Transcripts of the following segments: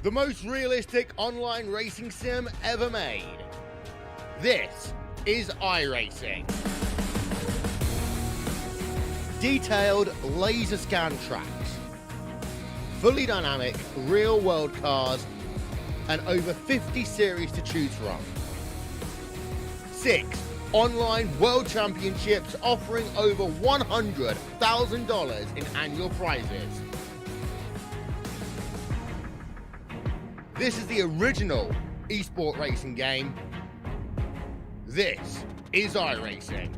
the most realistic online racing sim ever made. This is iRacing. Detailed laser scan tracks, fully dynamic real-world cars, and over 50 series to choose from. 6 online world championships offering over $100,000 in annual prizes. This is the original esport racing game. This is iRacing.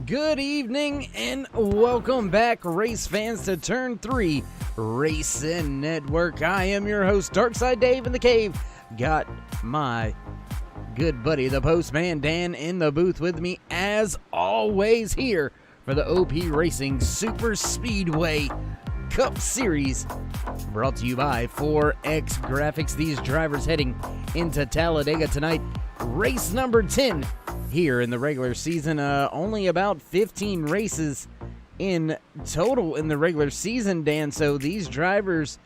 Good evening and welcome back, race fans, to Turn 3 Racing Network. I am your host, Darkside Dave in the cave. Got my good buddy, the postman Dan, in the booth with me, as always, here for the OP Racing Super Speedway Cup Series, brought to you by 4X Graphics. These drivers heading into Talladega tonight, race number 10 here in the regular season. Only about 15 races in total in the regular season, Dan, so these drivers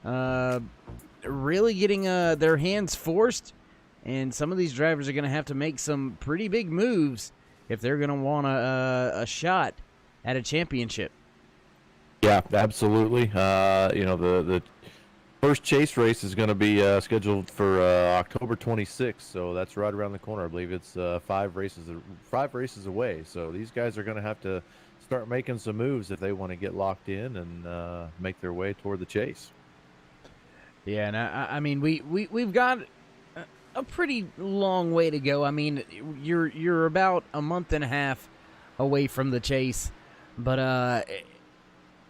really getting their hands forced, and some of these drivers are going to have to make some pretty big moves if they're going to want a shot at a championship. Yeah, absolutely. The first chase race is going to be scheduled for October 26th, so that's right around the corner. I believe it's 5 races away. So these guys are going to have to start making some moves if they want to get locked in and make their way toward the chase. Yeah, and I mean we've got a pretty long way to go. I mean, you're about a month and a half away from the chase, but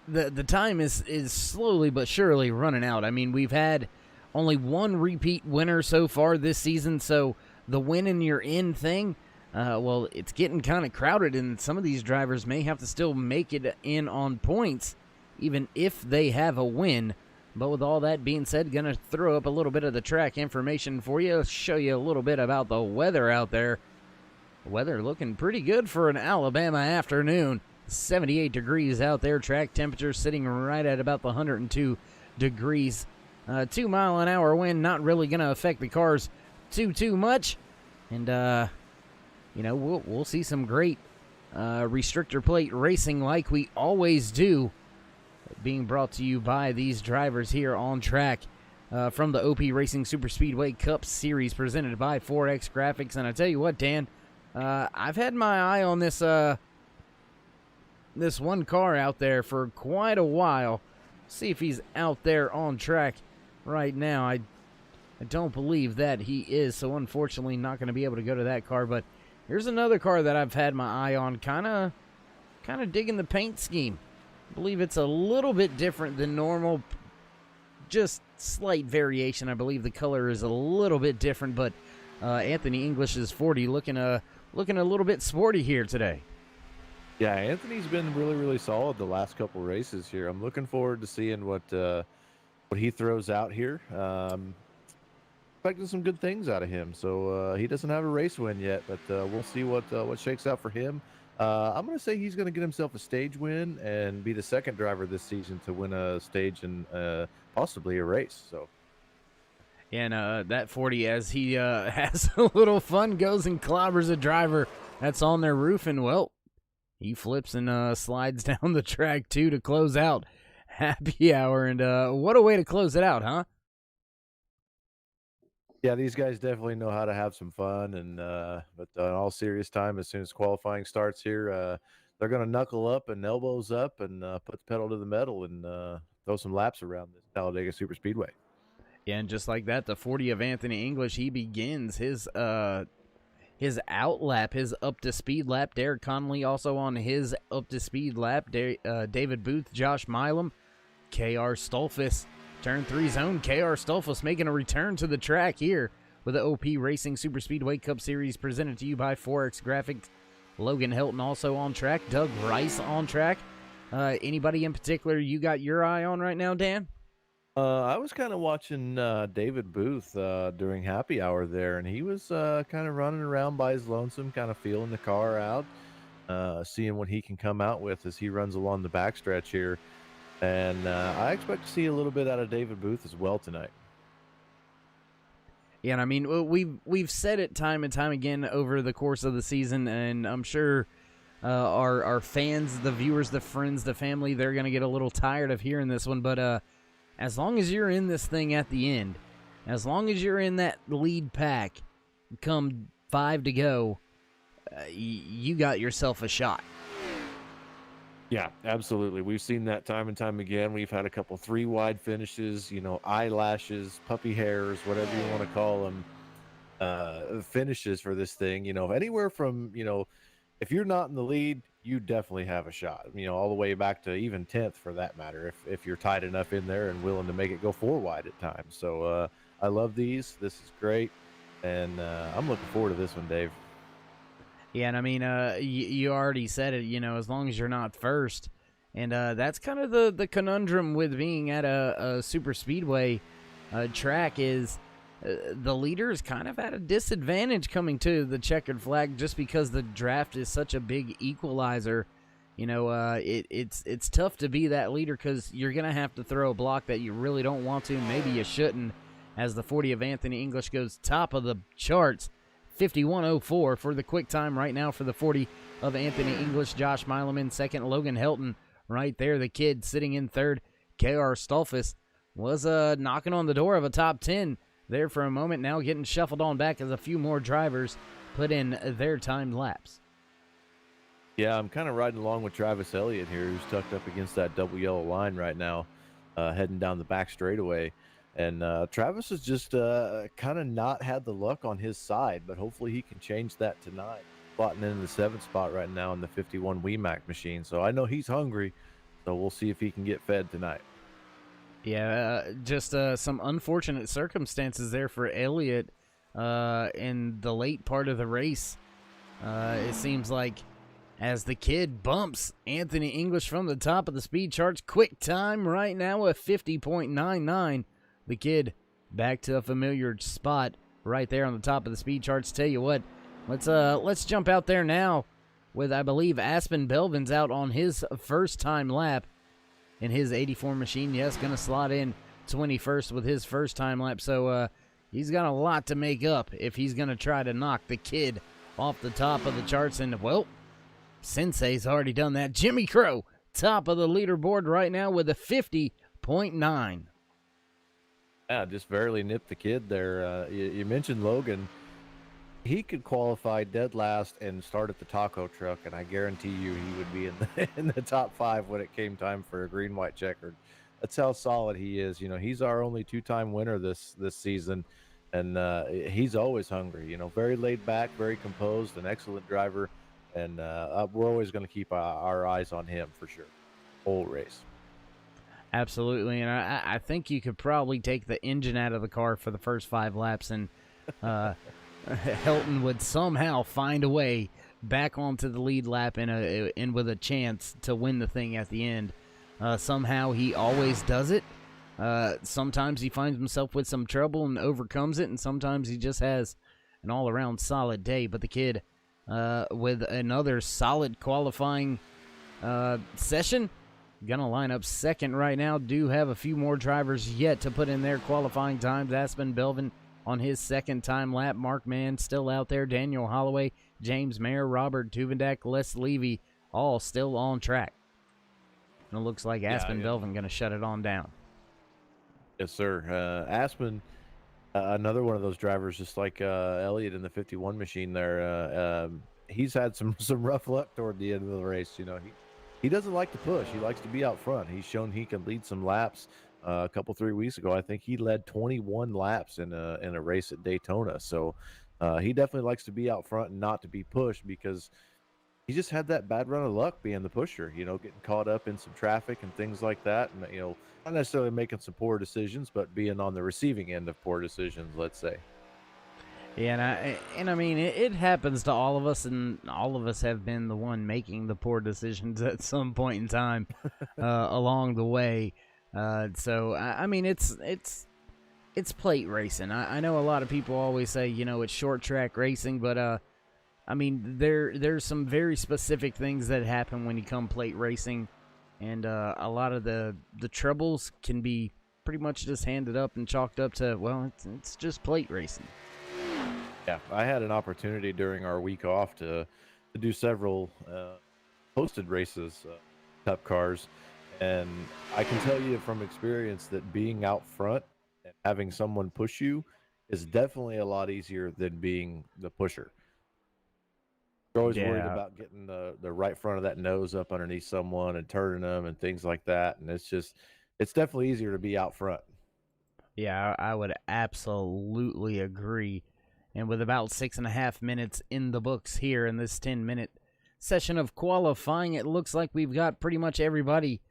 the time is slowly but surely running out. I mean, we've had only one repeat winner so far this season, so the win and you're in thing, well, it's getting kind of crowded, and some of these drivers may have to still make it in on points, even if they have a win. But with all that being said, going to throw up a little bit of the track information for you, show you a little bit about the weather out there. Weather looking pretty good for an Alabama afternoon. 78 degrees out there. Track temperature sitting right at about the 102 degrees. 2 mile an hour wind, not really going to affect the cars too much. And, we'll see some great restrictor plate racing like we always do, being brought to you by these drivers here on track from the OP Racing Super Speedway Cup Series presented by 4X Graphics. And I tell you what, Dan, I've had my eye on this this one car out there for quite a while. See if he's out there on track right now. I don't believe that he is, so unfortunately not going to be able to go to that car. But here's another car that I've had my eye on, kind of digging the paint scheme. I believe it's a little bit different than normal, just slight variation. I believe the color is a little bit different, but Anthony English's 40 looking a little bit sporty here today. Yeah, Anthony's been really, really solid the last couple races here. I'm looking forward to seeing what he throws out here. Expecting some good things out of him. So he doesn't have a race win yet, but we'll see what shakes out for him. I'm going to say he's going to get himself a stage win and be the second driver this season to win a stage and possibly a race. So. And that 40, as he has a little fun, goes and clobbers a driver that's on their roof, and, well, he flips and slides down the track, too, to close out happy hour. And what a way to close it out, huh? Yeah, these guys definitely know how to have some fun. And but in all serious time, as soon as qualifying starts here, they're going to knuckle up and elbows up and put the pedal to the metal and throw some laps around this Talladega Super Speedway. Yeah, and just like that, the 40 of Anthony English, he begins his out lap, his up-to-speed lap. Derek Connolly also on his up-to-speed lap. David Booth, Josh Milam, K.R. Stolfus, Turn 3 zone. K.R. Stolfus making a return to the track here with the OP Racing Super Speedway Cup Series presented to you by 4X Graphics. Logan Hilton also on track. Doug Rice on track. Anybody in particular you got your eye on right now, Dan? I was kind of watching David Booth during happy hour there, and he was kind of running around by his lonesome, kind of feeling the car out, seeing what he can come out with as he runs along the backstretch here. And I expect to see a little bit out of David Booth as well tonight. Yeah, and I mean, we've said it time and time again over the course of the season, and I'm sure our fans, the viewers, the friends, the family, they're going to get a little tired of hearing this one, but as long as you're in this thing at the end, as long as you're in that lead pack, come 5 to go, you got yourself a shot. Yeah, absolutely. We've seen that time and time again. We've had a couple 3-wide finishes, eyelashes, puppy hairs, whatever you want to call them, finishes for this thing. Anywhere from, if you're not in the lead, you definitely have a shot, all the way back to even 10th for that matter, if you're tight enough in there and willing to make it go 4-wide at times. So I love these. This is great. And I'm looking forward to this one, Dave. Yeah, and I mean, you already said it, as long as you're not first. And that's kind of the conundrum with being at a super speedway track is the leader is kind of at a disadvantage coming to the checkered flag just because the draft is such a big equalizer. It's tough to be that leader because you're going to have to throw a block that you really don't want to. Maybe you shouldn't, as the 40 of Anthony English goes top of the charts. 51.04 for the quick time right now for the 40 of Anthony English. Josh Milam in second. Logan Helton right there, the kid sitting in third. K.R. Stolfus was knocking on the door of a top 10 there for a moment. Now getting shuffled on back as a few more drivers put in their timed laps. Yeah, I'm kind of riding along with Travis Elliott here, who's tucked up against that double yellow line right now, heading down the back straightaway. And Travis has just kind of not had the luck on his side, but hopefully he can change that tonight. Plotting in the 7th spot right now in the 51 WEMAC machine. So I know he's hungry, so we'll see if he can get fed tonight. Yeah, just some unfortunate circumstances there for Elliott in the late part of the race. It seems like as the kid bumps Anthony English from the top of the speed charts, quick time right now at 50.99. The kid back to a familiar spot right there on the top of the speed charts. Tell you what, let's jump out there now with, I believe, Aspen Belvin's out on his first time lap in his 84 machine. Yes, going to slot in 21st with his first time lap. So he's got a lot to make up if he's going to try to knock the kid off the top of the charts. And, well, Sensei's already done that. Jimmy Crow, top of the leaderboard right now with a 50.9. Yeah, just barely nipped the kid there. You mentioned Logan. He could qualify dead last and start at the taco truck, and I guarantee you he would be in the top 5 when it came time for a green-white checkered. That's how solid he is. You know, he's our only 2-time winner this season, and he's always hungry. You know, very laid back, very composed, an excellent driver, and we're always going to keep our eyes on him for sure, whole race. Absolutely, and I think you could probably take the engine out of the car for the first 5 laps, and Helton would somehow find a way back onto the lead lap and with a chance to win the thing at the end. Somehow he always does it. Sometimes he finds himself with some trouble and overcomes it, and sometimes he just has an all-around solid day. But the kid, with another solid qualifying session, gonna line up second right now. Do have a few more drivers yet to put in their qualifying times. Aspen Belvin on his second time lap. Mark Mann still out there. Daniel Holloway, James Mayer, Robert Tuvendak, Les Levy, all still on track. And it looks like Aspen Belvin gonna shut it on down. Yes, sir. Aspen, another one of those drivers, just like Elliott in the 51 machine there. He's had some rough luck toward the end of the race. You know, he doesn't like to push. He likes to be out front. He's shown he can lead some laps. A couple 3 weeks ago, I think he led 21 laps in a race at Daytona. So he definitely likes to be out front and not to be pushed, because he just had that bad run of luck being the pusher, you know, getting caught up in some traffic and things like that. And, you know, not necessarily making some poor decisions, but being on the receiving end of poor decisions, let's say. Yeah, and I mean, it happens to all of us, and all of us have been the one making the poor decisions at some point in time along the way. So I mean, it's plate racing. I know a lot of people always say, you know, it's short track racing, but I mean, there's some very specific things that happen when you come plate racing, and a lot of the troubles can be pretty much just handed up and chalked up to, well, it's just plate racing. Yeah, I had an opportunity during our week off to do several posted races, Cup cars, and I can tell you from experience that being out front and having someone push you is definitely a lot easier than being the pusher. You're always worried about getting the right front of that nose up underneath someone and turning them and things like that, and it's definitely easier to be out front. Yeah, I would absolutely agree. And with about 6.5 minutes in the books here in this 10-minute session of qualifying, it looks like we've got pretty much everybody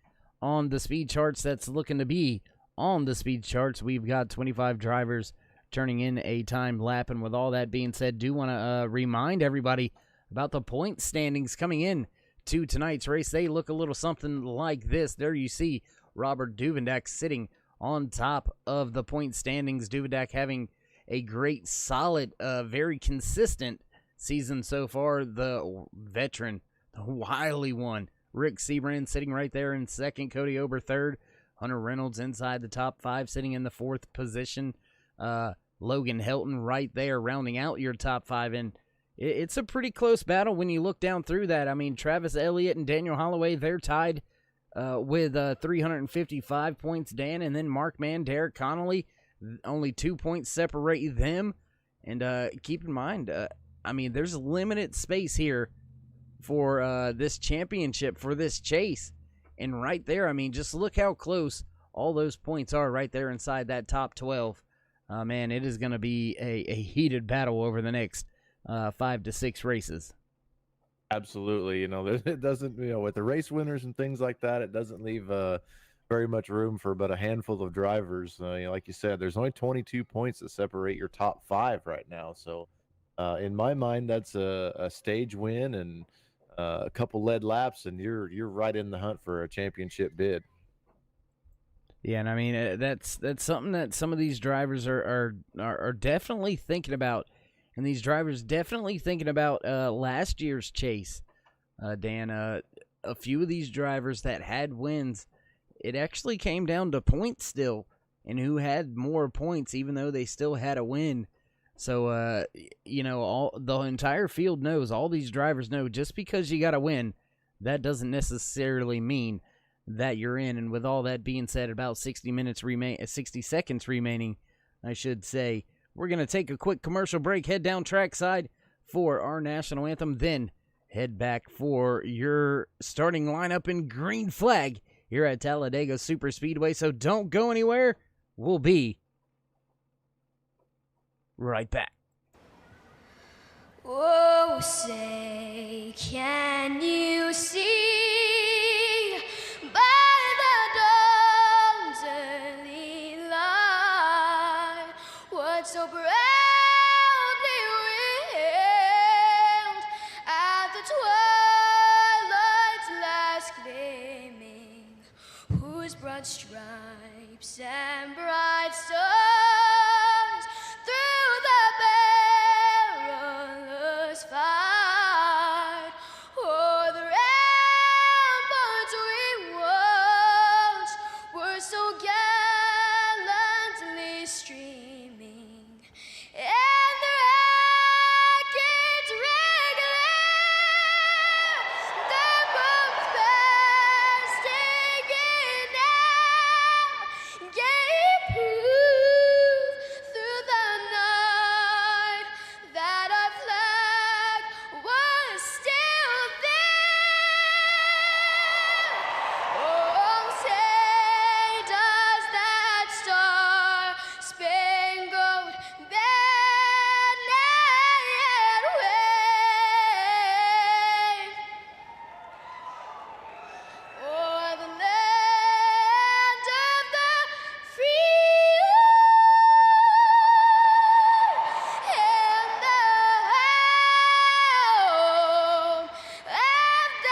on the speed charts that's looking to be on the speed charts. We've got 25 drivers turning in a time lap. And with all that being said, do want to remind everybody about the point standings coming in to tonight's race. They look a little something like this. There you see Robert Duvendak sitting on top of the point standings. Duvendak having a great, solid, very consistent season so far. The veteran, the wily one, Rick Seabrand sitting right there in second. Cody Ober third. Hunter Reynolds inside the top 5, sitting in the 4th position. Logan Helton right there rounding out your top 5. And it's a pretty close battle when you look down through that. I mean, Travis Elliott and Daniel Holloway, they're tied with 355 points, Dan. And then Mark Mann, Derek Connolly, only 2 points separate them. And keep in mind, I mean, there's limited space here for this championship, for this chase. And right there, I mean, just look how close all those points are right there inside that top 12. Man, it is going to be a heated battle over the next 5 to 6 races. Absolutely. It doesn't, with the race winners and things like that, it doesn't leave very much room for but a handful of drivers. Like you said, there's only 22 points that separate your top 5 right now. So in my mind, that's a stage win and a couple lead laps, and you're right in the hunt for a championship bid. Yeah, and I mean that's something that some of these drivers are definitely thinking about, and these drivers definitely thinking about last year's chase. Dan, a few of these drivers that had wins, it actually came down to points still, and who had more points, even though they still had a win. So all the entire field knows, all these drivers know, just because you got a win, that doesn't necessarily mean that you're in. And with all that being said, about 60 seconds remaining, I should say, we're going to take a quick commercial break, head down trackside for our national anthem, then head back for your starting lineup in green flag here at Talladega Superspeedway. So don't go anywhere. We'll be right back. Oh, say, can you see by the dawn's early light what so proudly wailed at the twilight's last gleaming, whose broad stripes and bright stars through the perilous fight o'er the ramparts we watched were so gallantly streaming, and the rackets regular, the boats bursting in air, gave proof through the night that our flag was still there. Oh, say does that star-spangled banner yet wave o'er the land of the free and the home of the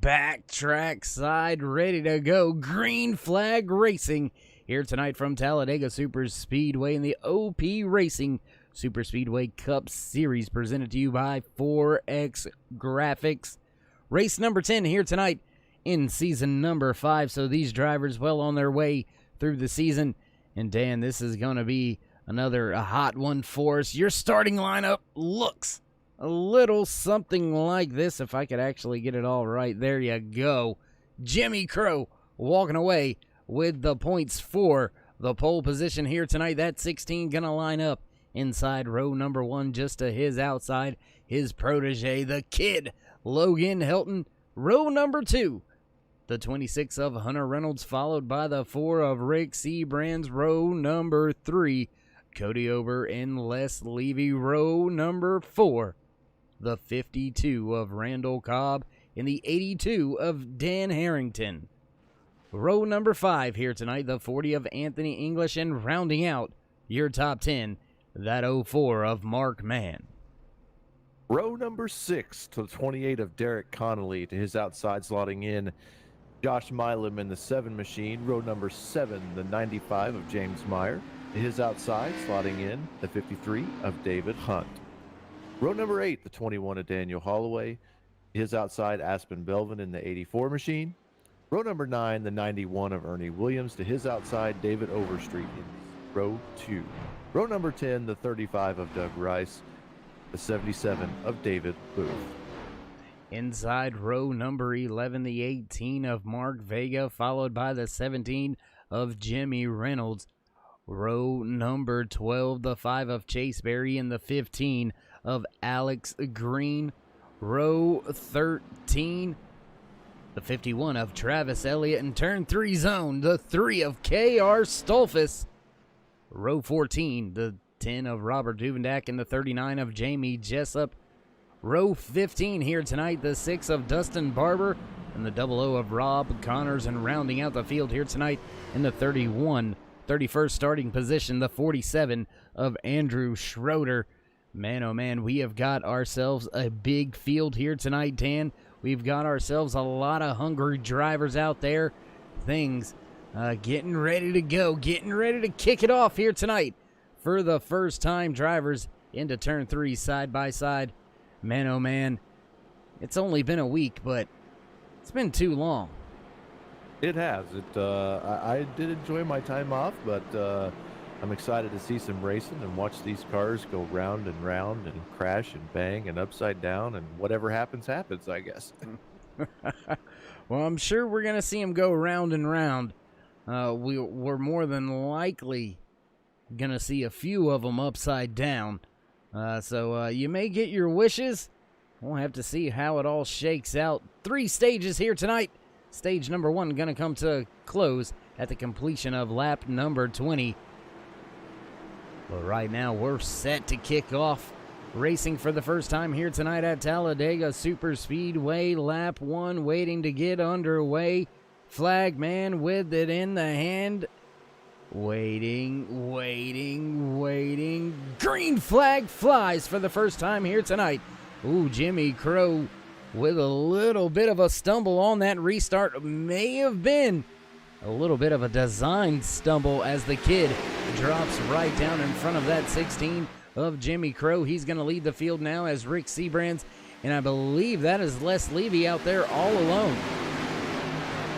Back trackside, ready to go. Green flag racing here tonight from Talladega Superspeedway in the OP Racing Superspeedway Cup Series, presented to you by 4X Graphics. Race number 10 here tonight in season number 5. So these drivers well on their way through the season. And Dan, this is going to be another hot one for us. Your starting lineup looks a little something like this, if I could actually get it all right. There you go. Jimmy Crow walking away with the points for the pole position here tonight. That 16 going to line up inside row number 1, just to his outside. His protege, the kid, Logan Helton, row number 2. The 26 of Hunter Reynolds, followed by the 4 of Rick Seabrands, row number 3. Cody Ober and Les Levy, row number 4. The 52 of Randall Cobb and the 82 of Dan Harrington. Row number 5 here tonight, the 40 of Anthony English, and rounding out your top 10, that 04 of Mark Mann. Row number 6 to 28 of Derek Connolly, to his outside slotting in Josh Milam in the 7 machine. Row number 7, the 95 of James Meyer, to his outside slotting in the 53 of David Hunt. Row number 8, the 21 of Daniel Holloway, his outside Aspen Belvin in the 84 machine. Row number 9, the 91 of Ernie Williams, to his outside David Overstreet in row 2. Row number 10, the 35 of Doug Rice, the 77 of David Booth. Inside row number 11, the 18 of Mark Vega, followed by the 17 of Jimmy Reynolds. Row number 12, the 5 of Chase Berry, and the 15 of Alex Green. Row 13, the 51 of Travis Elliott, and turn 3 zone, the 3 of K.R. Stolfus. Row 14, the 10 of Robert Duvendak, and the 39 of Jamie Jessup. Row 15 here tonight, the 6 of Dustin Barber, and the 00 of Rob Connors. And rounding out the field here tonight in the 31st starting position, the 47 of Andrew Schroeder. Man, oh man, we have got ourselves a big field here tonight, Dan. We've got ourselves a lot of hungry drivers out there. Things getting ready to go, getting ready to kick it off here tonight for the first time drivers into turn 3 side by side. Man, oh man, it's only been a week, but it's been too long. It has. I did enjoy my time off, but I'm excited to see some racing and watch these cars go round and round and crash and bang and upside down, and whatever happens, happens, I guess. Well, I'm sure we're going to see them go round and round. We're more than likely going to see a few of them upside down. So you may get your wishes. We'll have to see how it all shakes out. 3 stages here tonight. Stage number 1 going to come to a close at the completion of lap number 20. But right now we're set to kick off racing for the first time here tonight at Talladega Super Speedway. Lap 1 waiting to get underway. Flag man with it in the hand. Waiting. Green flag flies for the first time here tonight. Ooh, Jimmy Crow with a little bit of a stumble on that restart. May have been a little bit of a design stumble as the kid drops right down in front of that 16 of Jimmy Crow. He's going to lead the field now as Rick Seabrands, and I believe that is Les Levy out there all alone.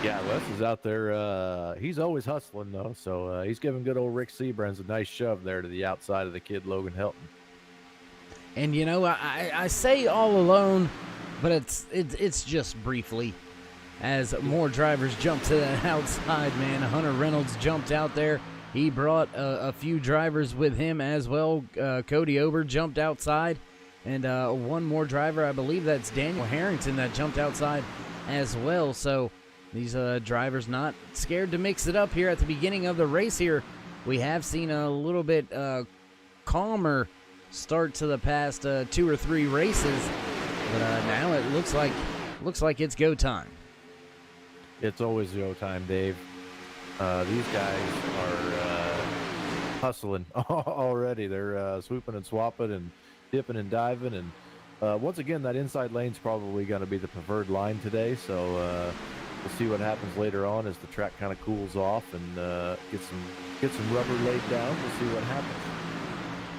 Yeah, Les is out there. He's always hustling, though, so he's giving good old Rick Seabrands a nice shove there to the outside of the kid, Logan Helton. And, you know, I say all alone, but it's just briefly as more drivers jump to the outside, man. Hunter Reynolds jumped out there. He brought a few drivers with him as well. Cody Ober jumped outside. And one more driver, I believe that's Daniel Harrington, that jumped outside as well. So these drivers not scared to mix it up here at the beginning of the race here. We have seen a little bit calmer start to the past 2 or 3 races. But now it looks like it's go time. It's always go time, Dave. These guys are hustling already. They're swooping and swapping and dipping and diving. And once again, that inside lane's probably going to be the preferred line today. So we'll see what happens later on as the track kind of cools off and get some rubber laid down. We'll see what happens.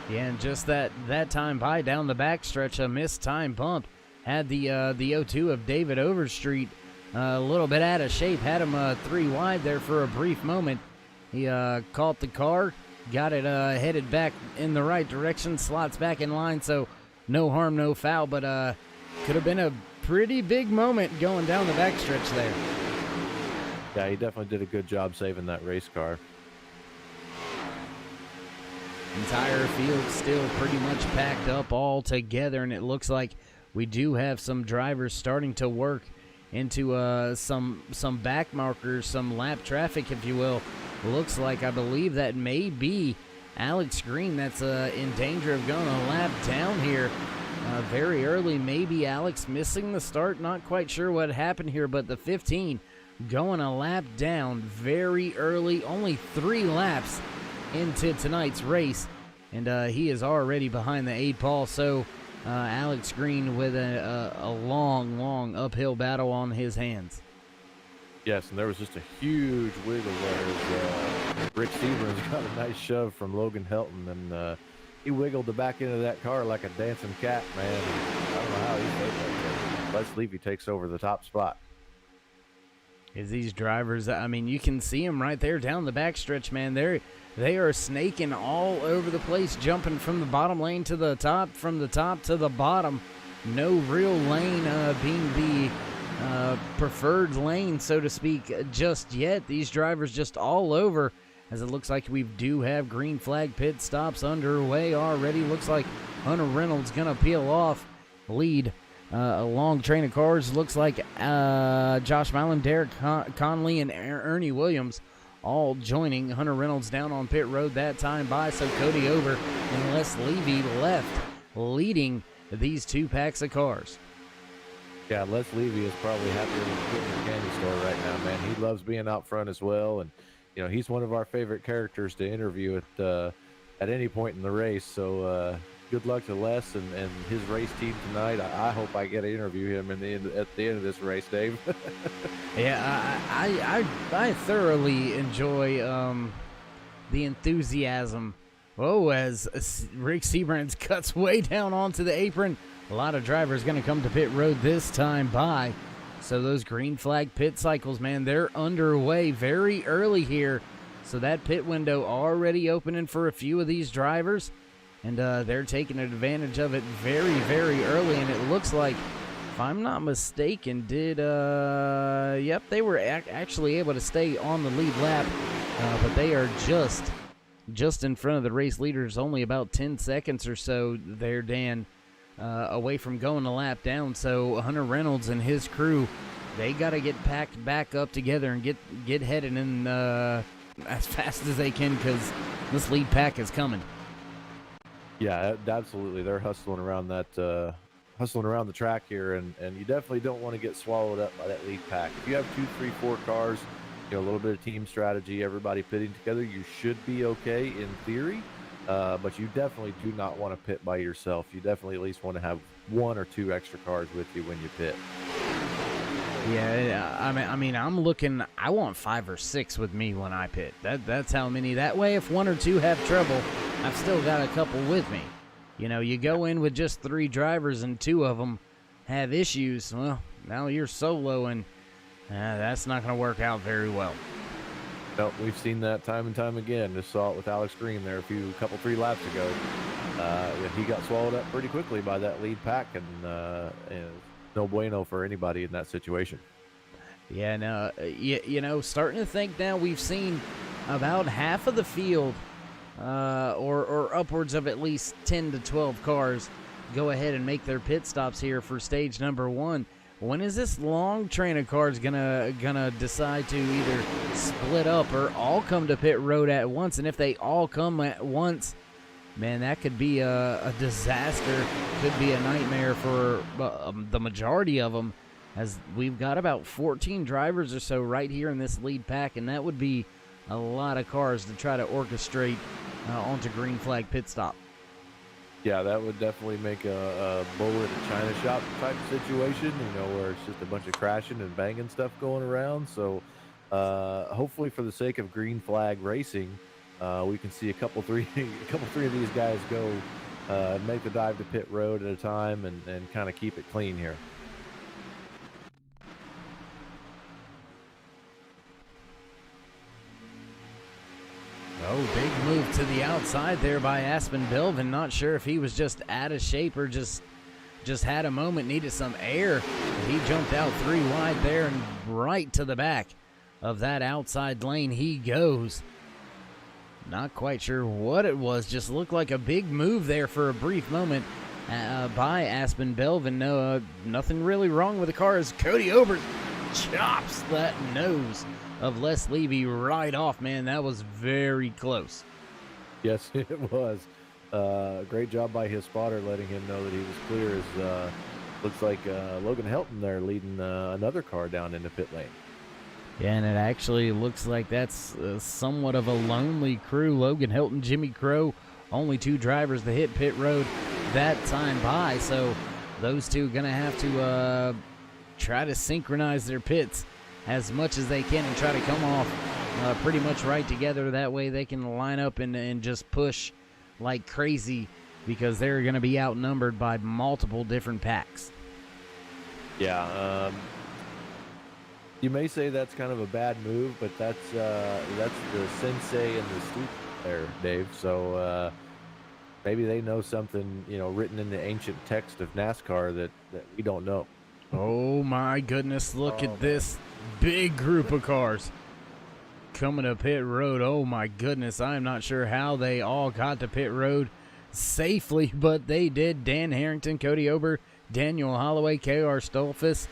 Yeah, and just that time by down the backstretch, a missed time bump had the 02 of David Overstreet a little bit out of shape, had him 3 wide there for a brief moment. He caught the car, got it headed back in the right direction, slots back in line, so no harm, no foul, but could have been a pretty big moment going down the backstretch there. Yeah, he definitely did a good job saving that race car. Entire field still pretty much packed up all together, and it looks like we do have some drivers starting to work into some back markers, some lap traffic, if you will. Looks like, I believe that may be Alex Green that's in danger of going a lap down here very early. Maybe Alex missing the start, not quite sure what happened here, but the 15 going a lap down very early, only 3 laps into tonight's race, and he is already behind the 8 ball. So Alex Green with a long uphill battle on his hands. Yes, and there was just a huge wiggle there as Rick Stevens got a nice shove from Logan Helton, and he wiggled the back end of that car like a dancing cat, man. I don't know how he did that. Les Levy takes over the top spot. Is these drivers, I mean, you can see them right there down the backstretch, man. They are snaking all over the place, jumping from the bottom lane to the top, from the top to the bottom. no real lane being the preferred lane, so to speak, just yet. These drivers just all over, as it looks like we do have green flag pit stops underway already. Looks like Hunter Reynolds gonna peel off lead. A long train of cars. Looks like Josh Mallon, Derek Conley, and Ernie Williams all joining Hunter Reynolds down on pit road that time by. So Cody Ober and Les Levy left leading these two packs of cars. Yeah, Les Levy is probably happier than sitting in a candy store right now, man. He loves being out front as well, and you know he's one of our favorite characters to interview at any point in the race. So good luck to Les and his race team tonight. I hope I get to interview him at the end of this race, Dave. Yeah, I thoroughly enjoy the enthusiasm. Oh, as Rick Seabrands cuts way down onto the apron. A lot of drivers going to come to pit road this time by. So those green flag pit cycles, man, they're underway very early here. So that pit window already opening for a few of these drivers. And they're taking advantage of it very, very early. And it looks like, if I'm not mistaken, yep, they were actually able to stay on the lead lap. But they are just in front of the race leaders, only about 10 seconds or so there, Dan, away from going a lap down. So Hunter Reynolds and his crew, they got to get packed back up together and get headed in as fast as they can, because this lead pack is coming. Yeah, absolutely. They're hustling around the track here, and you definitely don't want to get swallowed up by that lead pack. If you have 2, 3, 4 cars, you know, a little bit of team strategy, everybody pitting together, you should be okay in theory. But you definitely do not want to pit by yourself. You definitely at least want to have 1 or 2 extra cars with you when you pit. Yeah, I mean, I'm looking. I want 5 or 6 with me when I pit. That's how many. That way, if 1 or 2 have trouble, I've still got a couple with me. You know, you go in with just 3 drivers and 2 of them have issues. Well, now you're solo, and that's not going to work out very well. No, we've seen that time and time again. Just saw it with Alex Green there a couple 3 laps ago. He got swallowed up pretty quickly by that lead pack, and no bueno for anybody in that situation. Yeah, no, you know, starting to think now we've seen about half of the field, or upwards of at least 10 to 12 cars go ahead and make their pit stops here for stage number 1. When is this long train of cars gonna decide to either split up or all come to pit road at once? And if they all come at once, man, that could be a disaster. Could be a nightmare for the majority of them, as we've got about 14 drivers or so right here in this lead pack, and that would be a lot of cars to try to orchestrate onto green flag pit stop. Yeah, that would definitely make a bull in a china shop type of situation, you know, where it's just a bunch of crashing and banging stuff going around. So hopefully for the sake of green flag racing, we can see a couple three of these guys go make the dive to pit road at a time and kind of keep it clean here. Oh, big move to the outside there by Aspen Belvin. Not sure if he was just out of shape or just had a moment, needed some air. He jumped out 3 wide there and right to the back of that outside lane he goes. Not quite sure what it was. Just looked like a big move there for a brief moment by Aspen Belvin. No, nothing really wrong with the car as Cody Ober chops that nose of Les Levy right off, man. That was very close. Yes, it was. Great job by his spotter letting him know that he was clear, as looks like Logan Helton there leading another car down into pit lane. Yeah, and it actually looks like that's somewhat of a lonely crew. Logan Helton, Jimmy Crow, only 2 drivers to hit pit road that time by. So those two going to have to try to synchronize their pits as much as they can and try to come off pretty much right together. That way they can line up and just push like crazy, because they're going to be outnumbered by multiple different packs. Yeah, you may say that's kind of a bad move, but that's the sensei and the sleep there, Dave. So maybe they know something, written in the ancient text of NASCAR that we don't know. Oh my goodness, look Oh, at man. this big group of cars coming to pit road. Oh my goodness, I'm not sure how they all got to pit road safely, but they did. Dan Harrington, Cody Ober, Daniel Holloway, KR Stolfus,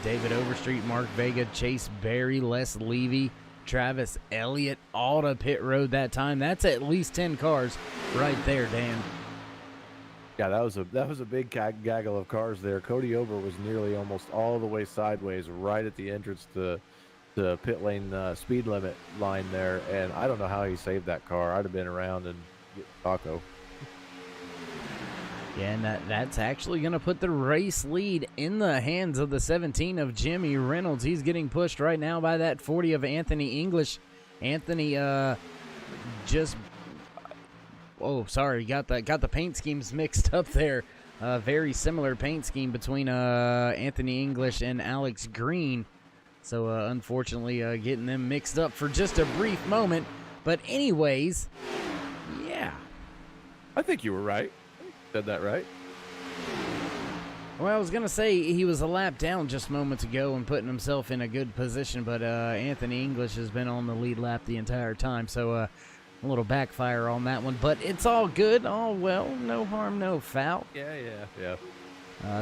David Overstreet, Mark Vega, Chase Berry, Les Levy, Travis Elliott, all to pit road that time. That's at least 10 cars right there, Dan. Yeah, that was a big gaggle of cars there. Cody Ober was nearly almost all the way sideways, right at the entrance to the pit lane speed limit line there, and I don't know how he saved that car. I'd have been around and get taco. Yeah, and that's actually going to put the race lead in the hands of the 17 of Jimmy Reynolds. He's getting pushed right now by that 40 of Anthony English. Anthony just... Oh, sorry, got the paint schemes mixed up there. Very similar paint scheme between Anthony English and Alex Green. So, unfortunately, getting them mixed up for just a brief moment. But anyways, yeah. I think you were right. Said that right. Well, I was going to say he was a lap down just moments ago and putting himself in a good position, but Anthony English has been on the lead lap the entire time, so a little backfire on that one. But it's all good, all well, no harm, no foul. Yeah.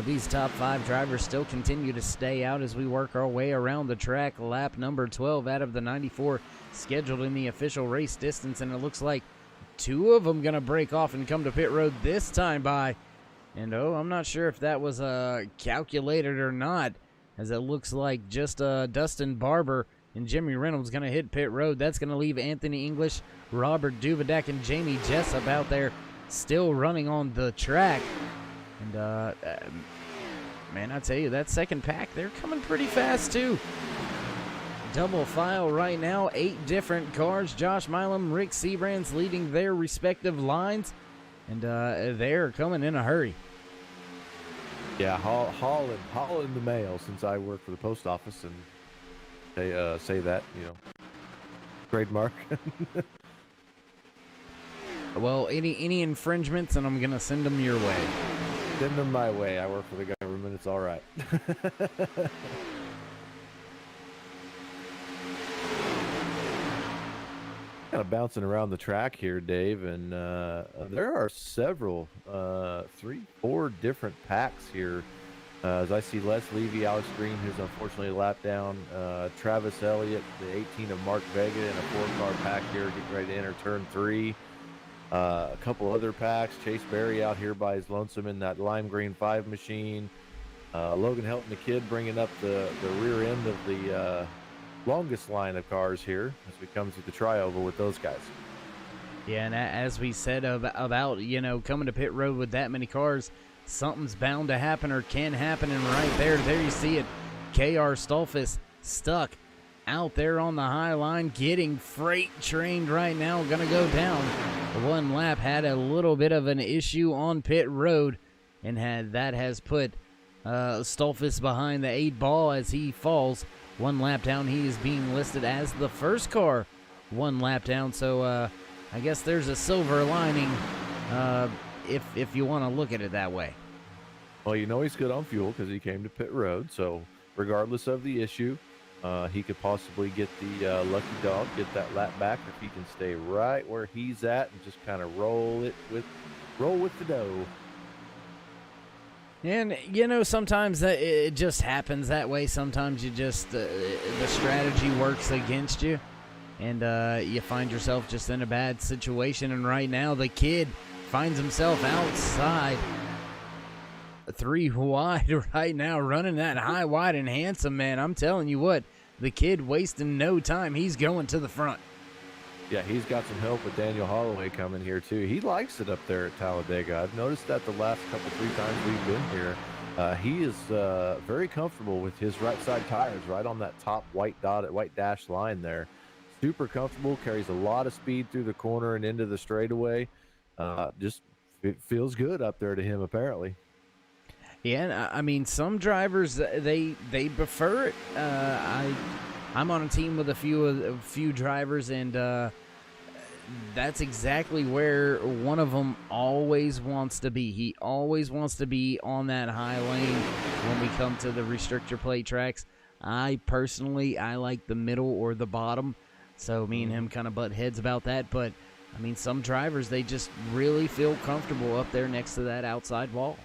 These top 5 drivers still continue to stay out as we work our way around the track. Lap number 12 out of the 94 scheduled in the official race distance, and it looks like 2 of them going to break off and come to pit road this time by. And, I'm not sure if that was calculated or not, as it looks like just Dustin Barber and Jimmy Reynolds going to hit pit road. That's going to leave Anthony English, Robert Duvidak, and Jamie Jessup out there still running on the track. And, man, I tell you, that second pack, they're coming pretty fast, too. Double file right now, 8 different cars. Josh Milam, Rick Seabrands leading their respective lines, and they're coming in a hurry. Yeah, haul in the mail, since I work for the post office, and they say that, trademark. Well, any infringements, and I'm gonna send them your way. Send them my way. I work for the government. It's all right. Kind of bouncing around the track here, Dave, and there are several, 3-4 different packs here. As I see Les Levy, Alex Green, who's unfortunately lapped down, Travis Elliott, the 18 of Mark Vega, in a 4-car pack here, getting ready to enter turn 3. A couple other packs. Chase Berry out here by his lonesome in that lime green 5 machine. Logan Helton, the kid, bringing up the rear end of the longest line of cars here as we come to the trioval with those guys. Yeah, and as we said about coming to pit road with that many cars, something's bound to happen or can happen. And right there you see it. KR Stolfus stuck out there on the high line, getting freight trained right now, gonna go down. One lap, had a little bit of an issue on pit road, and has put Stolfus behind the 8 ball as he falls. 1 lap down. He is being listed as the first car 1 lap down, so I guess there's a silver lining if you want to look at it that way. Well, he's good on fuel because he came to pit road, so regardless of the issue, he could possibly get the lucky dog, get that lap back if he can stay right where he's at and just kind of roll with the dough. And, sometimes it just happens that way. Sometimes you just, the strategy works against you, and you find yourself just in a bad situation. And right now, the kid finds himself outside 3 wide right now, running that high, wide, and handsome, man. I'm telling you what, the kid wasting no time. He's going to the front. Yeah, he's got some help with Daniel Holloway coming here, too. He likes it up there at Talladega. I've noticed that the last 3 times we've been here. He is very comfortable with his right side tires right on that top white dash line there. Super comfortable, carries a lot of speed through the corner and into the straightaway. It feels good up there to him, apparently. Yeah, I mean, some drivers, they prefer it. I'm on a team with a few drivers, and that's exactly where one of them always wants to be. He always wants to be on that high lane when we come to the restrictor plate tracks. I personally, I like the middle or the bottom, so me and him kind of butt heads about that. But, I mean, some drivers, they just really feel comfortable up there next to that outside wall.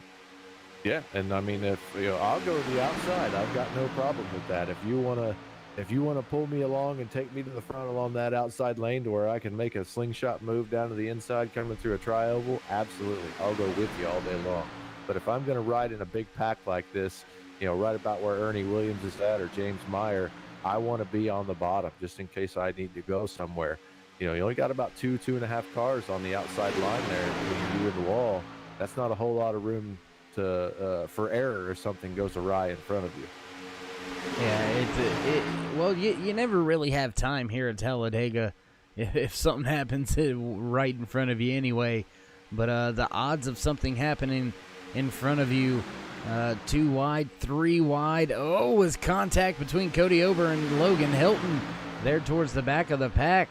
Yeah, and I mean, if I'll go to the outside. I've got no problem with that. If you wanna pull me along and take me to the front along that outside lane to where I can make a slingshot move down to the inside coming through a tri-oval, absolutely, I'll go with you all day long. But if I'm gonna ride in a big pack like this, right about where Ernie Williams is at or James Meyer, I want to be on the bottom just in case I need to go somewhere. You only got about 2.5 cars on the outside line there between you and the wall. That's not a whole lot of room for error if something goes awry in front of you. Yeah, well, you never really have time here at Talladega if something happens right in front of you anyway. But the odds of something happening in front of you, 2 wide, 3 wide. Oh, was contact between Cody Ober and Logan Hilton there towards the back of the pack.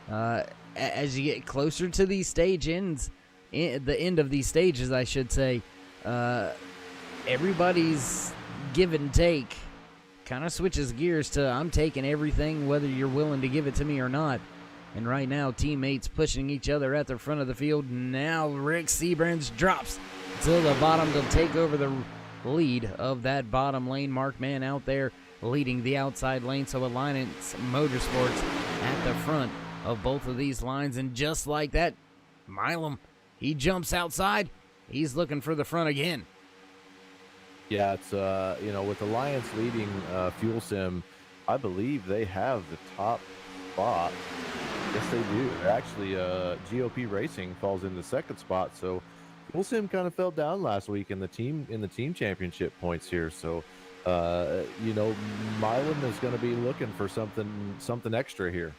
As you get closer to these stage ends, the end of these stages, I should say, everybody's give and take kind of switches gears to I'm taking everything whether you're willing to give it to me or not. And right now, teammates pushing each other at the front of the field. Now Rick Seabrans drops to the bottom to take over the lead of that bottom lane. Mark Mann out there leading the outside lane. So Alliance Motorsports at the front of both of these lines. And just like that, Milam, he jumps outside. He's looking for the front again. Yeah, it's with Alliance leading Fuel Sim, I believe they have the top spot. Yes, they do. They're actually GOP Racing falls in the second spot. So Fuel Sim kind of fell down last week in the team championship points here. So Milan is going to be looking for something extra here.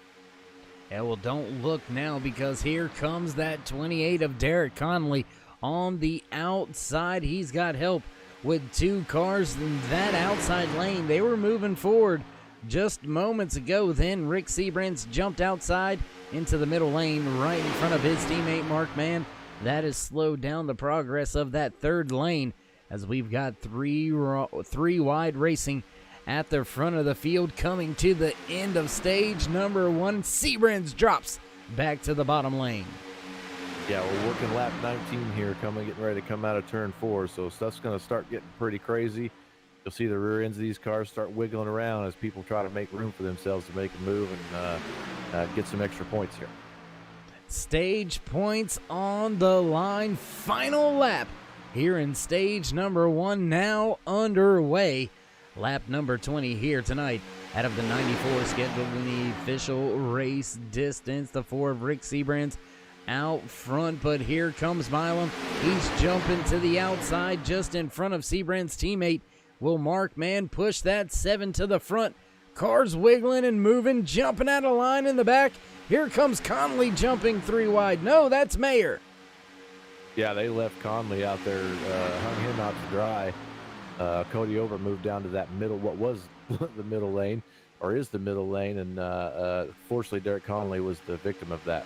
Yeah, well, don't look now because here comes that 28 of Derek Conley on the outside. He's got help with 2 cars in that outside lane. They were moving forward just moments ago. Then Rick Seabrans jumped outside into the middle lane right in front of his teammate Mark Mann. That has slowed down the progress of that third lane as we've got 3 wide racing at the front of the field. Coming to the end of stage number 1, Seabrans drops back to the bottom lane. Yeah, we're working lap 19 here, getting ready to come out of turn 4, so stuff's going to start getting pretty crazy. You'll see the rear ends of these cars start wiggling around as people try to make room for themselves to make a move and get some extra points here. Stage points on the line. Final lap here in stage number 1 now underway. Lap number 20 here tonight out of the 94 scheduled in the official race distance. The 4 of Rick Seabrans out front, but here comes Milam. He's jumping to the outside just in front of Seabrand's teammate. Will Mark Mann push that 7 to the front? Cars wiggling and moving, jumping out of line in the back. Here comes Conley jumping 3 wide. No, that's Mayer. Yeah, they left Conley out there, hung him out to dry. Cody Over moved down to that middle, what was the middle lane, or is the middle lane, and fortunately Derek Conley was the victim of that.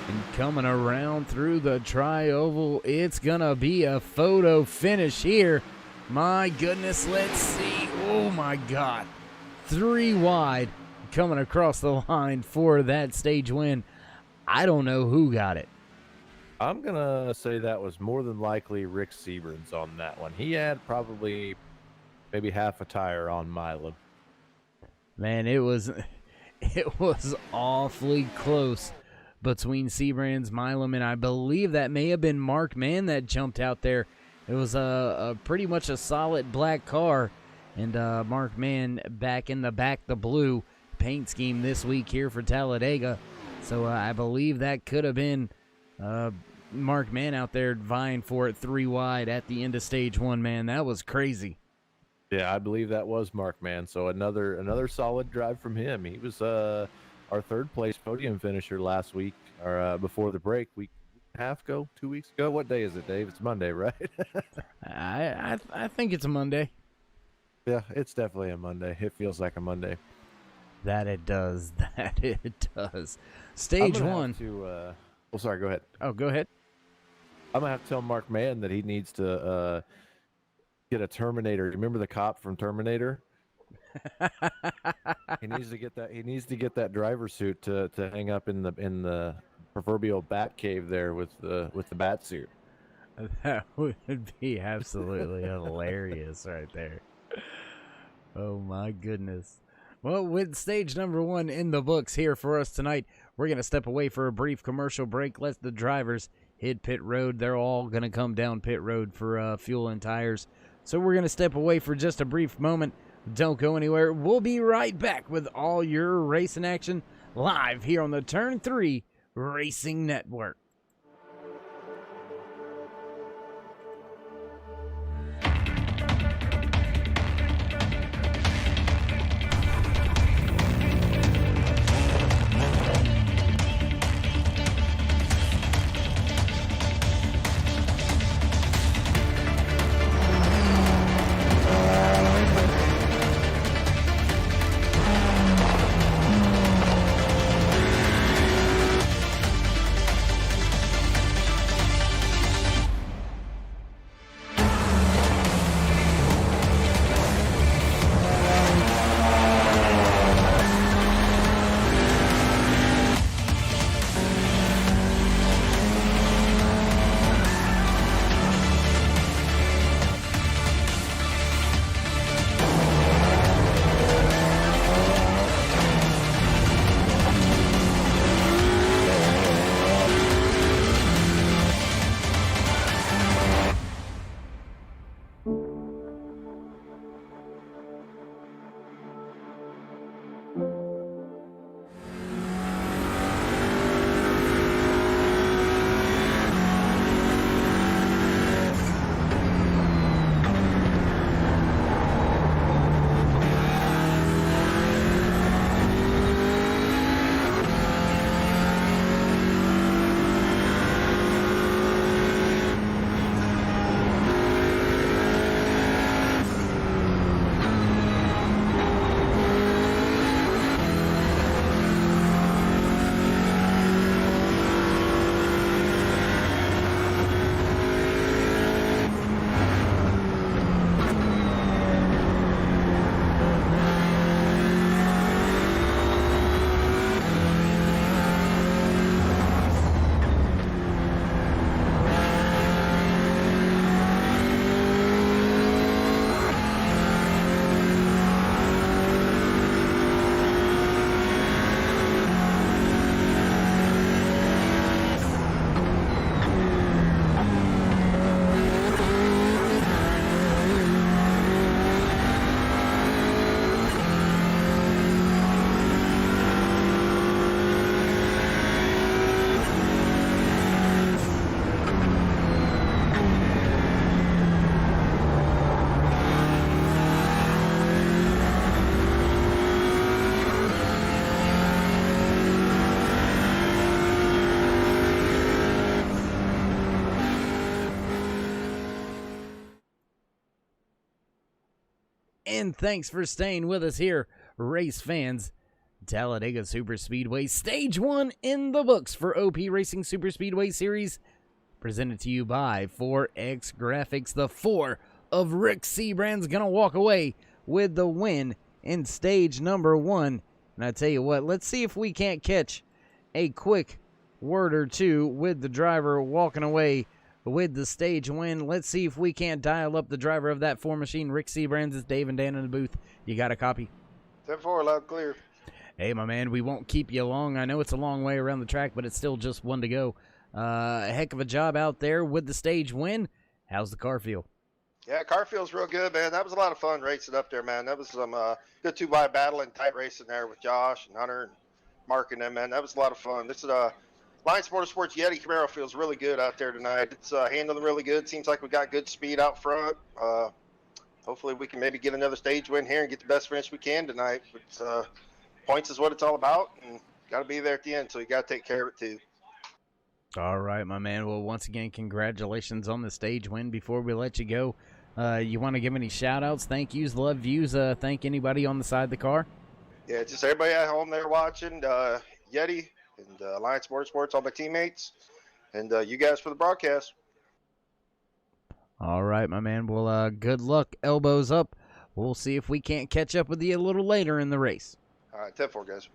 And coming around through the tri-oval, it's going to be a photo finish here. My goodness, let's see. Oh, my God. 3 wide coming across the line for that stage win. I don't know who got it. I'm going to say that was more than likely Rick Seabrans on that one. He had probably maybe half a tire on Milam. Man, it was awfully close between Seabrans, Milam, and I believe that may have been Mark Mann that jumped out there. It was a pretty much a solid black car, and Mark Mann back in the back, the blue paint scheme this week here for Talladega. So I believe that could have been Mark Mann out there vying for it 3 wide at the end of stage 1, man. That was crazy. Yeah, I believe that was Mark Mann. So another solid drive from him. He was our 3rd place podium finisher last week, or before the break, week and a half ago, 2 weeks ago. What day is it, Dave? It's Monday, right? I think it's a Monday. Yeah, it's definitely a Monday. It feels like a Monday. That it does. That it does. I'm Stage gonna one. have to, oh, sorry. Go ahead. Oh, go ahead. I'm gonna have to tell Mark Mann that he needs to get a Terminator. Remember the cop from Terminator? He needs to get that. He needs to get that driver suit to hang up in the proverbial bat cave there with the bat suit. That would be absolutely hilarious right there. Oh my goodness. Well, with stage number one in the books here for us tonight, we're going to step away for a brief commercial break. Let the drivers hit pit road. They're all going to come down pit road for fuel and tires. So we're going to step away for just a brief moment. Don't go anywhere. We'll be right back with all your racing action live here on the Turn 3 Racing Network. And thanks for staying with us here, race fans. Talladega Superspeedway Stage 1 in the books for OP Racing Superspeedway Series. Presented to you by 4X Graphics. The 4 of Rick Seabrand's going to walk away with the win in stage number 1. And I tell you what, let's see if we can't catch a quick word or two with the driver walking away with the stage win. Let's see if we can't dial up the driver of that 4 machine, Rick Seabrands. It's Dave and Dan in the booth. You got a copy? 10-4, loud clear. Hey, my man, we won't keep you long. I know it's a long way around the track, but it's still just one to go. A heck of a job out there with the stage win. How's the car feel? Yeah, car feels real good, man. That was a lot of fun racing up there, man. That was some good two-by battle and tight racing there with Josh and Hunter and Mark and them, man. That was a lot of fun. This is Lions Motorsports Yeti Camaro feels really good out there tonight. It's handling really good. Seems like we got good speed out front. Hopefully we can maybe get another stage win here and get the best finish we can tonight. But, points is what it's all about, and got to be there at the end, so you got to take care of it too. All right, my man. Well, once again, congratulations on the stage win. Before we let you go, you want to give any shout-outs, thank yous, love views, thank anybody on the side of the car? Yeah, just everybody at home there watching, Yeti and Alliance Motorsports, all my teammates, and you guys for the broadcast. All right, my man. Well, good luck. Elbows up. We'll see if we can't catch up with you a little later in the race. All right, 10-4, guys.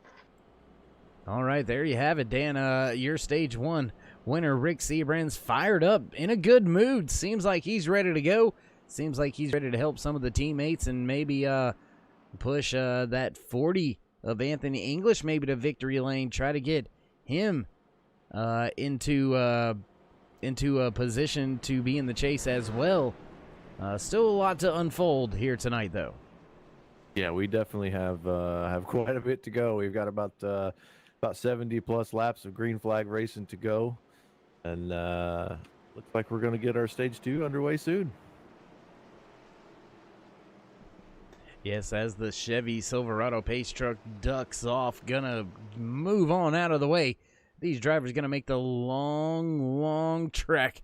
All right, there you have it, Dan. Your stage 1 winner, Rick Seabrand's fired up, in a good mood. Seems like he's ready to go. Seems like he's ready to help some of the teammates and maybe push that 40 of Anthony English maybe to victory lane. Try to get him into a position to be in the chase as well. Still a lot to unfold here tonight, though. Yeah, we definitely have quite a bit to go. We've got about 70 plus laps of green flag racing to go, and looks like we're going to get our stage 2 underway soon. Yes, as the Chevy Silverado pace truck ducks off, gonna move on out of the way. These drivers gonna make the long trek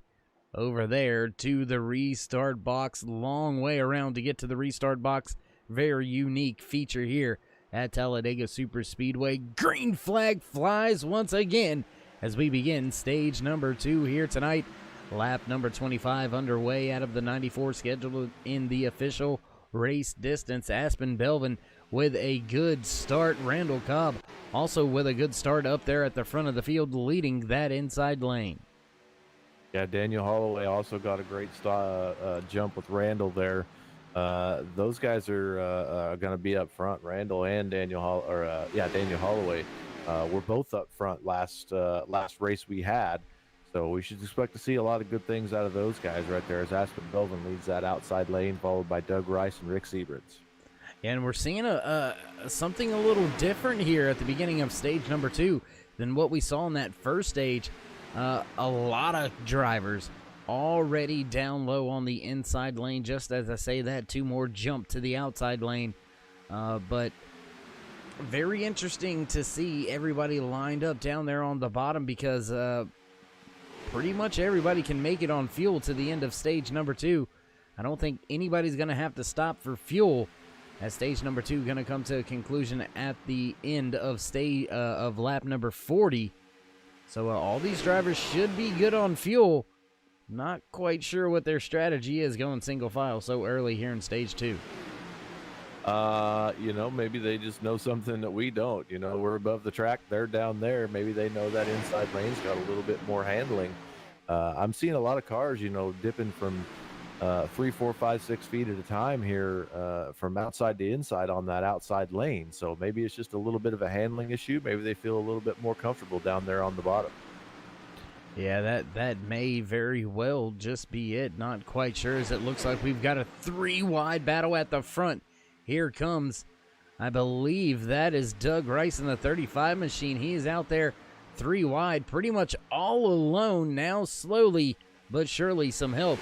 over there to the restart box. Long way around to get to the restart box. Very unique feature here at Talladega Super Speedway. Green flag flies once again as we begin stage number 2 here tonight. Lap number 25 underway out of the 94 scheduled in the official race distance. Aspen Belvin with a good start. Randall Cobb also with a good start up there at the front of the field, leading that inside lane. Yeah, Daniel Holloway also got a great jump with Randall there. Those guys are going to be up front. Randall and Daniel Holloway were both up front last race we had. So we should expect to see a lot of good things out of those guys right there as Aspen Belvin leads that outside lane, followed by Doug Rice and Rick Sieberts. And we're seeing something a little different here at the beginning of stage number 2 than what we saw in that first stage. A lot of drivers already down low on the inside lane. Just as I say that, 2 more jump to the outside lane. But very interesting to see everybody lined up down there on the bottom because pretty much everybody can make it on fuel to the end of stage number 2. I don't think anybody's going to have to stop for fuel as stage number 2 going to come to a conclusion at the end of lap number 40. So all these drivers should be good on fuel. Not quite sure what their strategy is going single file so early here in stage 2. Maybe they just know something that we don't. We're above the track, they're down there. Maybe they know that inside lane's got a little bit more handling. I'm seeing a lot of cars, dipping from 3, 4, 5, 6 feet at a time here from outside to inside on that outside lane. So maybe it's just a little bit of a handling issue. Maybe they feel a little bit more comfortable down there on the bottom. Yeah, that may very well just be it. Not quite sure, as it looks like we've got a 3-wide battle at the front. Here comes, I believe that is Doug Rice in the 35 machine. He is out there 3 wide, pretty much all alone now. Slowly but surely some help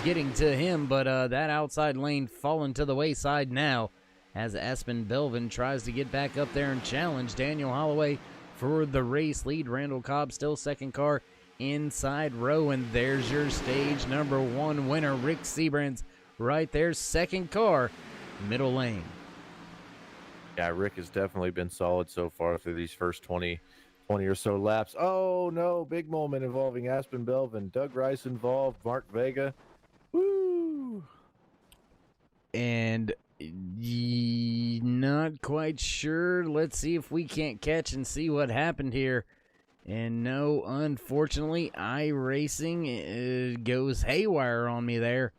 getting to him, but that outside lane falling to the wayside now as Aspen Belvin tries to get back up there and challenge Daniel Holloway for the race lead. Randall Cobb still second car inside row, and there's your stage number 1 winner, Rick Seabrand's right there, second car, middle lane. Yeah, Rick has definitely been solid so far through these first 20 or so laps. Oh no, big moment involving Aspen Belvin. Doug Rice involved, Mark Vega. Woo! And not quite sure. Let's see if we can't catch and see what happened here. And no, unfortunately, iRacing goes haywire on me there.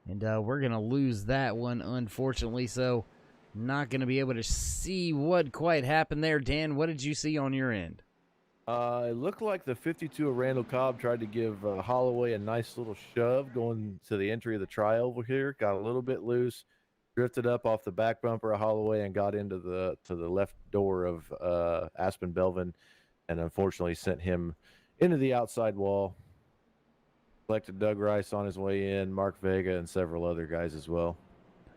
And we're going to lose that one, unfortunately. So not going to be able to see what quite happened there. Dan, what did you see on your end? It looked like the 52 of Randall Cobb tried to give Holloway a nice little shove going to the entry of the trioval here. Got a little bit loose, drifted up off the back bumper of Holloway and got into the left door of Aspen Belvin, and unfortunately sent him into the outside wall. Collected Doug Rice on his way in, Mark Vega, and several other guys as well.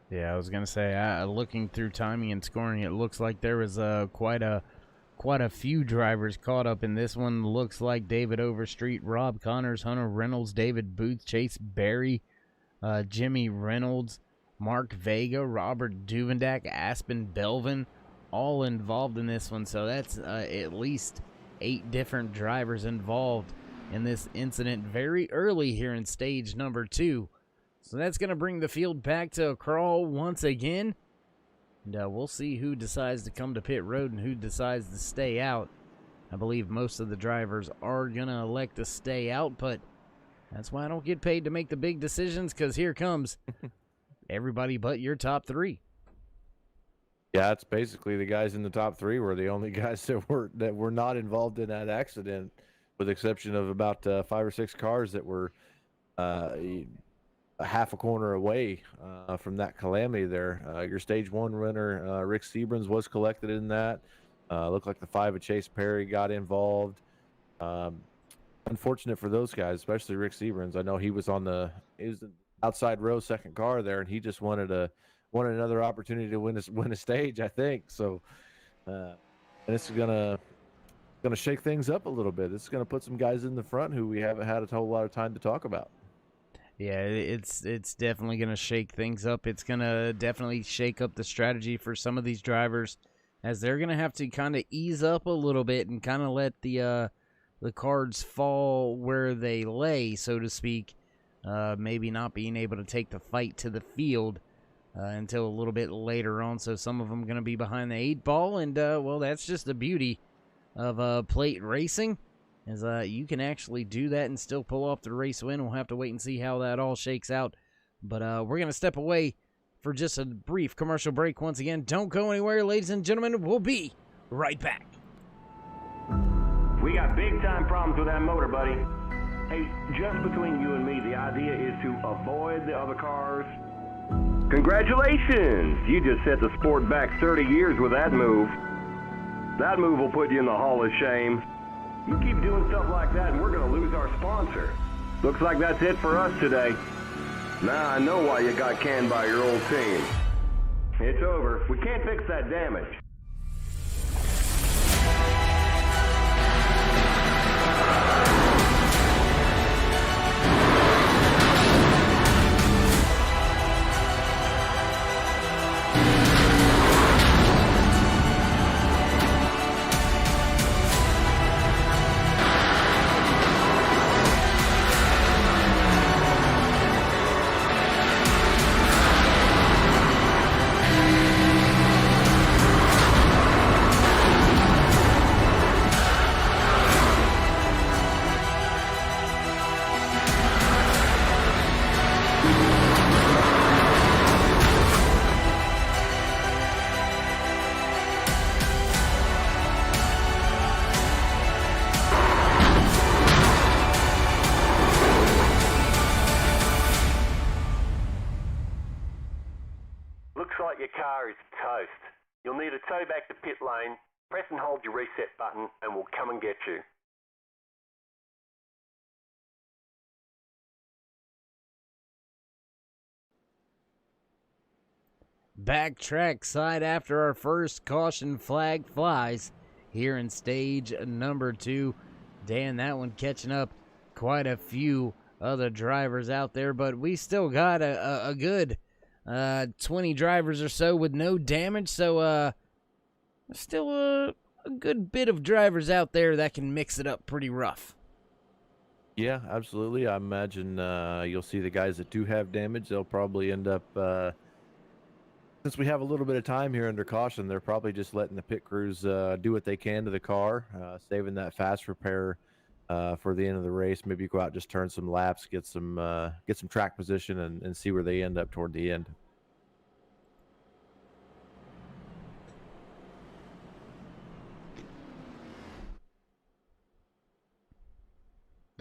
Yeah, I was going to say, looking through timing and scoring, it looks like there was quite a few drivers caught up in this one. Looks like David Overstreet, Rob Connors, Hunter Reynolds, David Booth, Chase Berry, Jimmy Reynolds, Mark Vega, Robert Duvendak, Aspen Belvin, all involved in this one, so that's at least 8 different drivers involved in this incident very early here in stage number 2. So that's going to bring the field back to a crawl once again. And we'll see who decides to come to pit road and who decides to stay out. I believe most of the drivers are going to elect to stay out, but that's why I don't get paid to make the big decisions, because here comes everybody but your top 3. Yeah, it's basically the guys in the top 3 were the only guys that were not involved in that accident, with the exception of about 5 or 6 cars that were a half a corner away from that calamity there. Your stage 1 winner, Rick Seabrans, was collected in that. Looked like the 5 of Chase Perry got involved. Unfortunate for those guys, especially Rick Seabrans. I know he was the outside row second car there, and he just wanted another opportunity to win a stage, I think. So, and this is gonna shake things up a little bit. This is gonna put some guys in the front who we haven't had a whole lot of time to talk about. Yeah, it's definitely going to shake things up. It's going to definitely shake up the strategy for some of these drivers, as they're going to have to kind of ease up a little bit and kind of let the cards fall where they lay, so to speak. Maybe not being able to take the fight to the field until a little bit later on. So some of them going to be behind the 8 ball, and well, that's just the beauty of plate racing. As you can actually do that and still pull off the race win. We'll have to wait and see how that all shakes out. But we're going to step away for just a brief commercial break once again. Don't go anywhere, ladies and gentlemen. We'll be right back. We got big-time problems with that motor, buddy. Hey, just between you and me, the idea is to avoid the other cars. Congratulations! You just set the sport back 30 years with that move. That move will put you in the Hall of Shame. You keep doing stuff like that and we're going to lose our sponsor. Looks like that's it for us today. Now I know why you got canned by your old team. It's over. We can't fix that damage. You'll need a tow back to pit lane. Press and hold your reset button and we'll come and get you. Backtrack side after our first caution flag flies here in stage number 2. Dan, that one catching up quite a few other drivers out there, but we still got a good 20 drivers or so with no damage, so still a good bit of drivers out there that can mix it up pretty rough. Yeah, absolutely. I imagine you'll see the guys that do have damage, they'll probably end up, since we have a little bit of time here under caution, they're probably just letting the pit crews do what they can to the car, saving that fast repair for the end of the race. Maybe go out, just turn some laps, get some track position, and see where they end up toward the end.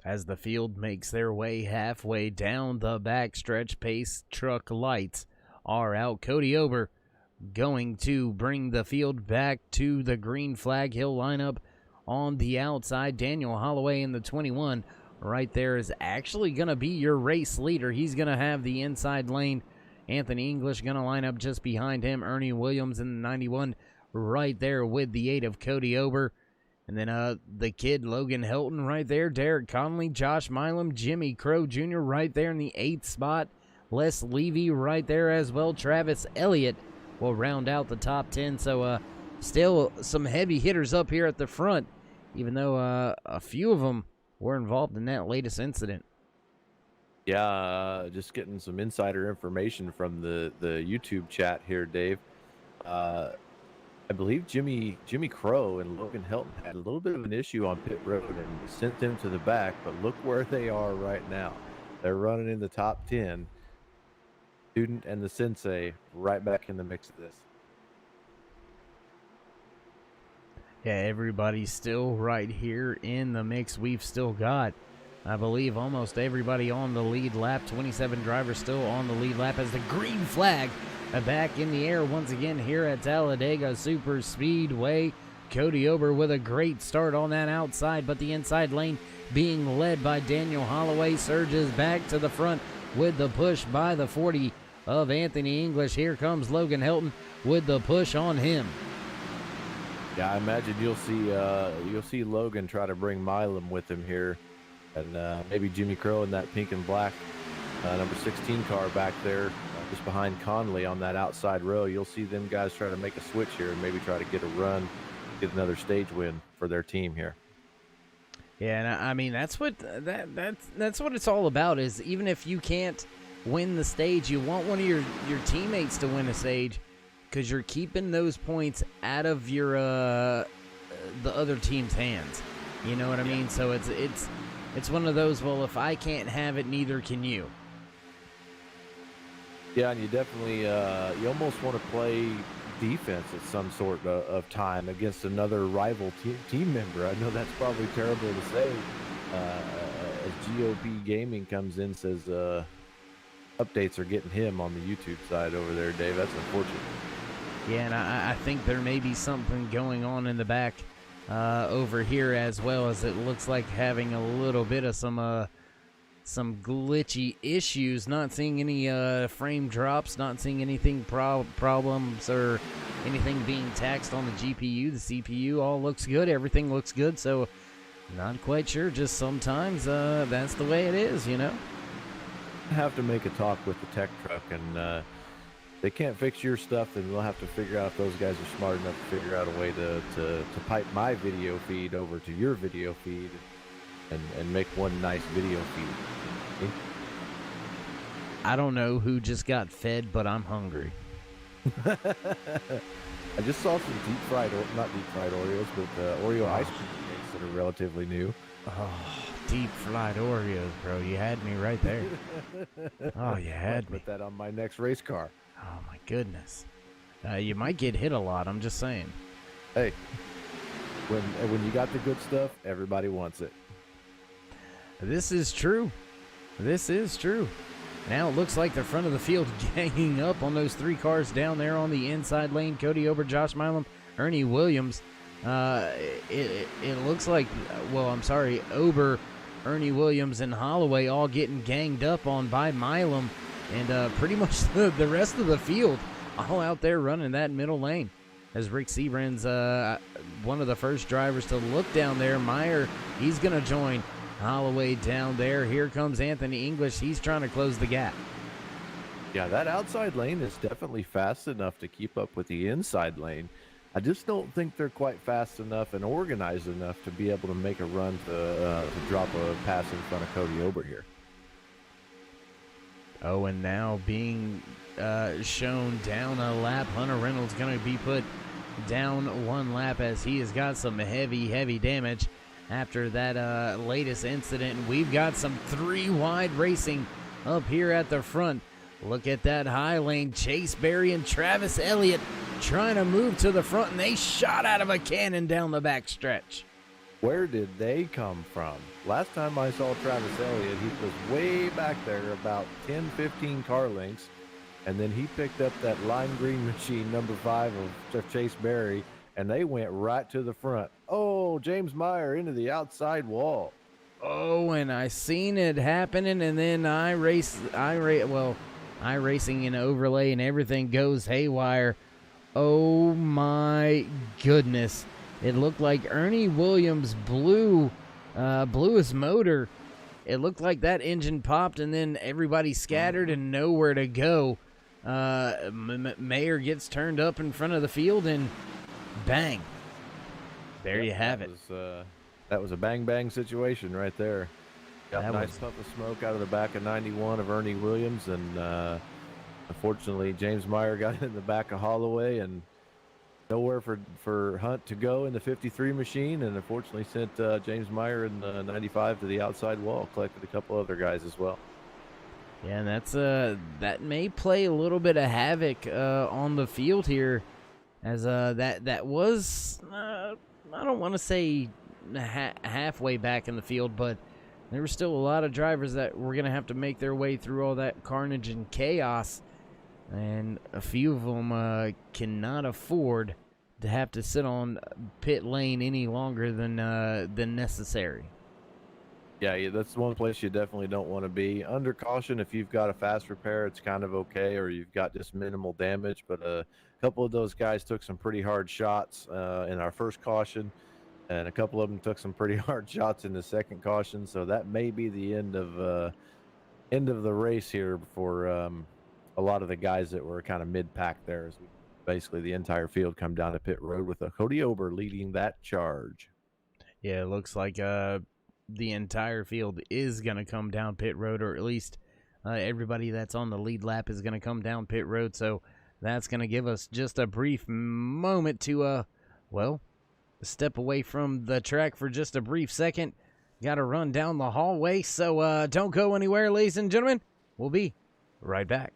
As the field makes their way halfway down the backstretch, pace truck lights are out. Cody Ober going to bring the field back to the green flag. He'll line up on the outside. Daniel Holloway in the 21 right there is actually going to be your race leader. He's going to have the inside lane. Anthony English going to line up just behind him. Ernie Williams in the 91 right there with the 8 of Cody Ober. And then the kid Logan Helton right there. Derek Conley, Josh Milam, Jimmy Crow Jr. right there in the 8th spot. Les Levy right there as well. Travis Elliott will round out the top 10. So still some heavy hitters up here at the front, even though a few of them were involved in that latest incident. Yeah, just getting some insider information from the YouTube chat here, Dave. I believe Jimmy Crow and Logan Helton had a little bit of an issue on pit road and sent them to the back, but look where they are right now. They're running in the top 10. Student and the Sensei right back in the mix of this. Yeah, everybody's still right here in the mix. We've still got, I believe, almost everybody on the lead lap. 27 drivers still on the lead lap as the green flag back in the air once again here at Talladega Super Speedway. Cody Ober with a great start on that outside, but the inside lane being led by Daniel Holloway surges back to the front with the push by the 40 of Anthony English. Here comes Logan Helton with the push on him. Yeah, I imagine you'll see Logan try to bring Milam with him here, and maybe Jimmy Crow in that pink and black number 16 car back there, just behind Conley on that outside row. You'll see them guys try to make a switch here and maybe try to get a run, get another stage win for their team here. Yeah, and I mean that's what it's all about. Is even if you can't win the stage, you want one of your teammates to win a stage, because you're keeping those points out of your the other team's hands. You know what I mean? So it's one of those. Well, if I can't have it, neither can you. Yeah, and you definitely you almost want to play defense at some sort of time against another rival team member. I know that's probably terrible to say. As GOP Gaming comes in, says updates are getting him on the YouTube side over there, Dave. That's unfortunate. Yeah, and I think there may be something going on in the back over here, as well, as it looks like having a little bit of some glitchy issues. Not seeing any frame drops, not seeing anything problems or anything being taxed on the GPU. The CPU all looks good. Everything looks good. So not quite sure. Just sometimes that's the way it is, you know. I have to make a talk with the tech truck, and they can't fix your stuff, then we'll have to figure out if those guys are smart enough to figure out a way to pipe my video feed over to your video feed and make one nice video feed. I don't know who just got fed, but I'm hungry. I just saw some not deep fried Oreos, but Oreo ice cream cakes that are relatively new. Oh, deep fried Oreos, bro. You had me right there. Oh, you had me. Put that on my next race car. Oh, my goodness. You might get hit a lot, I'm just saying. Hey, when you got the good stuff, everybody wants it. This is true. This is true. Now it looks like the front of the field ganging up on those three cars down there on the inside lane. Cody Ober, Josh Milam, Ernie Williams. It looks like, Ober, Ernie Williams, and Holloway all getting ganged up on by Milam. And pretty much the rest of the field all out there running that middle lane. As Rick Sebren's one of the first drivers to look down there. Meyer, he's going to join Holloway down there. Here comes Anthony English. He's trying to close the gap. Yeah, that outside lane is definitely fast enough to keep up with the inside lane. I just don't think they're quite fast enough and organized enough to be able to make a run to drop a pass in front of Cody Ober here. Oh, and now being shown down a lap. Hunter Reynolds going to be put down one lap as he has got some heavy damage after that latest incident. And we've got some three-wide racing up here at the front. Look at that high lane. Chase Berry and Travis Elliott trying to move to the front, and they shot out of a cannon down the back stretch. Where did they come from? Last time I saw Travis Elliott, he was way back there, about 10-15 car lengths, and then he picked up that lime green machine number 5 of Chase Berry, and they went right to the front. Oh, James Meyer into the outside wall. Oh, and I seen it happening, and then iRacing in overlay, and everything goes haywire. Oh my goodness. It looked like Ernie Williams blew his motor. It looked like that engine popped, and then everybody scattered and nowhere to go. Mayer gets turned up in front of the field, and bang. There you have it. That was a bang situation right there. Got That a nice was- puff of smoke out of the back of 91 of Ernie Williams, and unfortunately James Meyer got in the back of Holloway, and nowhere for Hunt to go in the 53 machine, and unfortunately sent James Meyer in the 95 to the outside wall. Collected a couple other guys as well. Yeah, and that's that may play a little bit of havoc on the field here, as that was I don't want to say halfway back in the field, but there were still a lot of drivers that were gonna have to make their way through all that carnage and chaos, and a few of them cannot afford to have to sit on pit lane any longer than necessary. Yeah, that's one place you definitely don't want to be. Under caution, if you've got a fast repair, it's kind of okay, or you've got just minimal damage. But a couple of those guys took some pretty hard shots in our first caution, and a couple of them took some pretty hard shots in the second caution. So that may be the end of the race here for a lot of the guys that were kind of mid-pack there. As we basically the entire field come down to pit road with Cody Ober leading that charge. Yeah, it looks like the entire field is going to come down pit road, or at least everybody that's on the lead lap is going to come down pit road. So that's going to give us just a brief moment to, step away from the track for just a brief second. Got to run down the hallway, so don't go anywhere, ladies and gentlemen. We'll be right back.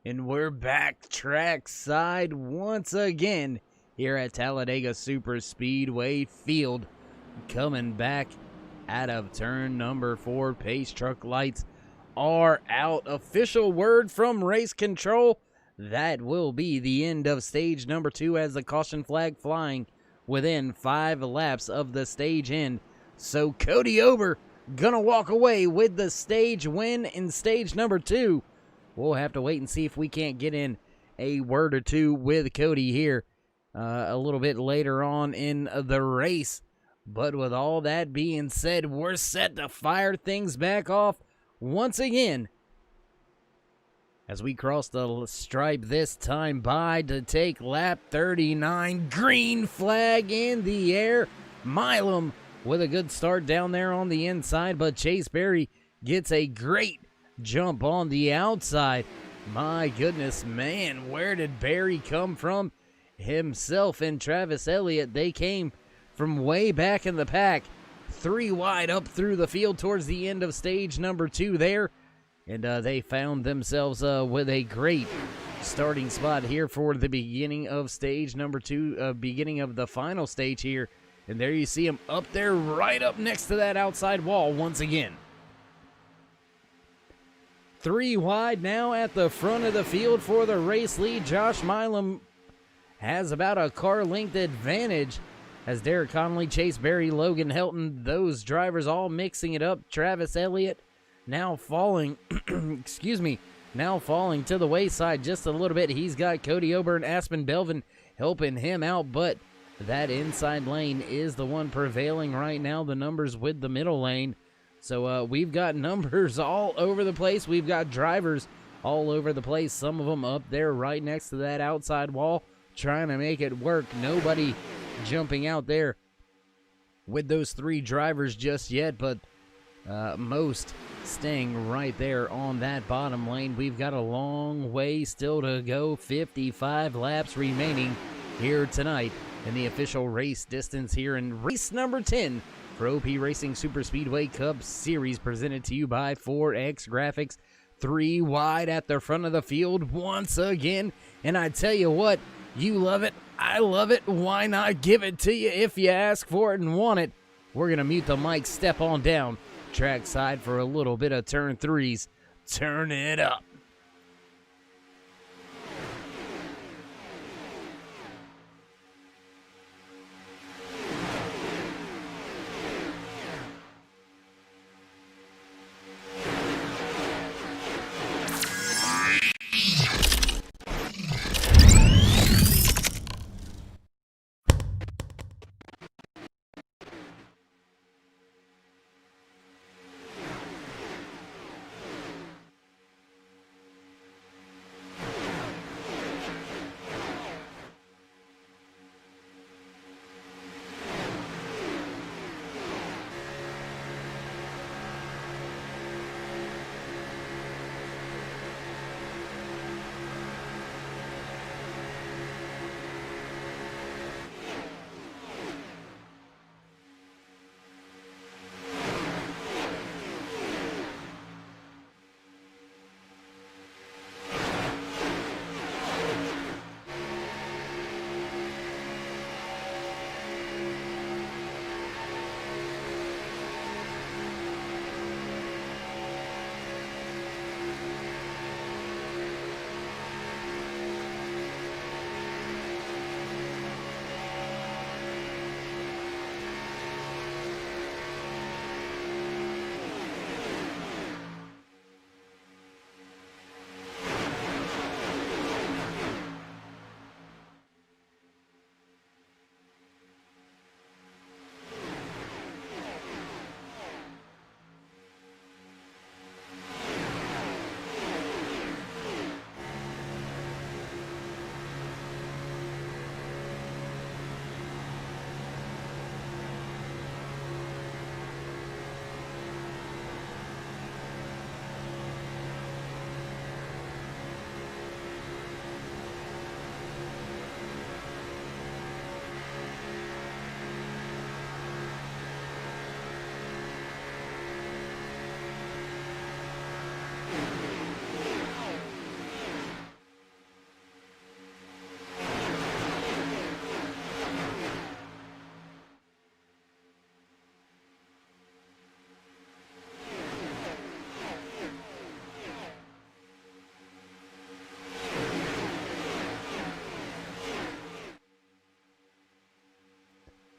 And we're back trackside once again here at Talladega Super Speedway Field. Coming back out of turn number 4. Pace truck lights are out. Official word from race control. That will be the end of stage number 2 as the caution flag flying within 5 laps of the stage end. So Cody Ober gonna walk away with the stage win in stage number 2. We'll have to wait and see if we can't get in a word or two with Cody here a little bit later on in the race. But with all that being said, we're set to fire things back off once again as we cross the stripe this time by to take lap 39. Green flag in the air. Milam with a good start down there on the inside, but Chase Berry gets a great jump on the outside. My goodness, man, where did Barry come from? Himself and Travis Elliott, they came from way back in the pack. 3 wide up through the field towards the end of stage number 2 there. And they found themselves with a great starting spot here for the beginning of stage number 2, beginning of the final stage here. And there you see him up there, right up next to that outside wall once again. 3 wide now at the front of the field for the race lead. Josh Milam has about a car length advantage as Derek Connolly, Chase Berry, Logan Helton, those drivers all mixing it up. Travis Elliott now falling, now falling to the wayside just a little bit. He's got Cody Ober and Aspen Belvin helping him out, but that inside lane is the one prevailing right now. The numbers with the middle lane. So we've got numbers all over the place. We've got drivers all over the place. Some of them up there right next to that outside wall trying to make it work. Nobody jumping out there with those 3 drivers just yet, but most staying right there on that bottom lane. We've got a long way still to go. 55 laps remaining here tonight in the official race distance here in race number 10 for OP Racing Super Speedway Cup Series, presented to you by 4X Graphics. 3 wide at the front of the field once again. And I tell you what, you love it, I love it. Why not give it to you if you ask for it and want it? We're going to mute the mic, step on down trackside for a little bit of turn 3s. Turn it up.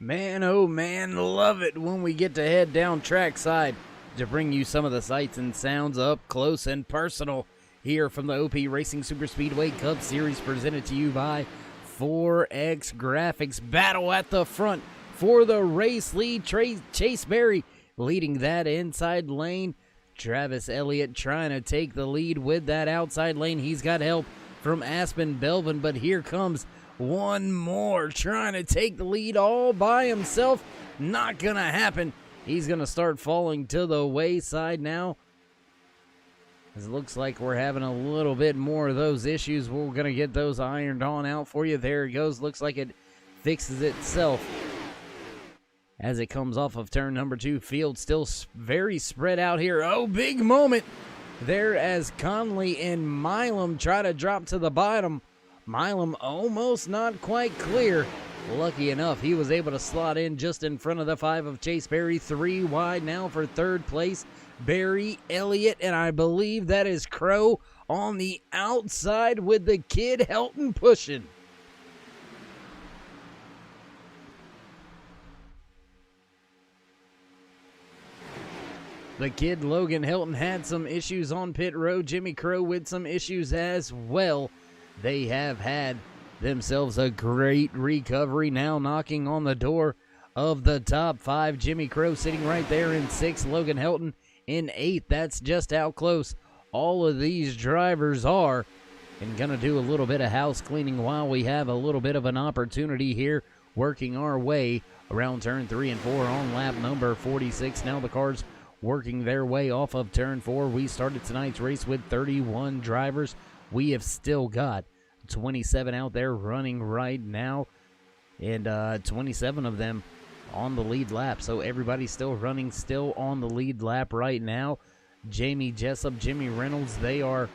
Man, oh man, love it when we get to head down trackside to bring you some of the sights and sounds up close and personal here from the OP Racing Super Speedway Cup Series, presented to you by 4X Graphics. Battle at the front for the race lead. Chase Berry leading that inside lane. Travis Elliott trying to take the lead with that outside lane. He's got help from Aspen Belvin, but here comes one more trying to take the lead all by himself. Not going to happen. He's going to start falling to the wayside now. It looks like we're having a little bit more of those issues. We're going to get those ironed on out for you. There it goes. Looks like it fixes itself as it comes off of turn number 2. Field still very spread out here. Oh, big moment there as Conley and Milam try to drop to the bottom. Milam almost not quite clear. Lucky enough, he was able to slot in just in front of the 5 of Chase Berry. 3 wide now for third place. Berry, Elliott, and I believe that is Crow on the outside with the kid Helton pushing. The kid Logan Helton had some issues on pit road. Jimmy Crow with some issues as well. They have had themselves a great recovery, now knocking on the door of the top 5. Jimmy Crow sitting right there in 6th. Logan Helton in 8th. That's just how close all of these drivers are. And going to do a little bit of house cleaning while we have a little bit of an opportunity here, working our way around turn 3 and 4 on lap number 46. Now the cars working their way off of turn 4. We started tonight's race with 31 drivers. We have still got 27 out there running right now, and 27 of them on the lead lap. So everybody's still running, still on the lead lap right now. Jamie Jessup, Jimmy Reynolds, they are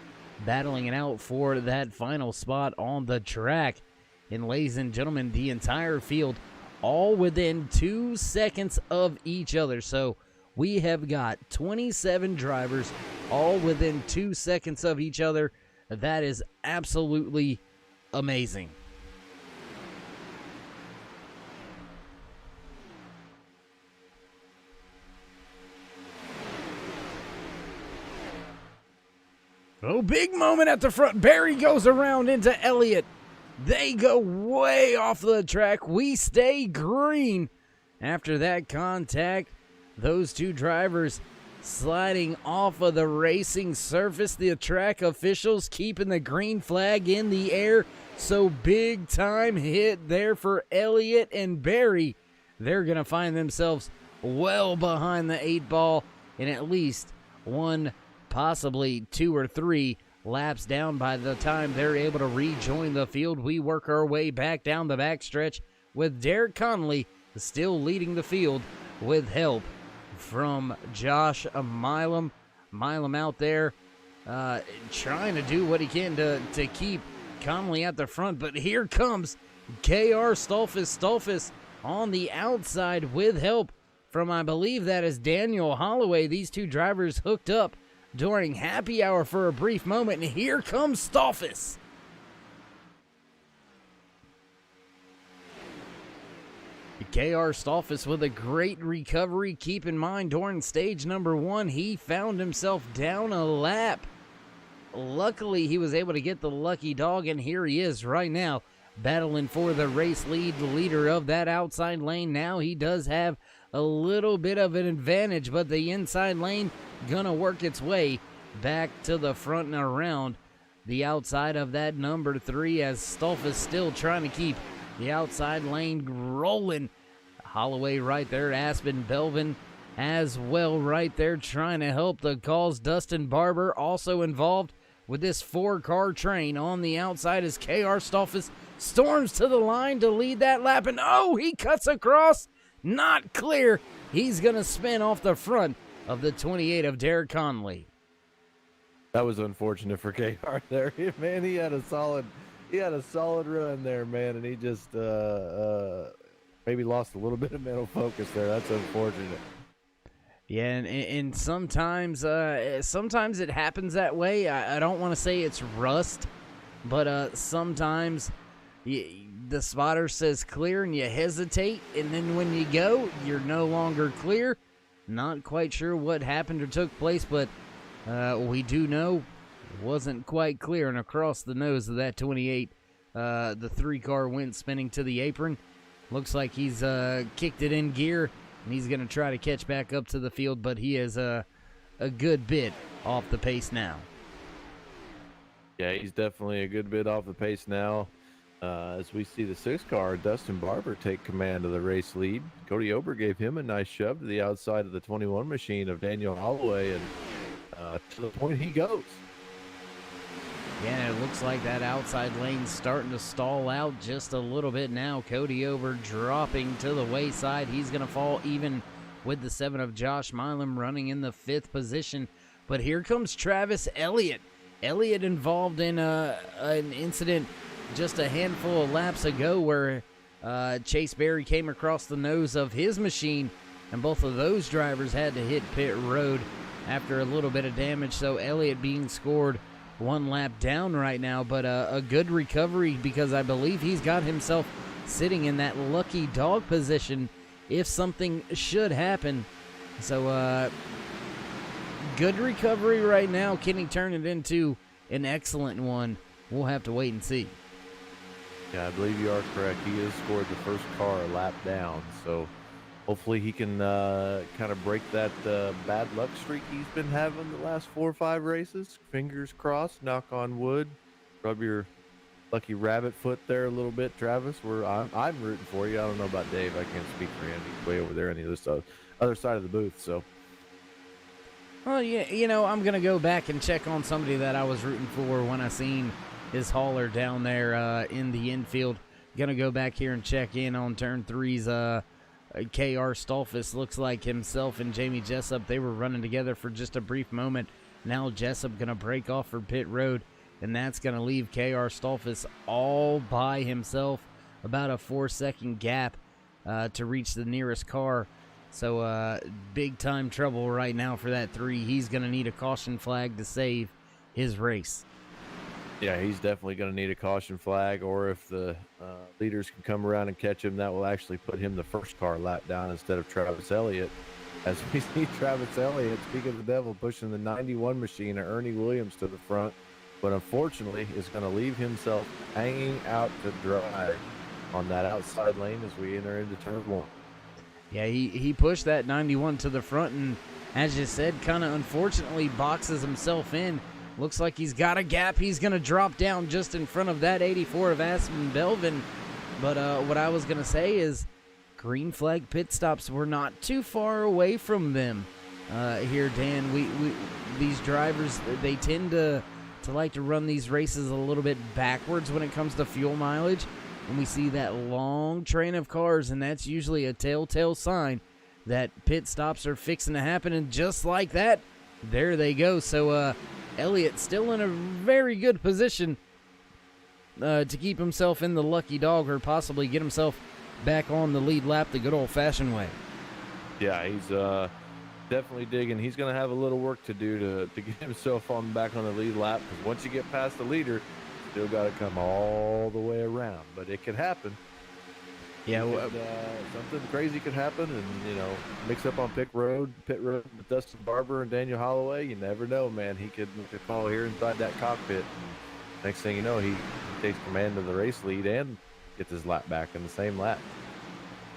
battling it out for that final spot on the track. And ladies and gentlemen, the entire field all within 2 seconds of each other. So we have got 27 drivers all within 2 seconds of each other. That is absolutely amazing. Oh, big moment at the front. Barry goes around into Elliott. They go way off the track. We stay green after that contact. Those two drivers sliding off of the racing surface. The track officials keeping the green flag in the air. So big time hit there for Elliott and Barry. They're going to find themselves well behind the 8 ball in at least 1, possibly 2 or 3 laps down by the time they're able to rejoin the field. We work our way back down the backstretch with Derek Conley still leading the field with help from Josh Milam. Milam out there trying to do what he can to keep Conley at the front. But here comes KR Stolfus. Stolfus on the outside with help from, I believe that is Daniel Holloway. These two drivers hooked up during happy hour for a brief moment. And here comes Stolfus. KR Stolfus with a great recovery. Keep in mind, during stage number 1, he found himself down a lap. Luckily, he was able to get the lucky dog, and here he is right now, battling for the race lead, the leader of that outside lane. Now he does have a little bit of an advantage, but the inside lane gonna work its way back to the front and around the outside of that number 3, as Stolfus still trying to keep the outside lane rolling. Holloway right there, Aspen Belvin as well right there trying to help the cause. Dustin Barber also involved with this 4-car train on the outside as KR Stolfus storms to the line to lead that lap. And oh, he cuts across. Not clear. He's going to spin off the front of the 28 of Derek Conley. That was unfortunate for KR there. Man, he had a solid run there, man, and he just maybe lost a little bit of mental focus there. That's unfortunate. Yeah, and sometimes it happens that way. I don't want to say it's rust, but sometimes the spotter says clear and you hesitate, and then when you go, you're no longer clear. Not quite sure what happened or took place, but we do know wasn't quite clear, and across the nose of that 28, the 3-car went spinning to the apron. Looks like he's kicked it in gear, and he's going to try to catch back up to the field, but he is a good bit off the pace now. Yeah, he's definitely a good bit off the pace now. As we see the 6-car, Dustin Barber, take command of the race lead. Cody Ober gave him a nice shove to the outside of the 21 machine of Daniel Holloway, and to the point he goes. Yeah, it looks like that outside lane's starting to stall out just a little bit now. Cody Ober dropping to the wayside. He's going to fall even with the 7 of Josh Milam running in the 5th position. But here comes Travis Elliott. Elliott involved in an incident just a handful of laps ago where Chase Berry came across the nose of his machine, and both of those drivers had to hit pit road after a little bit of damage. So Elliott being scored 1 lap down right now, but a good recovery because I believe he's got himself sitting in that lucky dog position if something should happen. So good recovery right now. Can he turn it into an excellent one? We'll have to wait and see. Yeah, I believe you are correct. He has scored the first car a lap down, so hopefully he can kind of break that bad luck streak he's been having the last 4 or 5 races. Fingers crossed, knock on wood. Rub your lucky rabbit foot there a little bit, Travis. I'm rooting for you. I don't know about Dave. I can't speak for him. He's way over there on the other side of the booth, so. Well, yeah, I'm going to go back and check on somebody that I was rooting for when I seen his hauler down there in the infield. Going to go back here and check in on turn 3's KR Stolfus. Looks like himself and Jamie Jessup, they were running together for just a brief moment. Now Jessup going to break off for pit road, and that's going to leave KR Stolfus all by himself, about a 4-second gap to reach the nearest car. So big time trouble right now for that 3. He's going to need a caution flag to save his race. Yeah, he's definitely going to need a caution flag, or if the leaders can come around and catch him, that will actually put him the first car lap down instead of Travis Elliott. As we see Travis Elliott, speak of the devil, pushing the 91 machine of Ernie Williams to the front, but unfortunately is going to leave himself hanging out to dry on that outside lane as we enter into turn 1. Yeah, he pushed that 91 to the front, and as you said, kind of unfortunately boxes himself in. Looks like he's got a gap. He's going to drop down just in front of that 84 of Aspen Belvin. But what I was going to say is green flag pit stops were not too far away from them here, Dan. We these drivers, they tend to like to run these races a little bit backwards when it comes to fuel mileage. And we see that long train of cars, and that's usually a telltale sign that pit stops are fixing to happen. And just like that, there they go. So Elliott still in a very good position to keep himself in the lucky dog, or possibly get himself back on the lead lap the good old-fashioned way. Yeah, he's definitely digging. He's going to have a little work to do to get himself back on the lead lap, because once you get past the leader, still got to come all the way around. But it could happen. Yeah, something crazy could happen, and mix up on pit road with Dustin Barber and Daniel Holloway. You never know, man. He could fall here inside that cockpit. And next thing you know, he takes command of the race lead and gets his lap back in the same lap.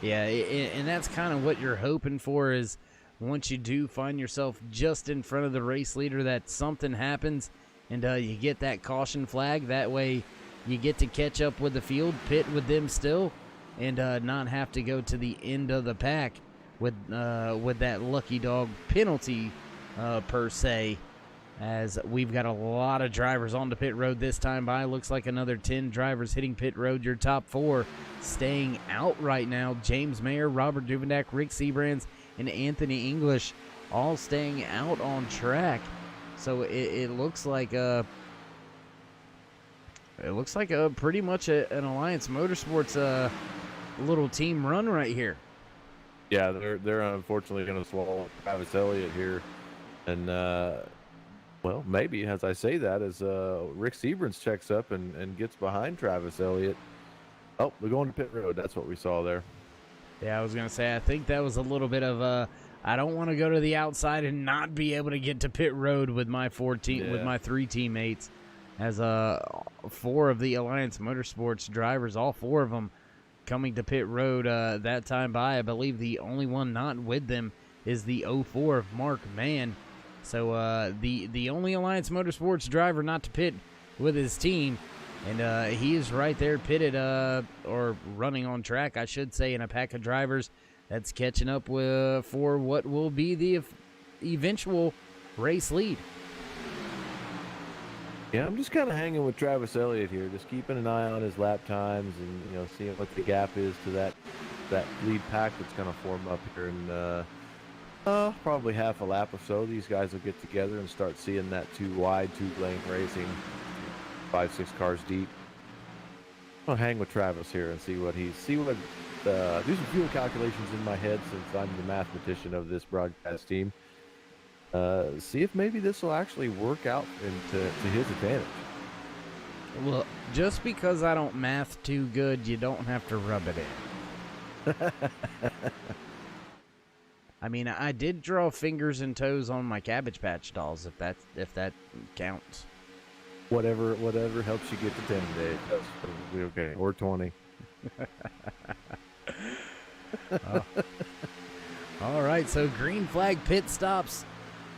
Yeah, and that's kind of what you're hoping for, is once you do find yourself just in front of the race leader, that something happens and you get that caution flag. That way you get to catch up with the field, pit with them still, and not have to go to the end of the pack with that lucky dog penalty per se, as we've got a lot of drivers on the pit road this time by. Looks like another 10 drivers hitting pit road. Your top 4 staying out right now: James Mayer, Robert Duvendak, Rick Sebrands, and Anthony English, all staying out on track. So it looks like pretty much an Alliance Motorsports little team run right here. Yeah, they're unfortunately going to swallow Travis Elliott here, and well, maybe as I say that, as Rick Sebrands checks up and gets behind Travis Elliott, Oh, we're going to pit road. That's what we saw there. Yeah, I was going to say, I think that was a little bit of I don't want to go to the outside and not be able to get to pit road with my with my 3 teammates. As 4 of the Alliance Motorsports drivers, all 4 of them coming to pit road that time by. I believe the only one not with them is the 04 of Mark Mann. So the only Alliance Motorsports driver not to pit with his team. And he is right there pitted, or running on track, I should say, in a pack of drivers that's catching up for what will be the eventual race lead. Yeah, I'm just kind of hanging with Travis Elliott here, just keeping an eye on his lap times and, seeing what the gap is to that lead pack that's going to form up here in probably half a lap or so. These guys will get together and start seeing that 2-wide, 2-lane racing, 5-6 cars deep. I'll hang with Travis here and do some fuel calculations in my head since I'm the mathematician of this broadcast team. See if maybe this will actually work out to his advantage. Well, just because I don't math too good, you don't have to rub it in. I mean, I did draw fingers and toes on my Cabbage Patch dolls, if that counts. Whatever helps you get to 10 days. That's probably okay. Or 20. All right, so green flag pit stops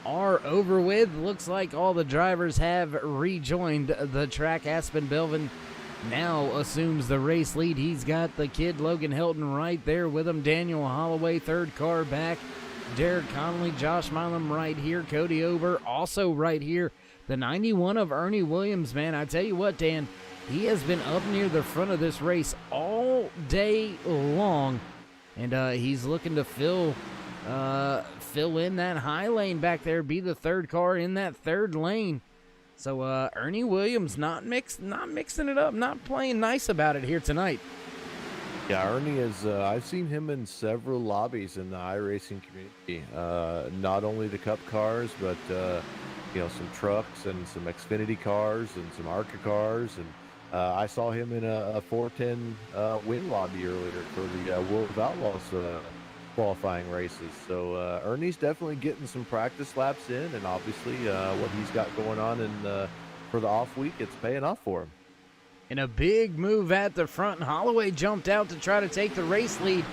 are over with. Looks like all the drivers have rejoined the track. Aspen Belvin now assumes the race lead. He's got the kid Logan Hilton right there with him. Daniel Holloway, third car back. Derek Connolly, Josh Milam right here. Cody Ober also right here. The 91 of Ernie Williams, man, I tell you what, Dan, he has been up near the front of this race all day long, and he's looking to fill in that high lane back there, be the third car in that third lane. So Ernie Williams not mixing it up, not playing nice about it here tonight. Yeah, Ernie is. I've seen him in several lobbies in the iRacing community. Not only the Cup cars, but some trucks and some Xfinity cars and some ARCA cars, and I saw him in a 410 win lobby earlier for the World of Outlaws qualifying races. So Ernie's definitely getting some practice laps in, and obviously what he's got going on for the off week, it's paying off for him. In a big move at the front, Holloway jumped out to try to take the race lead,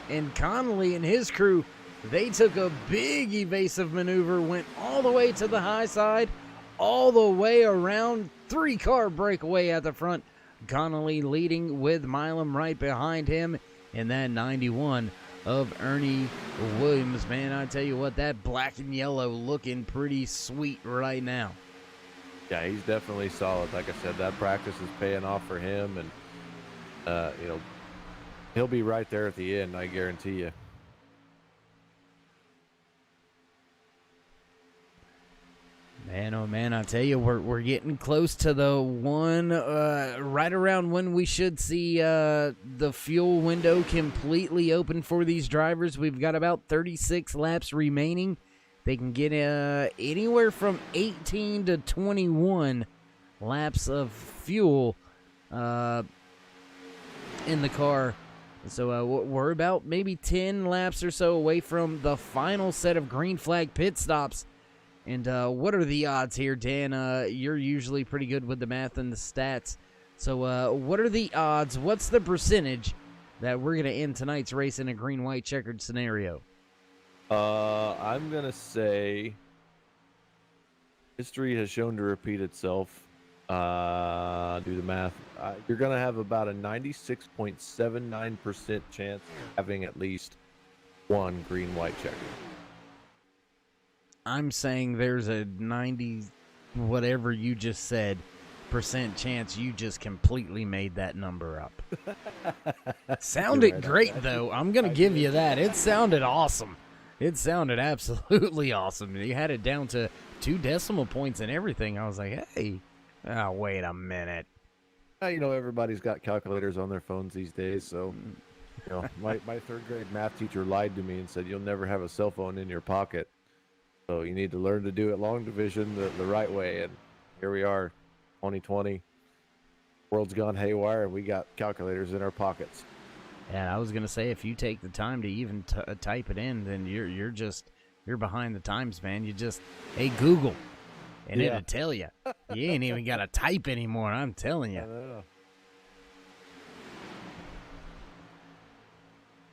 and Connolly and his crew, they took a big evasive maneuver, went all the way to the high side, all the way around, 3-car breakaway at the front. Connolly leading with Milam right behind him in that 91 of Ernie Williams. Man, I tell you what, that black and yellow looking pretty sweet right now. Yeah, he's definitely solid. Like I said, that practice is paying off for him, and he'll be right there at the end, I guarantee you. Man, oh man, I tell you, we're getting close to the one, right around when we should see the fuel window completely open for these drivers. We've got about 36 laps remaining. They can get anywhere from 18 to 21 laps of fuel in the car. So we're about maybe 10 laps or so away from the final set of green flag pit stops. And what are the odds here, Dan? You're usually pretty good with the math and the stats. So what are the odds? What's the percentage that we're going to end tonight's race in a green-white checkered scenario? I'm going to say history has shown to repeat itself. Do the math. You're going to have about a 96.79% chance of having at least one green-white checker. I'm saying there's a 90 whatever you just said % chance you just completely made that number up. Sounded right, great, though. I'm going to give you that. It sounded awesome. It sounded absolutely awesome. You had it down to 2 decimal points and everything. I was like, hey, wait a minute. Everybody's got calculators on their phones these days, so my 3rd grade math teacher lied to me and said you'll never have a cell phone in your pocket. So you need to learn to do it long division the right way, and here we are, 2020. world's gone haywire and we got calculators in our pockets. Yeah, I was gonna say, if you take the time to even type it in, then you're behind the times, man. You just, hey, Google, and Yeah. it'll tell you. You ain't even gotta type anymore. I'm telling I you. know.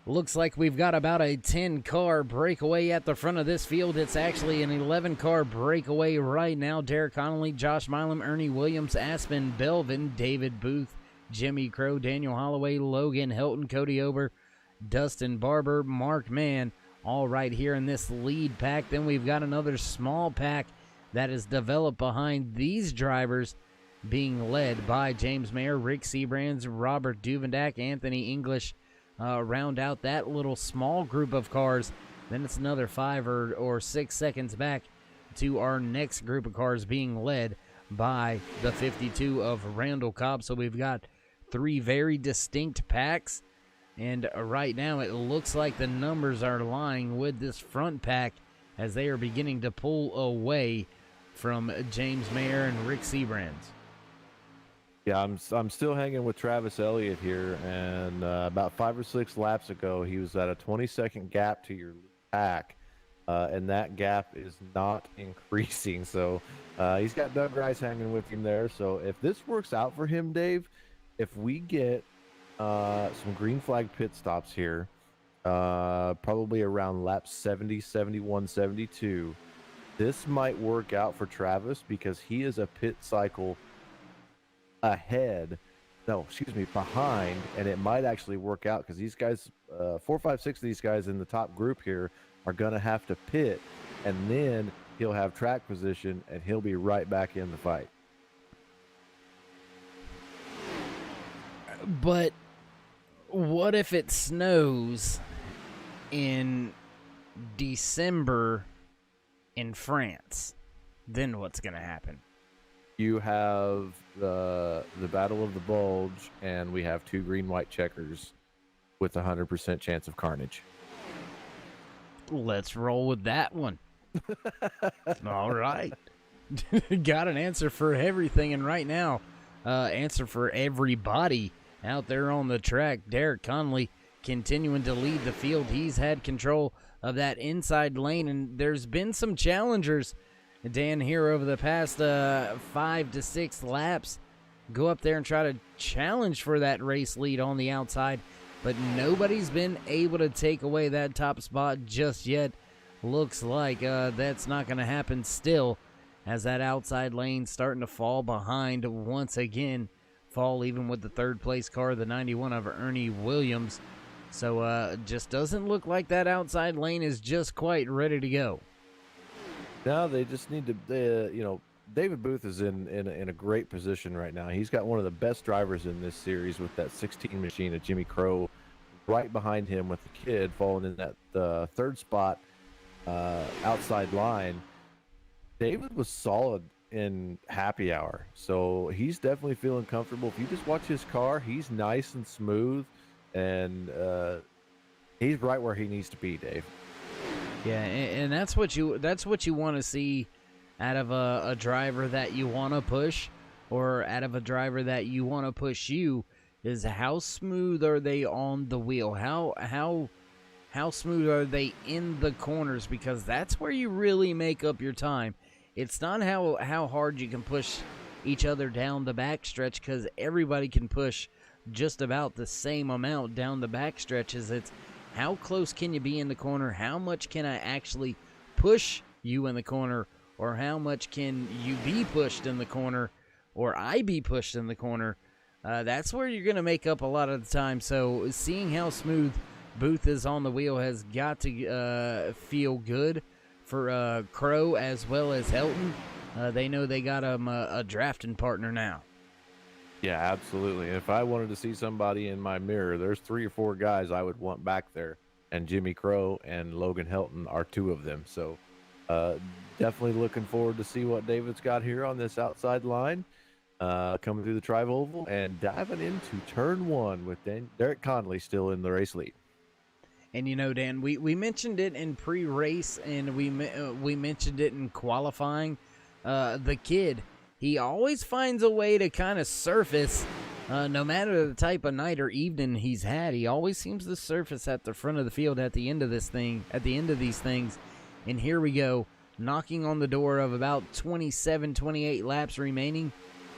Looks like we've got about a 10-car breakaway at the front of this field. It's actually an 11-car breakaway right now. Derek Connolly, Josh Milam, Ernie Williams, Aspen Belvin, David Booth, Jimmy Crow, Daniel Holloway, Logan Helton, Cody Ober, Dustin Barber, Mark Mann, all right here in this lead pack. Then we've got another small pack that is developed behind these drivers, being led by James Mayer, Rick Seabrands, Robert Duvendak, Anthony English, round out that little small group of cars. Then it's another 5 or 6 seconds back to our next group of cars being led by the 52 of Randall Cobb. So we've got 3 very distinct packs, and right now it looks like the numbers are lying with this front pack as they are beginning to pull away from James Mayer and Rick Seabrands. Yeah, I'm still hanging with Travis Elliott here, and about 5 or 6 laps ago, he was at a 20-second gap to your pack, and that gap is not increasing. So he's got Doug Rice hanging with him there. So if this works out for him, Dave, if we get some green flag pit stops here, probably around lap 70, 71, 72, this might work out for Travis because he is a pit cycle behind, and it might actually work out because these guys, 4, 5, 6 of these guys in the top group here are going to have to pit, and then he'll have track position and he'll be right back in the fight. But what if it snows in December in France? Then what's going to happen? You have the Battle of the Bulge, and we have 2 green-white checkers with 100% chance of carnage. Let's roll with that one. All right. Got an answer for everything, and right now, answer for everybody out there on the track. Derek Conley continuing to lead the field. He's had control of that inside lane, and there's been some challengers, Dan, here over the past 5 to 6 laps, go up there and try to challenge for that race lead on the outside, but nobody's been able to take away that top spot just yet. Looks like that's not going to happen still, as that outside lane starting to fall behind once again. Fall even with the 3rd place car, the 91 of Ernie Williams. So just doesn't look like that outside lane is just quite ready to go. Now they just need to, David Booth is in a great position right now. He's got one of the best drivers in this series with that 16 machine of Jimmy Crow right behind him with the kid falling in that 3rd spot outside line. David was solid in happy hour, so he's definitely feeling comfortable. If you just watch his car, he's nice and smooth, and he's right where he needs to be, Dave. Yeah, and that's what you want to see out of a driver that you want to push, or out of a driver that you want to push you, is how smooth are they on the wheel? How smooth are they in the corners? Because that's where you really make up your time. It's not how hard you can push each other down the backstretch, because everybody can push just about the same amount down the backstretches. It's how close can you be in the corner? How much can I actually push you in the corner? Or how much can you be pushed in the corner? Or I be pushed in the corner? That's where you're going to make up a lot of the time. So seeing how smooth Booth is on the wheel has got to feel good for Crow as well as Helton. They know they got a drafting partner now. Yeah, absolutely. If I wanted to see somebody in my mirror, there's 3 or 4 guys I would want back there, and Jimmy Crow and Logan Helton are 2 of them. So definitely looking forward to see what David's got here on this outside line, coming through the tri-oval and diving into turn 1 with Derek Conley still in the race lead. And Dan, we mentioned it in pre-race, and we mentioned it in qualifying. The kid, he always finds a way to kind of surface No matter the type of night or evening he's had, he always seems to surface at the front of the field at the end of these things. And here we go, knocking on the door of about 27, 28 laps remaining.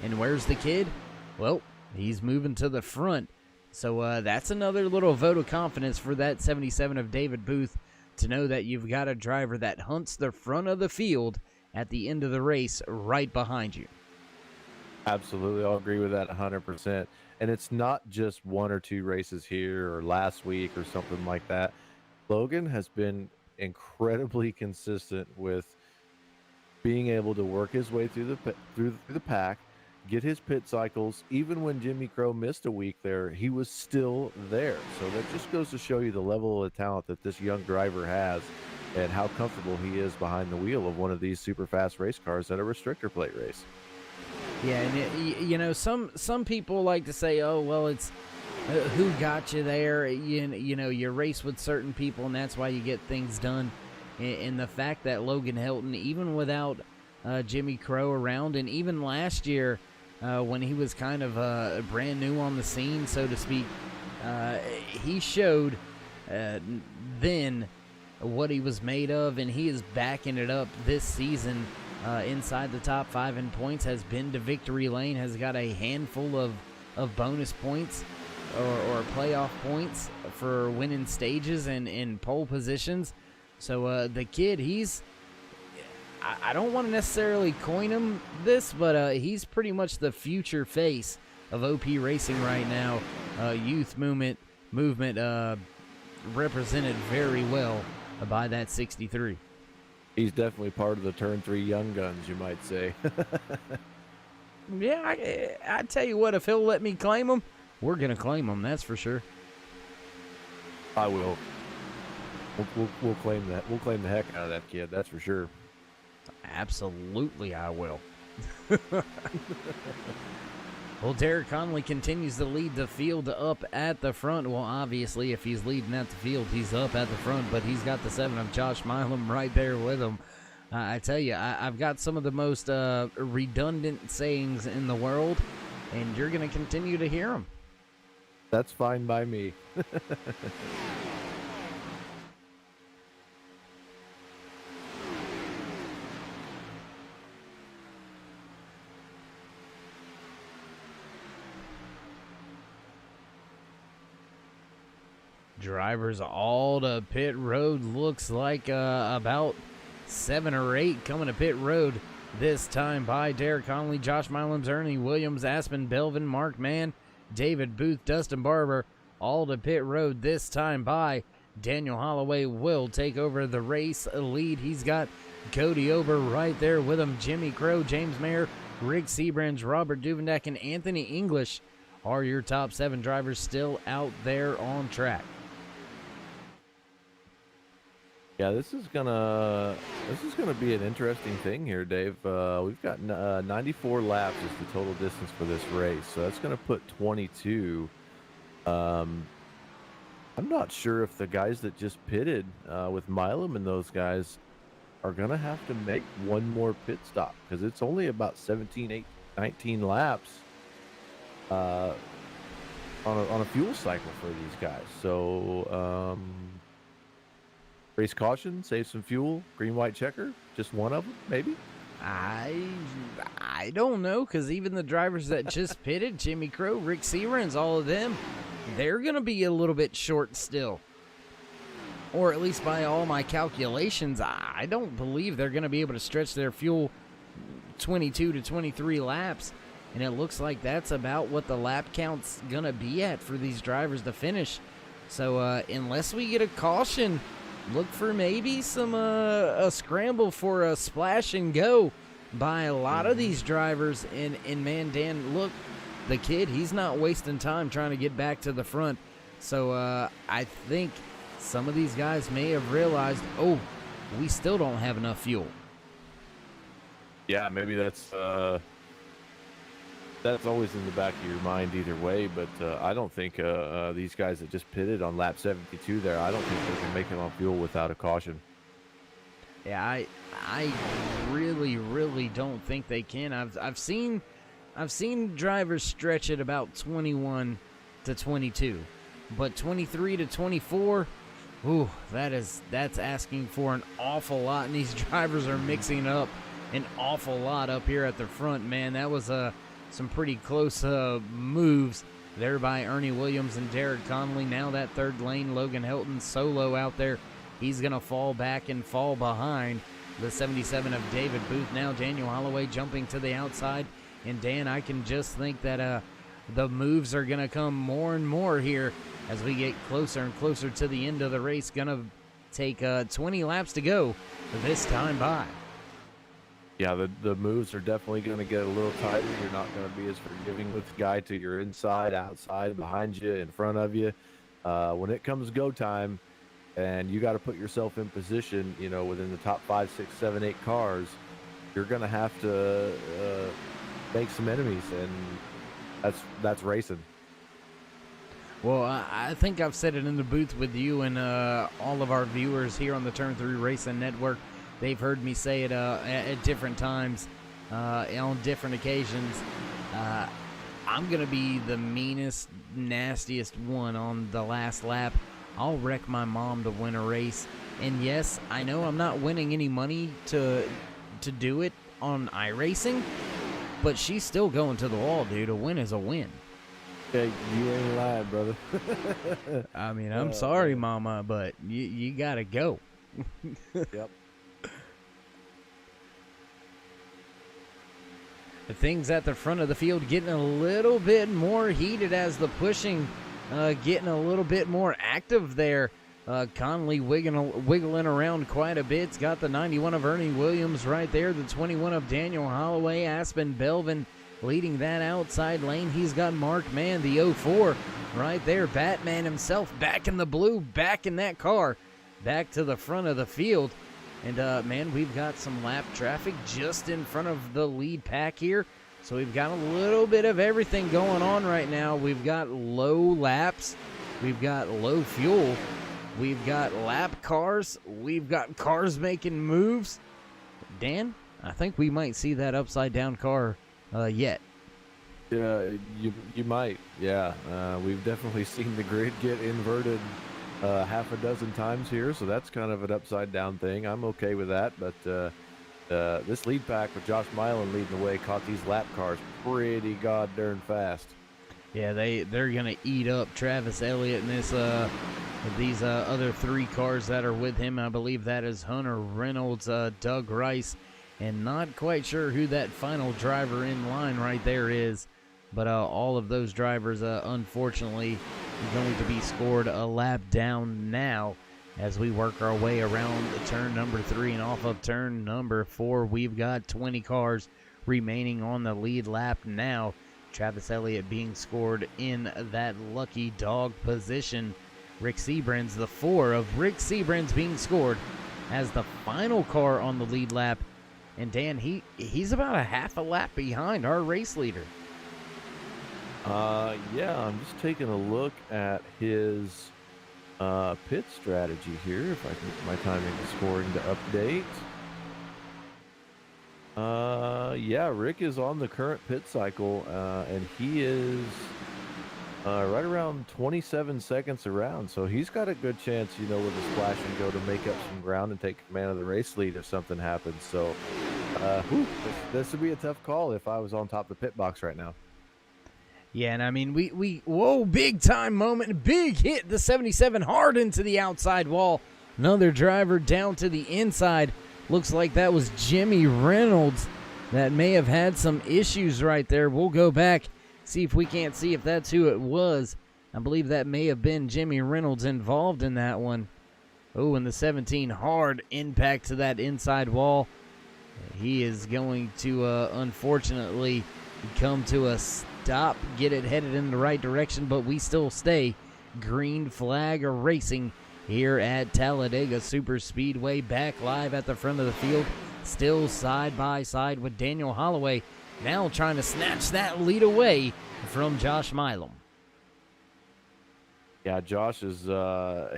And where's the kid? Well, he's moving to the front. So that's another little vote of confidence for that 77 of David Booth, to know that you've got a driver that hunts the front of the field at the end of the race right behind you. Absolutely, I'll agree with that 100%. And it's not just one or two races here or last week or something like that. Logan has been incredibly consistent with being able to work his way through the pack, get his pit cycles. Even when Jimmy Crow missed a week there, he was still there. So that just goes to show you the level of talent that this young driver has and how comfortable he is behind the wheel of one of these super fast race cars at a restrictor plate race. Yeah, and some people like to say, oh, well, it's who got you there. You race with certain people, and that's why you get things done. And the fact that Logan Hilton, even without Jimmy Crow around, and even last year when he was kind of brand new on the scene, so to speak, he showed then what he was made of, and he is backing it up this season. Inside the top 5 in points, has been to victory lane, has got a handful of bonus points or playoff points for winning stages and in pole positions. So the kid, I don't want to necessarily coin him this, but he's pretty much the future face of OP Racing right now. Youth movement represented very well by that 63. He's definitely part of the Turn 3 Young Guns, you might say. Yeah, I tell you what, if he'll let me claim him, we're going to claim him, that's for sure. I will. We'll claim that. We'll claim the heck out of that kid, that's for sure. Absolutely, I will. Well, Derek Conley continues to lead the field up at the front. Well, obviously, if he's leading at the field, he's up at the front, but he's got the 7 of Josh Milam right there with him. I tell you, I've got some of the most redundant sayings in the world, and you're going to continue to hear them. That's fine by me. Drivers all to pit road. Looks like about 7 or 8 coming to pit road this time by Derek Conley, Josh Milam, Ernie Williams, Aspen Belvin, Mark Mann, David Booth, Dustin Barber, all to pit road this time by Daniel Holloway. Will take over the race lead. He's got Cody Ober right there with him. Jimmy Crow, James Mayer, Rick Seabrands, Robert Duvendak, and Anthony English are your top 7 drivers still out there on track. Yeah, this is gonna be an interesting thing here, Dave. We've got 94 laps is the total distance for this race, so that's gonna put 22. I'm not sure if the guys that just pitted with Milam and those guys are gonna have to make one more pit stop, because it's only about 19 laps on a fuel cycle for these guys. So. Race caution, save some fuel, green, white checker, just one of them, maybe? I don't know, because even the drivers that just pitted, Jimmy Crow, Rick Searans, all of them, they're going to be a little bit short still. Or at least by all my calculations, I don't believe they're going to be able to stretch their fuel 22 to 23 laps. And it looks like that's about what the lap count's going to be at for these drivers to finish. So unless we get a caution, look for maybe some a scramble for a splash and go by a lot of these drivers. And man, Dan, look, the kid, he's not wasting time trying to get back to the front. So I think some of these guys may have realized, oh, we still don't have enough fuel. Yeah, maybe that's always in the back of your mind either way, but I don't think these guys that just pitted on lap 72 there, I don't think they can make it on fuel without a caution. Yeah, I really, really don't think they can. I've seen I've seen drivers stretch it about 21 to 22, but 23 to 24, ooh, that's asking for an awful lot, and these drivers are mixing up an awful lot up here at the front, man. That was some pretty close moves there by Ernie Williams and Derek Connolly. Now that third lane, Logan Helton solo out there. He's going to fall back and fall behind the 77 of David Booth. Now Daniel Holloway jumping to the outside. And Dan, I can just think that the moves are going to come more and more here as we get closer and closer to the end of the race. Going to take 20 laps to go this time by. Yeah, the moves are definitely going to get a little tighter. You're not going to be as forgiving with the guy to your inside, outside, behind you, in front of you. When it comes go time, and you got to put yourself in position, you know, within the top 5, 6, 7, 8 cars, you're going to have to make some enemies, and that's racing. Well, I think I've said it in the booth with you and all of our viewers here on the Turn 3 Racing Network. They've heard me say it at different times, on different occasions. I'm going to be the meanest, nastiest one on the last lap. I'll wreck my mom to win a race. And yes, I know I'm not winning any money to do it on iRacing, but she's still going to the wall, dude. A win is a win. Okay, you ain't lying, brother. I mean, I'm sorry, Mama, but you got to go. Yep. The things at the front of the field getting a little bit more heated as the pushing getting a little bit more active there. Connolly wiggling around quite a bit. It's got the 91 of Ernie Williams right there, the 21 of Daniel Holloway. Aspen Belvin leading that outside lane. He's got Mark Mann, the 04, right there. Batman himself back in the blue, back in that car, back to the front of the field. And, man, we've got some lap traffic just in front of the lead pack here. So we've got a little bit of everything going on right now. We've got low laps. We've got low fuel. We've got lap cars. We've got cars making moves. Dan, I think we might see that upside-down car yet. Yeah, you might. Yeah, we've definitely seen the grid get inverted half a dozen times here, so that's kind of an upside down thing. I'm okay with that, but this lead pack with Josh Milan leading the way caught these lap cars pretty goddamn fast. Yeah, they're gonna eat up Travis Elliott and these other 3 cars that are with him. I believe that is Hunter Reynolds, Doug Rice, and not quite sure who that final driver in line right there is. But all of those drivers, unfortunately, going to be scored a lap down now as we work our way around turn number 3 and off of turn number 4. We've got 20 cars remaining on the lead lap now. Travis Elliott being scored in that lucky dog position. Rick Seabrins, the 4 of Rick Seabrins being scored as the final car on the lead lap. And Dan, he's about a half a lap behind our race leader. Yeah, I'm just taking a look at his pit strategy here, if I can get my timing and scoring to update. Yeah, Rick is on the current pit cycle, and he is right around 27 seconds around, so he's got a good chance, you know, with a splash and go to make up some ground and take command of the race lead if something happens. So, this would be a tough call if I was on top of the pit box right now. Yeah, and I mean, whoa, big time moment, big hit, the 77 hard into the outside wall. Another driver down to the inside. Looks like that was Jimmy Reynolds that may have had some issues right there. We'll go back, see if we can't see if that's who it was. I believe that may have been Jimmy Reynolds involved in that one. Oh, and the 17 hard impact to that inside wall. He is going to, unfortunately, come to a stop, get it headed in the right direction, but we still stay green flag racing here at Talladega Super Speedway. Back live at the front of the field, still side by side with Daniel Holloway, now trying to snatch that lead away from Josh Milam. Yeah, Josh is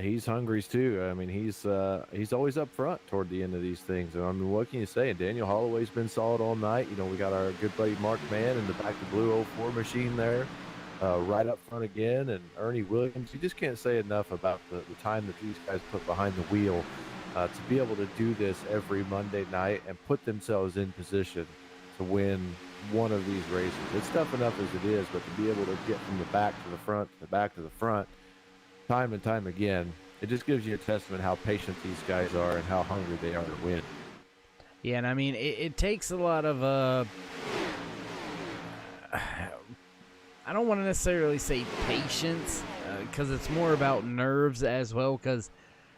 he's hungry too. I mean, he's always up front toward the end of these things. And I mean, what can you say? Daniel Holloway's been solid all night. You know, we got our good buddy Mark Mann in the back to blue '04 machine there, right up front again, and Ernie Williams. You just can't say enough about the time that these guys put behind the wheel to be able to do this every Monday night and put themselves in position to win one of these races. It's tough enough as it is, but to be able to get from the back to the front, the back to the front, time and time again, it just gives you a testament how patient these guys are and how hungry they are to win. Yeah, and I mean, it takes a lot of, I don't want to necessarily say patience, because it's more about nerves as well, because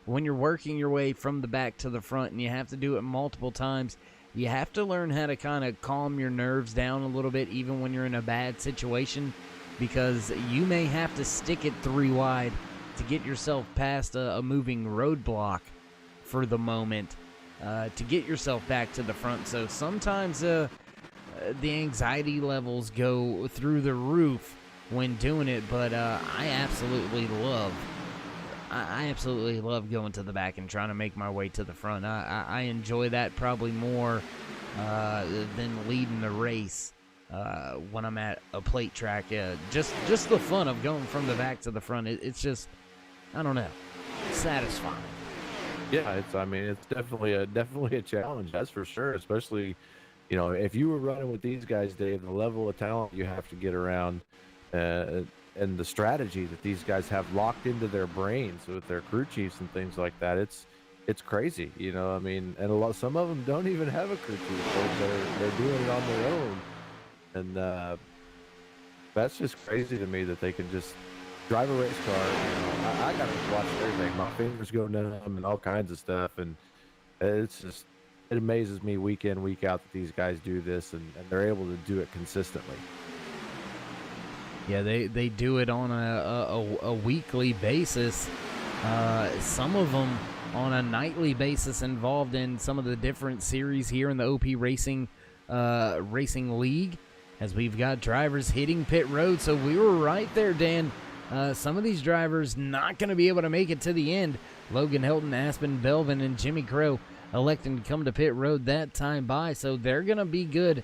when you're working your way from the back to the front and you have to do it multiple times, you have to learn how to kind of calm your nerves down a little bit, even when you're in a bad situation, because you may have to stick it 3 wide to get yourself past a moving roadblock for the moment, to get yourself back to the front. So sometimes the anxiety levels go through the roof when doing it, but I absolutely love going to the back and trying to make my way to the front. I enjoy that probably more than leading the race when I'm at a plate track. Just the fun of going from the back to the front. It's just, I don't know, satisfying. Yeah, it's definitely a challenge, that's for sure. Especially, you know, if you were running with these guys, Dave, the level of talent you have to get around, and the strategy that these guys have locked into their brains with their crew chiefs and things like that, it's crazy, you know. I mean, and some of them don't even have a crew chief; they're doing it on their own, and that's just crazy to me that they can just drive a race car. You know, I gotta watch everything. My fingers go numb and all kinds of stuff, and it amazes me week in, week out that these guys do this, and they're able to do it consistently. Yeah, they do it on a weekly basis. Some of them on a nightly basis, involved in some of the different series here in the OP Racing League, as we've got drivers hitting pit road. So we were right there, Dan. Some of these drivers not going to be able to make it to the end. Logan Helton, Aspen Belvin, and Jimmy Crow electing to come to pit road that time by. So they're going to be good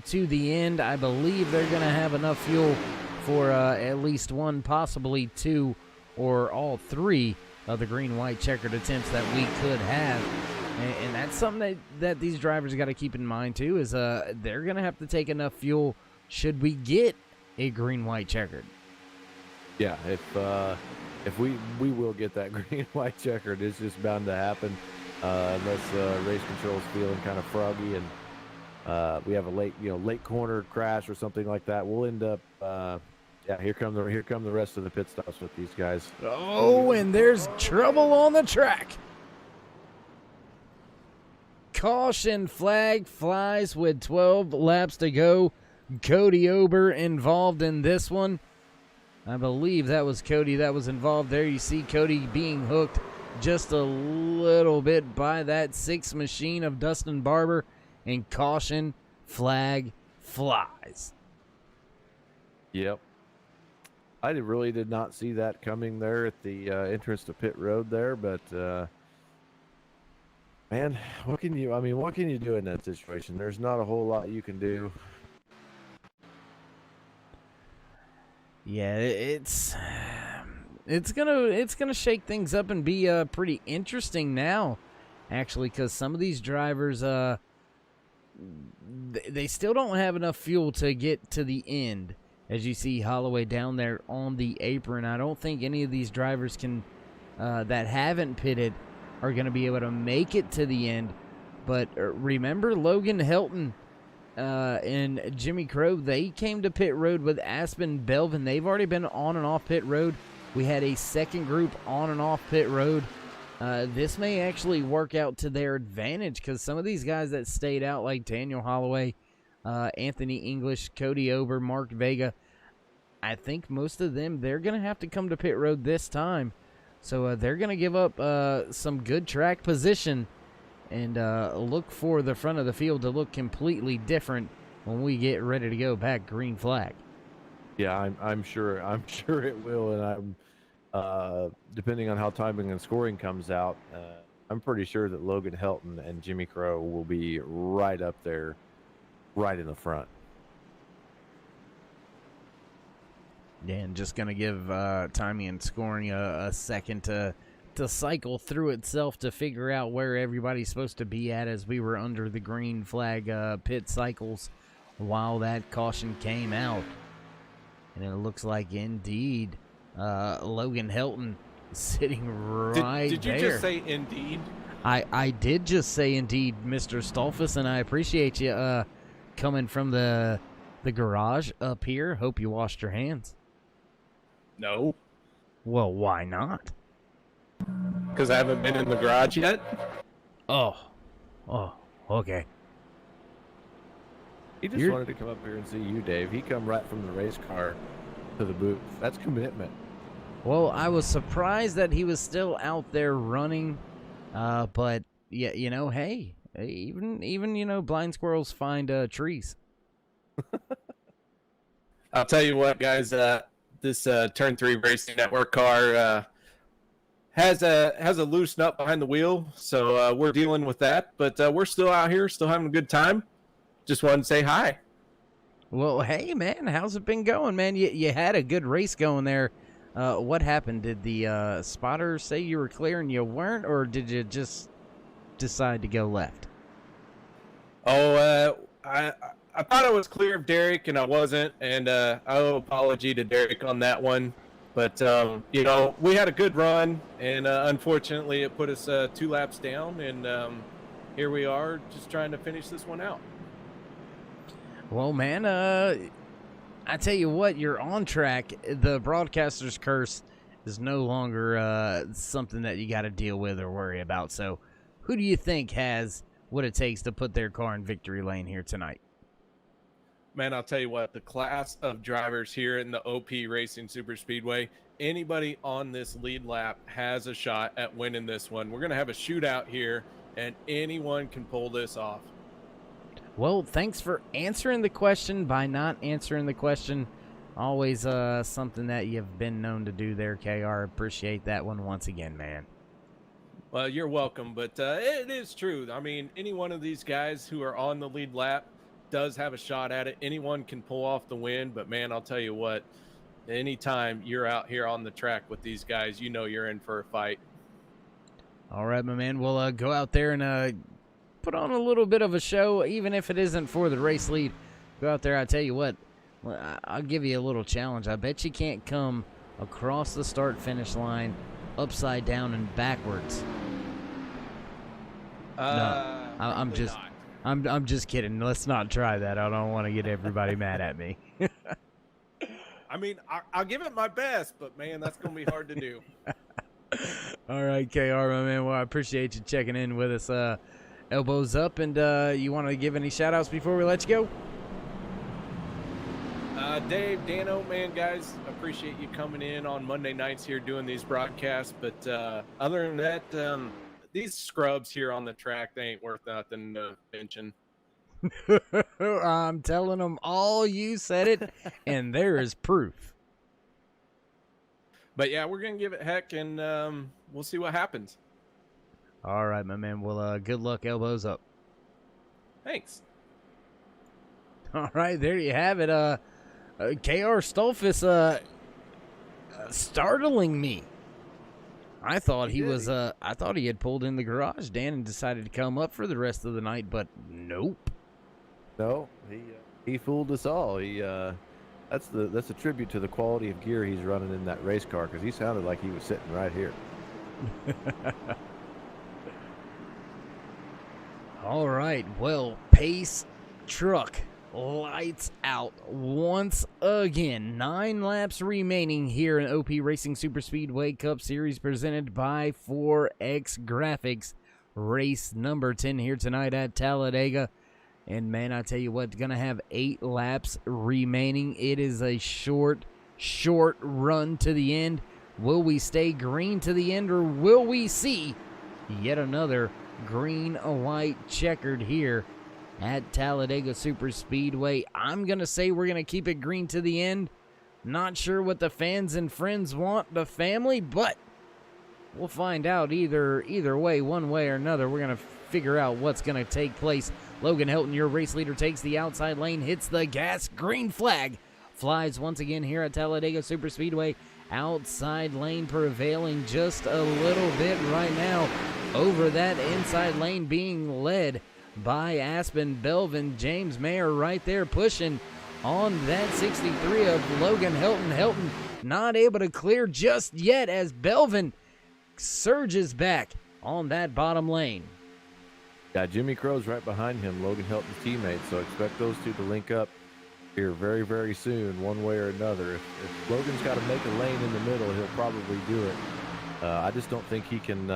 to the end. I believe they're going to have enough fuel for at least one, possibly two, or all three of the green-white checkered attempts that we could have. And that's something that these drivers got to keep in mind, too, is they're going to have to take enough fuel should we get a green-white checkered. Yeah, if we will get that green-white checkered, it's just bound to happen, unless race control's feeling kind of froggy and we have a late corner crash or something like that. We'll end up, here come the rest of the pit stops with these guys. Oh, and there's trouble on the track. Caution flag flies with 12 laps to go. Cody Ober involved in this one. I believe that was Cody that was involved there. You see Cody being hooked just a little bit by that 6 machine of Dustin Barber, and caution flag flies. Yep. I really did not see that coming there at the entrance to pit road there, but man, what can you do in that situation? There's not a whole lot you can do. Yeah, it's gonna shake things up and be pretty interesting now, actually, because some of these drivers they still don't have enough fuel to get to the end. As you see Holloway down there on the apron, I don't think any of these drivers can that haven't pitted are going to be able to make it to the end. But remember, Logan Helton and Jimmy Crow, they came to pit road with Aspen Belvin. They've already been on and off pit road. We had a second group on and off pit road. This may actually work out to their advantage, because some of these guys that stayed out, like Daniel Holloway, Anthony English, Cody Ober, Mark Vega, I think most of them, they're going to have to come to pit road this time. So they're going to give up some good track position and look for the front of the field to look completely different when we get ready to go back green flag. Yeah, I'm sure it will, and depending on how timing and scoring comes out, I'm pretty sure that Logan Helton and Jimmy Crow will be right up there, right in the front. Yeah, and just going to give timing and scoring a second to cycle through itself to figure out where everybody's supposed to be at, as we were under the green flag pit cycles while that caution came out. And it looks like, indeed, Logan Helton sitting right did there. you just say indeed? I did just say indeed, Mr. Stolfus, and I appreciate you coming from the garage up here. Hope you washed your hands. No, Well, why not? because I haven't been in the garage yet. Oh, okay. He just wanted to come up here and see you, Dave. He come right from the race car to the booth. That's commitment. Well, I was surprised that he was still out there running, but yeah, hey, even blind squirrels find trees. I'll tell you what, guys. This Turn 3 Racing Network car has a loose nut behind the wheel, so we're dealing with that. But we're still out here, still having a good time. Just wanted to say hi. Well, hey, man, how's it been going, man? You had a good race going there. What happened? Did the spotter say you were clear and you weren't, or did you just decide to go left? Oh, I thought I was clear of Derek, and I wasn't, and I owe apology to Derek on that one. But, we had a good run, and unfortunately it put us 2 laps down, and here we are just trying to finish this one out. Well, man, I tell you what, you're on track. The broadcaster's curse is no longer something that you got to deal with or worry about. So who do you think has what it takes to put their car in victory lane here tonight? Man, I'll tell you what, the class of drivers here in the OP Racing Super Speedway, anybody on this lead lap has a shot at winning this one. We're going to have a shootout here, and anyone can pull this off. Well, thanks for answering the question by not answering the question. Always something that you've been known to do there, KR. Appreciate that one once again, man. Well, you're welcome, but it is true. I mean, any one of these guys who are on the lead lap does have a shot at it. Anyone can pull off the win, but man, I'll tell you what, anytime you're out here on the track with these guys, you know you're in for a fight. All right, my man. We'll go out there and put on a little bit of a show, even if it isn't for the race lead. Go out there. I tell you what, I'll give you a little challenge. I bet you can't come across the start-finish line upside down and backwards. No, I'm just. Not. I'm just kidding. Let's not try that. I don't want to get everybody mad at me. I mean, I'll give it my best, but man, that's going to be hard to do. All right, KR, my man. Well, I appreciate you checking in with us. Elbows up, and you want to give any shout-outs before we let you go? Dave, Dano, man, guys, appreciate you coming in on Monday nights here doing these broadcasts. But other than that, these scrubs here on the track, they ain't worth nothing to mention. I'm telling them all. You said it, and there is proof. But yeah, we're going to give it heck, and we'll see what happens. All right, my man. Well, good luck. Elbows up. Thanks. All right, there you have it. KR Stolfus startling me. I thought he was I thought he had pulled in the garage, Dan, and decided to come up for the rest of the night, but nope. No, he fooled us all. That's a tribute to the quality of gear he's running in that race car, because he sounded like he was sitting right here. All right, well, pace truck lights out once again. 9 laps remaining here in OP Racing Super Speedway Cup Series presented by 4X Graphics. Race number 10 here tonight at Talladega. And man, I tell you what, gonna have 8 laps remaining. It is a short run to the end. Will we stay green to the end, or will we see yet another green, white, checkered here at Talladega Super Speedway? I'm going to say we're going to keep it green to the end, Not sure what the fans and friends want, the family, but we'll find out either way, one way or another. We're going to figure out what's going to take place. Logan Hilton, your race leader, takes the outside lane, hits the gas. Green flag flies once again here at Talladega Superspeedway. Outside lane prevailing just a little bit right now over that inside lane, being led by Aspen Belvin. James Mayer right there pushing on that 63 of Logan Hilton. Hilton not able to clear just yet as Belvin surges back on that bottom lane. Yeah, Jimmy Crow's right behind him, Logan Hilton's teammate, so expect those two to link up here very, very soon, one way or another. If Logan's got to make a lane in the middle, he'll probably do it. I just don't think he can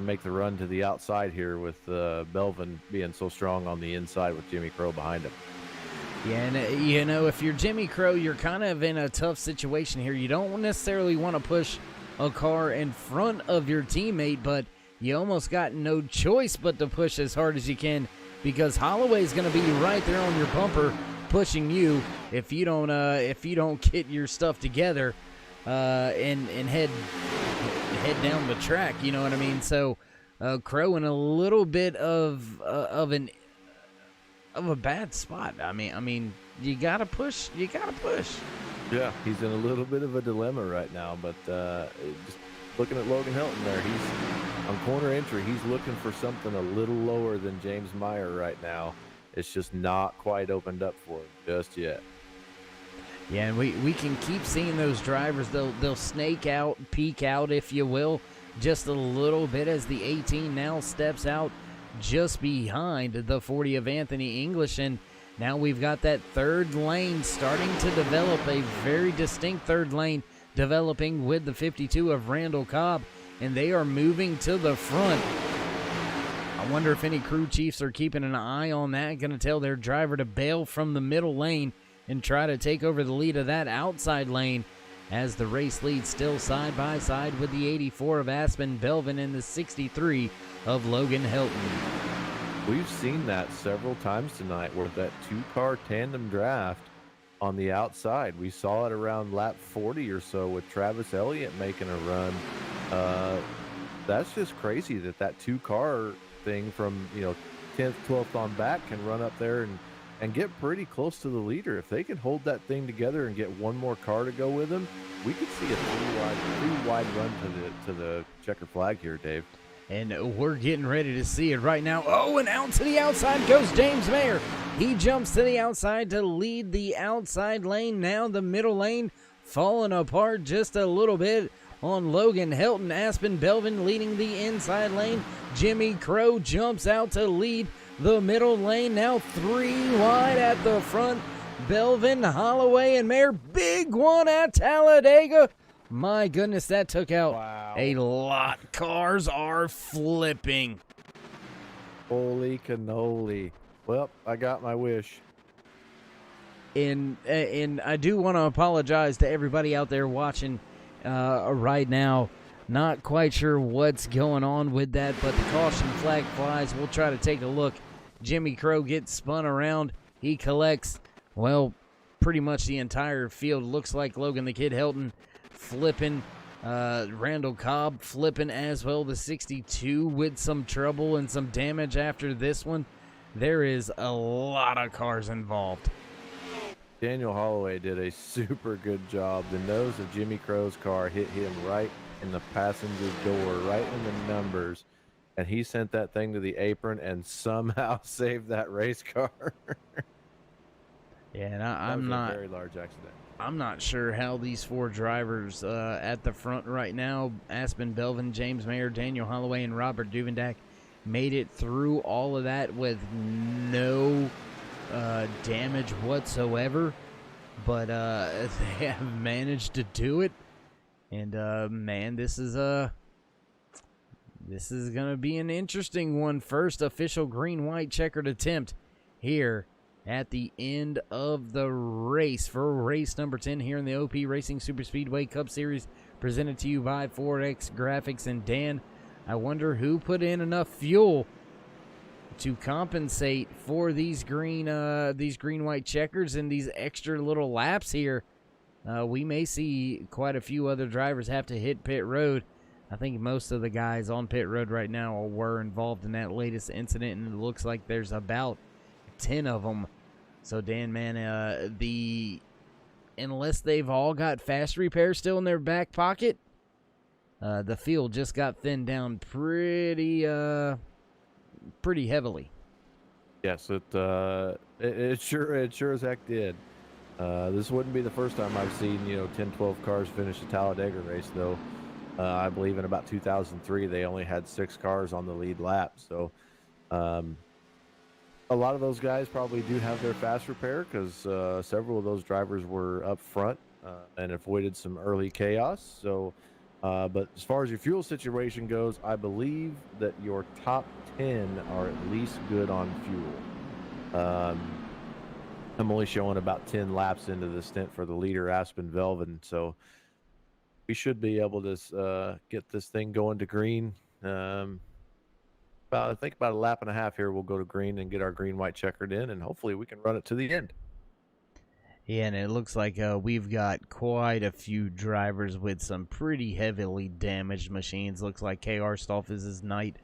make the run to the outside here with Belvin being so strong on the inside with Jimmy Crow behind him. Yeah, and you know, if you're Jimmy Crow, you're kind of in a tough situation here. You don't necessarily want to push a car in front of your teammate, but you almost got no choice but to push as hard as you can, because Holloway's going to be right there on your bumper pushing you if you don't get your stuff together and head down the track. You know what I mean? So Crow in a little bit of a bad spot. I mean, you gotta push. Yeah, he's in a little bit of a dilemma right now, but just looking at Logan Hilton there, he's on corner entry. He's looking for something a little lower than James Meyer right now. It's just not quite opened up for him just yet. Yeah, and we can keep seeing those drivers. They'll snake out, peek out, if you will, just a little bit as the 18 now steps out just behind the 40 of Anthony English. And now we've got that third lane starting to develop, a very distinct third lane developing with the 52 of Randall Cobb, and they are moving to the front. I wonder if any crew chiefs are keeping an eye on that, going to tell their driver to bail from the middle lane and try to take over the lead of that outside lane, as the race leads still side by side with the 84 of Aspen Belvin and the 63 of Logan Hilton. We've seen that several times tonight with that two-car tandem draft on the outside. We saw it around lap 40 or so with Travis Elliott making a run. That's just crazy that two-car thing from 10th, 12th on back can run up there and get pretty close to the leader. If they can hold that thing together and get one more car to go with them, we could see a three-wide run to the checker flag here, Dave. And we're getting ready to see it right now. Oh, and out to the outside goes James Mayer. He jumps to the outside to lead the outside lane. Now the middle lane falling apart just a little bit on Logan Hilton. Aspen Belvin leading the inside lane. Jimmy Crow jumps out to lead the middle lane. Now three wide at the front. Belvin, Holloway, and Mayer. Big one at Talladega. My goodness, that took out a lot. Cars are flipping. Holy cannoli. Well, I got my wish. And I do want to apologize to everybody out there watching right now. Not quite sure what's going on with that, but the caution flag flies. We'll try to take a look. Jimmy Crow gets spun around. He collects, well, pretty much the entire field. Looks like Logan the Kid Hilton flipping. Randall Cobb flipping as well. The 62 with some trouble and some damage after this one. There is a lot of cars involved. Daniel Holloway did a super good job. The nose of Jimmy Crow's car hit him right in the passenger door, right in the numbers, and he sent that thing to the apron and somehow saved that race car. Yeah, and I'm not a very large accident. I'm not sure how these four drivers at the front right now, Aspen Belvin, James Mayer, Daniel Holloway, and Robert Duvendak, made it through all of that with no damage whatsoever. But they have managed to do it. And, man, this is going to be an interesting one. First official green-white checkered attempt here at the end of the race for race number 10 here in the OP Racing Superspeedway Cup Series, presented to you by 4X Graphics. And Dan, I wonder who put in enough fuel to compensate for these green white checkers and these extra little laps here we may see quite a few other drivers have to hit pit road. I think most of the guys on pit road right now were involved in that latest incident, and it looks like there's about 10 of them. So, Dan, man, unless they've all got fast repair still in their back pocket, the field just got thinned down pretty heavily. Yes, it sure as heck did. This wouldn't be the first time I've seen 10, 12 cars finish a Talladega race, though. I believe in about 2003 they only had 6 cars on the lead lap. So a lot of those guys probably do have their fast repair because several of those drivers were up front and avoided some early chaos. So, but as far as your fuel situation goes, I believe that your top 10 are at least good on fuel. I'm only showing about 10 laps into the stint for the leader, Aspen Velvin, so we should be able to get this thing going to green. I think about a lap and a half here, we'll go to green and get our green-white checkered in, and hopefully we can run it to the end. Yeah, and it looks like we've got quite a few drivers with some pretty heavily damaged machines. Looks like K.R. Stolf's night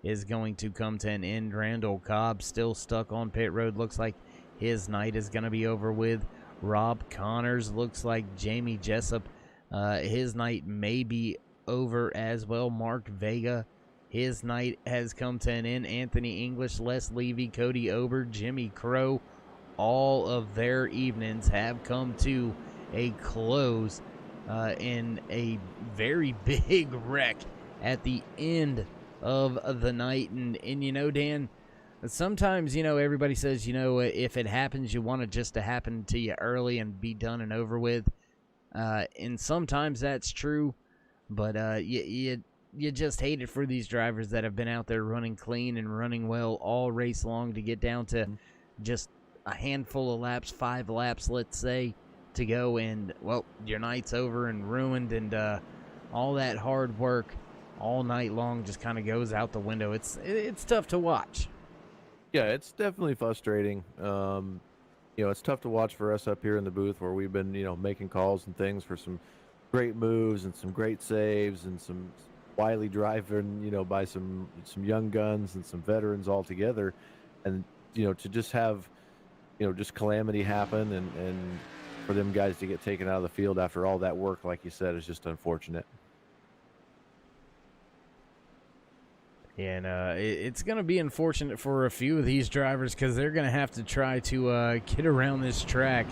is going to come to an end. Randall Cobb still stuck on pit road. Looks like his night is going to be over with. Rob Connors, looks like Jamie Jessup, his night may be over as well. Mark Vega, his night has come to an end. Anthony English, Les Levy, Cody Ober, Jimmy Crow, all of their evenings have come to a close in a very big wreck at the end of the night. And Dan, sometimes, everybody says, if it happens, you want it just to happen to you early and be done and over with. And sometimes that's true, but you just hate it for these drivers that have been out there running clean and running well all race long to get down to just a handful of laps, 5 laps, let's say, to go, and, well, your night's over and ruined, and all that hard work all night long just kind of goes out the window. It's tough to watch. Yeah, it's definitely frustrating. It's tough to watch for us up here in the booth where we've been, making calls and things for some great moves and some great saves and some wily driving, by some young guns and some veterans all together. And, to just have, just calamity happen and for them guys to get taken out of the field after all that work, like you said, is just unfortunate. And it's going to be unfortunate for a few of these drivers because they're going to have to try to get around this track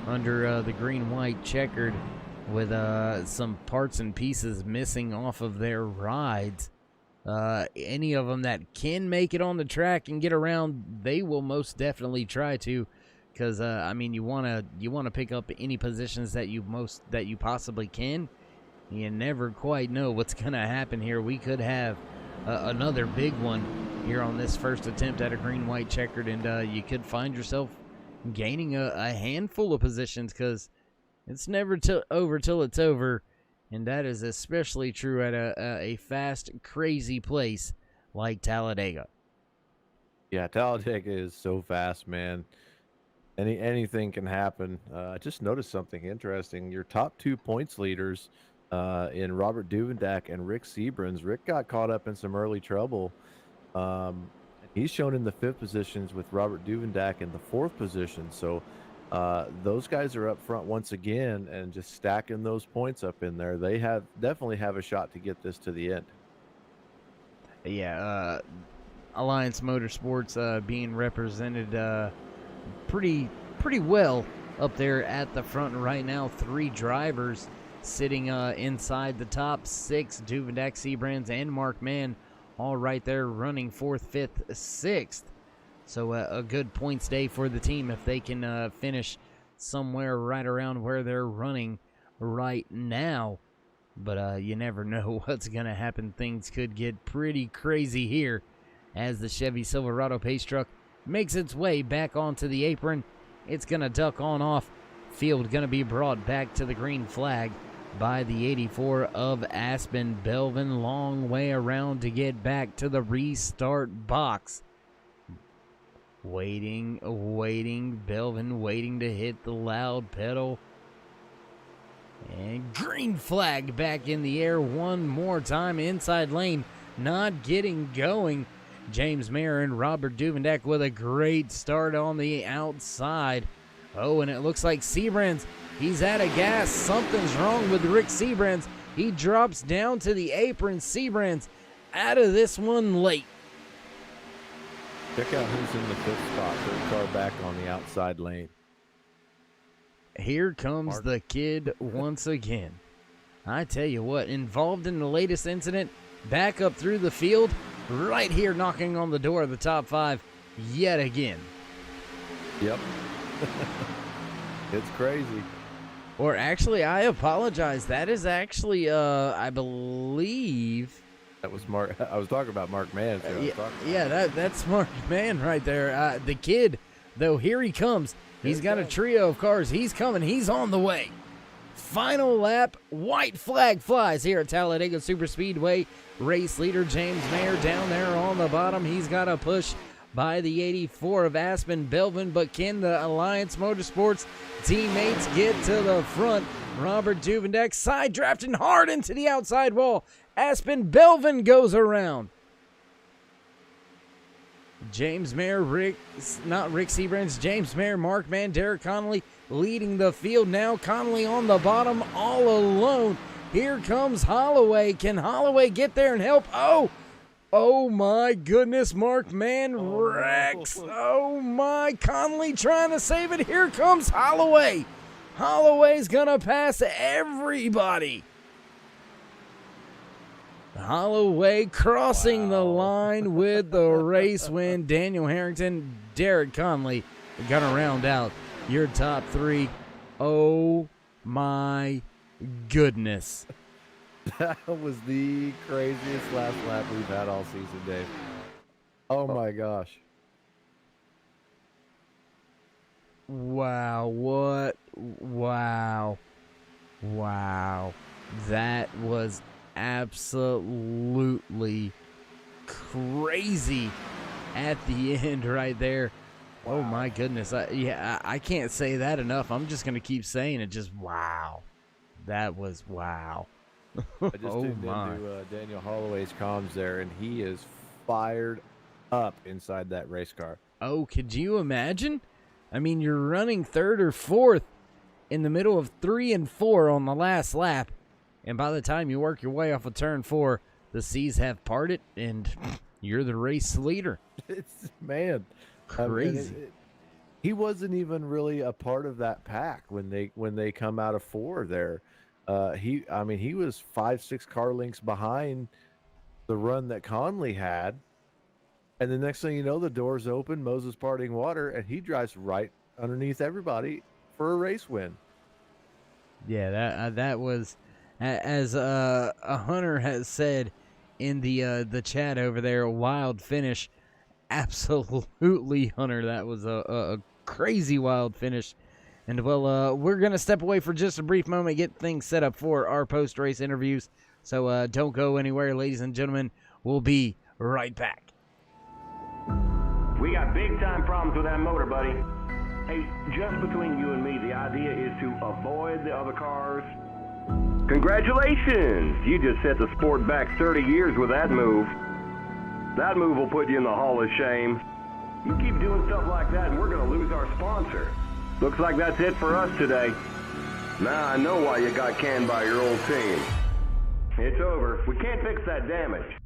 under the green-white checkered with some parts and pieces missing off of their rides. Any of them that can make it on the track and get around, they will most definitely try to, because you want to pick up any positions that you possibly can. You never quite know what's going to happen here. We could have another big one here on this first attempt at a green-white checkered, and you could find yourself gaining a handful of positions, because it's never over till it's over. And that is especially true at a fast, crazy place like Talladega. Yeah, Talladega is so fast, man. Anything can happen. I just noticed something interesting. Your top 2 points leaders in Robert Duvendak and Rick Seabrans. Rick got caught up in some early trouble. He's shown in the 5th positions with Robert Duvendak in the 4th position. So those guys are up front once again and just stacking those points up in there. They definitely have a shot to get this to the end. Yeah, Alliance Motorsports being represented pretty well up there at the front right now. 3 drivers sitting inside the top 6, Duvendak, Seabrans, and Mark Mann, all right there running 4th, 5th, 6th. So a good points day for the team if they can finish somewhere right around where they're running right now. But you never know what's going to happen. Things could get pretty crazy here as the Chevy Silverado pace truck makes its way back onto the apron. It's going to duck on off. Field going to be brought back to the green flag by the 84 of Aspen Belvin. Long way around to get back to the restart box. Waiting, Belvin waiting to hit the loud pedal. Green flag back in the air one more time. Inside lane not getting going. James Mayer and Robert Duvendeck with a great start on the outside. Oh, and it looks like Sebrands, he's out of gas. Something's wrong with Rick Sebrands. He drops down to the apron. Sebrands out of this one late. Check out who's in the fifth spot. Third car back on the outside lane. Here comes the kid once again. I tell you what, involved in the latest incident, back up through the field, right here knocking on the door of the top 5 yet again. Yep. It's crazy. Or actually, I apologize. That is actually, I believe... That was Mark. I was talking about Mark Mann. That's Mark Mann right there. The kid, though, here he comes. He's got a trio of cars. He's coming. He's on the way. Final lap. White flag flies here at Talladega Superspeedway. Race leader James Mayer down there on the bottom. He's got a push by the 84 of Aspen Belvin, but can the Alliance Motorsports teammates get to the front? Robert Duvendeck side drafting hard into the outside wall. Aspen Belvin goes around. James Mayer, not Rick Sebrands, James Mayer, Mark Mann, Derek Connolly leading the field now. Connolly on the bottom all alone. Here comes Holloway. Can Holloway get there and help? Oh my goodness, Mark Mann wrecks. Oh my, Connolly trying to save it. Here comes Holloway. Holloway's gonna pass everybody. Holloway crossing the line with the race win. Daniel Harrington, Derek Conley gonna round out your top 3. Oh my goodness. That was the craziest last lap we've had all season, Dave. Oh my gosh. Wow, what? Wow. That was absolutely crazy at the end right there. Wow. Oh my goodness. I can't say that enough. I'm just going to keep saying it. Just wow. That was wow. I just tuned into Daniel Holloway's comms there, and he is fired up inside that race car. Oh, could you imagine? I mean, you're running 3rd or 4th in the middle of 3 and 4 on the last lap, and by the time you work your way off of turn 4, the seas have parted, and you're the race leader. It's, man, crazy. I mean, he wasn't even really a part of that pack when they come out of 4 there. He was 5-6 car lengths behind the run that Conley had, and the next thing you know, the doors open, Moses parting water, and he drives right underneath everybody for a race win. Yeah, that was, as a Hunter has said in the chat over there, a wild finish. Absolutely, Hunter, that was a crazy wild finish. And, well, we're going to step away for just a brief moment, get things set up for our post-race interviews. So don't go anywhere, ladies and gentlemen. We'll be right back. We got big-time problems with that motor, buddy. Hey, just between you and me, the idea is to avoid the other cars. Congratulations! You just set the sport back 30 years with that move. That move will put you in the Hall of Shame. You keep doing stuff like that and we're going to lose our sponsor. Looks like that's it for us today. Now I know why you got canned by your old team. It's over. We can't fix that damage.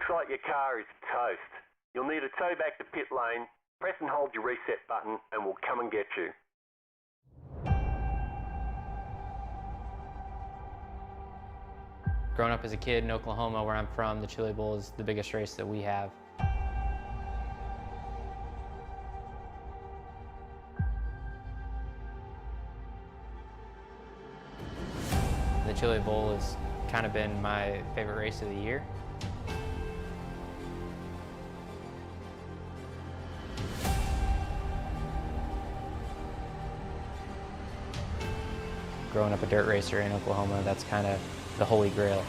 Looks like your car is toast. You'll need a tow back to pit lane. Press and hold your reset button and we'll come and get you. Growing up as a kid in Oklahoma, where I'm from, the Chili Bowl is the biggest race that we have. The Chili Bowl has kind of been my favorite race of the year. Growing up a dirt racer in Oklahoma, that's kind of the holy grail.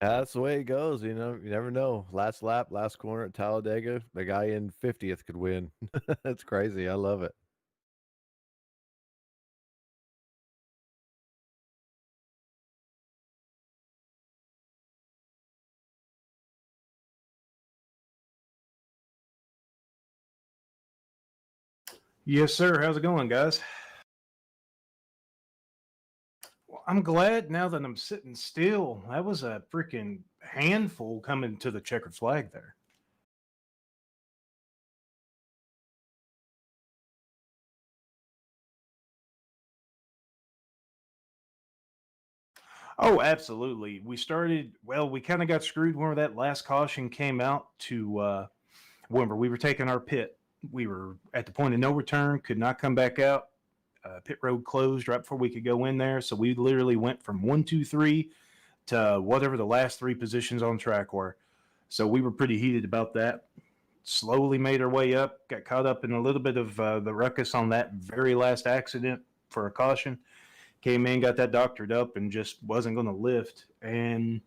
That's the way it goes. You know, you never know. Last lap, last corner at Talladega, the guy in 50th could win. That's crazy. I love it. Yes, sir. How's it going, guys? Well, I'm glad now that I'm sitting still. That was a freaking handful coming to the checkered flag there. Oh, absolutely. We kind of got screwed whenever that last caution came out to whenever we were taking our pit. We were at the point of no return, could not come back out. Pit road closed right before we could go in there. So we literally went from 1, 2, 3 to whatever the last 3 positions on track were. So we were pretty heated about that. Slowly made our way up, got caught up in a little bit of the ruckus on that very last accident for a caution. Came in, got that doctored up, and just wasn't going to lift. And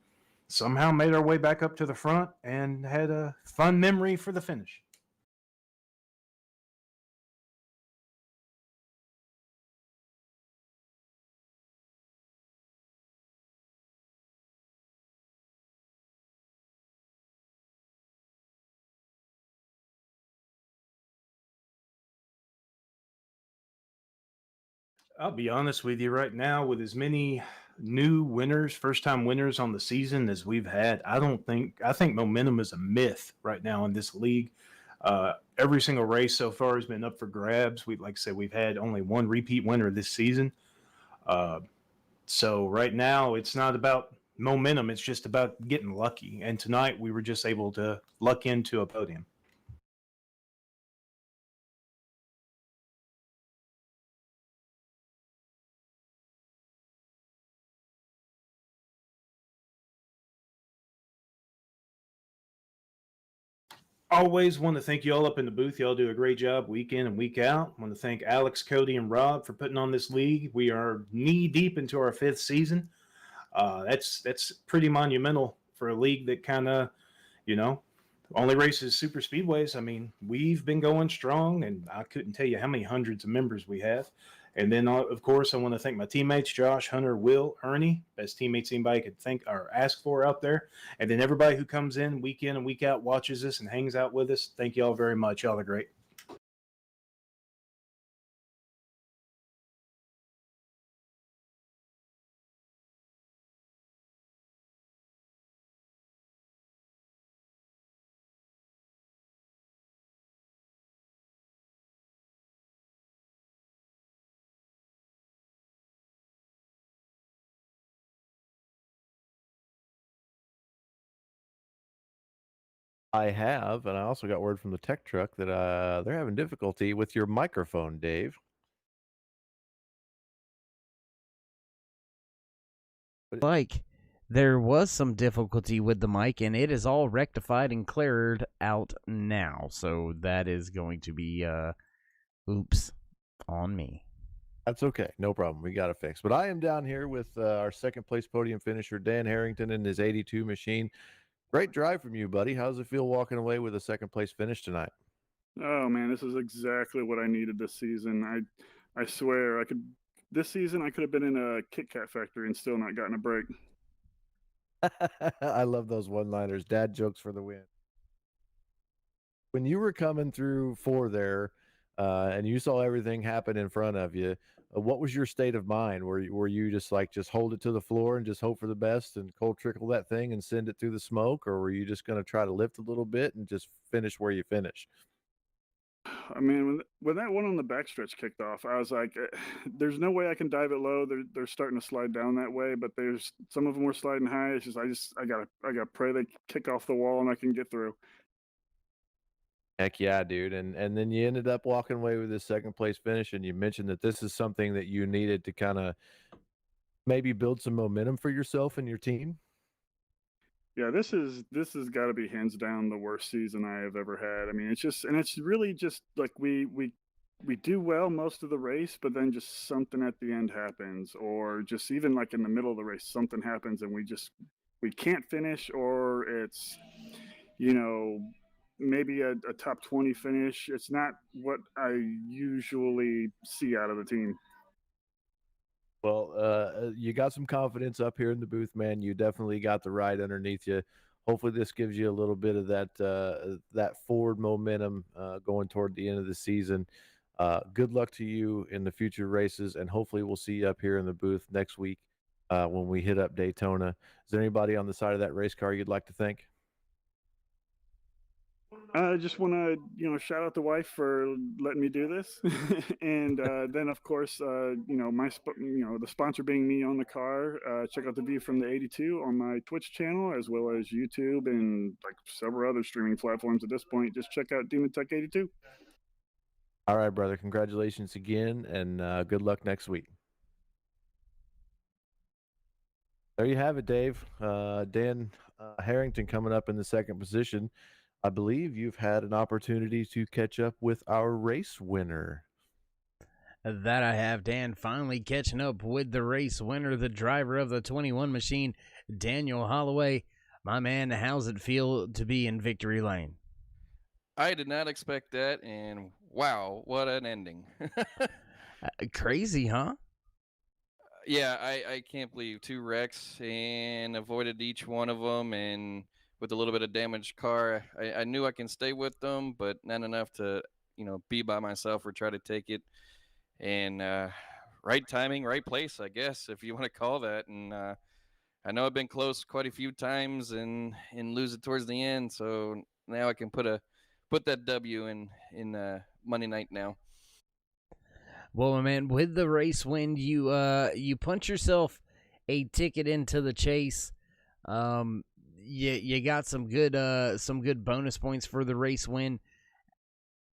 somehow made our way back up to the front and had a fun memory for the finish. I'll be honest with you right now, with as many new winners, first time winners on the season as we've had, I think momentum is a myth right now in this league. Every single race so far has been up for grabs. Like I said, we've had only one repeat winner this season. So right now it's not about momentum. It's just about getting lucky. And tonight we were just able to luck into a podium. Always want to thank you all up in the booth. Y'all do a great job week in and week out. Want to thank Alex, Cody, and Rob for putting on this league. We are knee deep into our 5th season. That's pretty monumental for a league that kind of, only races super speedways. I mean, we've been going strong, and I couldn't tell you how many hundreds of members we have. And then, of course, I want to thank my teammates, Josh, Hunter, Will, Ernie, best teammates anybody could think or ask for out there. And then everybody who comes in week and week out, watches us and hangs out with us. Thank you all very much. Y'all are great. I have, and I also got word from the tech truck that they're having difficulty with your microphone, Dave. Like, there was some difficulty with the mic, and it is all rectified and cleared out now. So that is going to be, oops, on me. That's okay. No problem. We got it fixed. But I am down here with our second place podium finisher, Dan Harrington, in his 82 machine. Great drive from you, buddy. How does it feel walking away with a second place finish tonight? Oh man, this is exactly what I needed this season. I swear this season I could have been in a Kit Kat factory and still not gotten a break. I love those one-liners. Dad jokes for the win. When you were coming through four there, and you saw everything happen in front of you, what was your state of mind? Were you just like just hold it to the floor and just hope for the best and cold trickle that thing and send it through the smoke, or were you just going to try to lift a little bit and just finish where you finish? I mean, when that one on the backstretch kicked off, I was like, "There's no way I can dive it low. They're starting to slide down that way, but there's some of them were sliding high. It's just I gotta pray they kick off the wall and I can get through." Heck yeah, dude. And then you ended up walking away with this second place finish, and you mentioned that this is something that you needed to kind of maybe build some momentum for yourself and your team. Yeah, this has got to be hands down the worst season I have ever had. I mean, it's really just like we do well most of the race, but then just something at the end happens, or just even like in the middle of the race, something happens and we can't finish, or it's you know maybe a top 20 finish. It's not what I usually see out of the team. Well, you got some confidence up here in the booth, man. You definitely got the ride underneath you. Hopefully, this gives you a little bit of that forward momentum going toward the end of the season. Good luck to you in the future races, and hopefully, we'll see you up here in the booth next week when we hit up Daytona. Is there anybody on the side of that race car you'd like to thank? I just want to, shout out the wife for letting me do this, and then of course, the sponsor being me on the car. Check out the view from the 82 on my Twitch channel, as well as YouTube and like several other streaming platforms. At this point, just check out Demon Tech 82. All right, brother. Congratulations again, and good luck next week. There you have it, Dave. Dan Harrington coming up in the second position. I believe you've had an opportunity to catch up with our race winner. That I have, Dan, finally catching up with the race winner, the driver of the 21 machine, Daniel Holloway. My man, how's it feel to be in victory lane? I did not expect that, and wow, what an ending. Crazy, huh? Yeah, I can't believe 2 wrecks and avoided each one of them, and with a little bit of damaged car, I knew I can stay with them, but not enough to, be by myself or try to take it. And right timing, right place, I guess, if you want to call that. And I know I've been close quite a few times and lose it towards the end, so now I can put that W in Monday night now. Well, man, with the race win, you punch yourself a ticket into the chase. You got some good bonus points for the race win.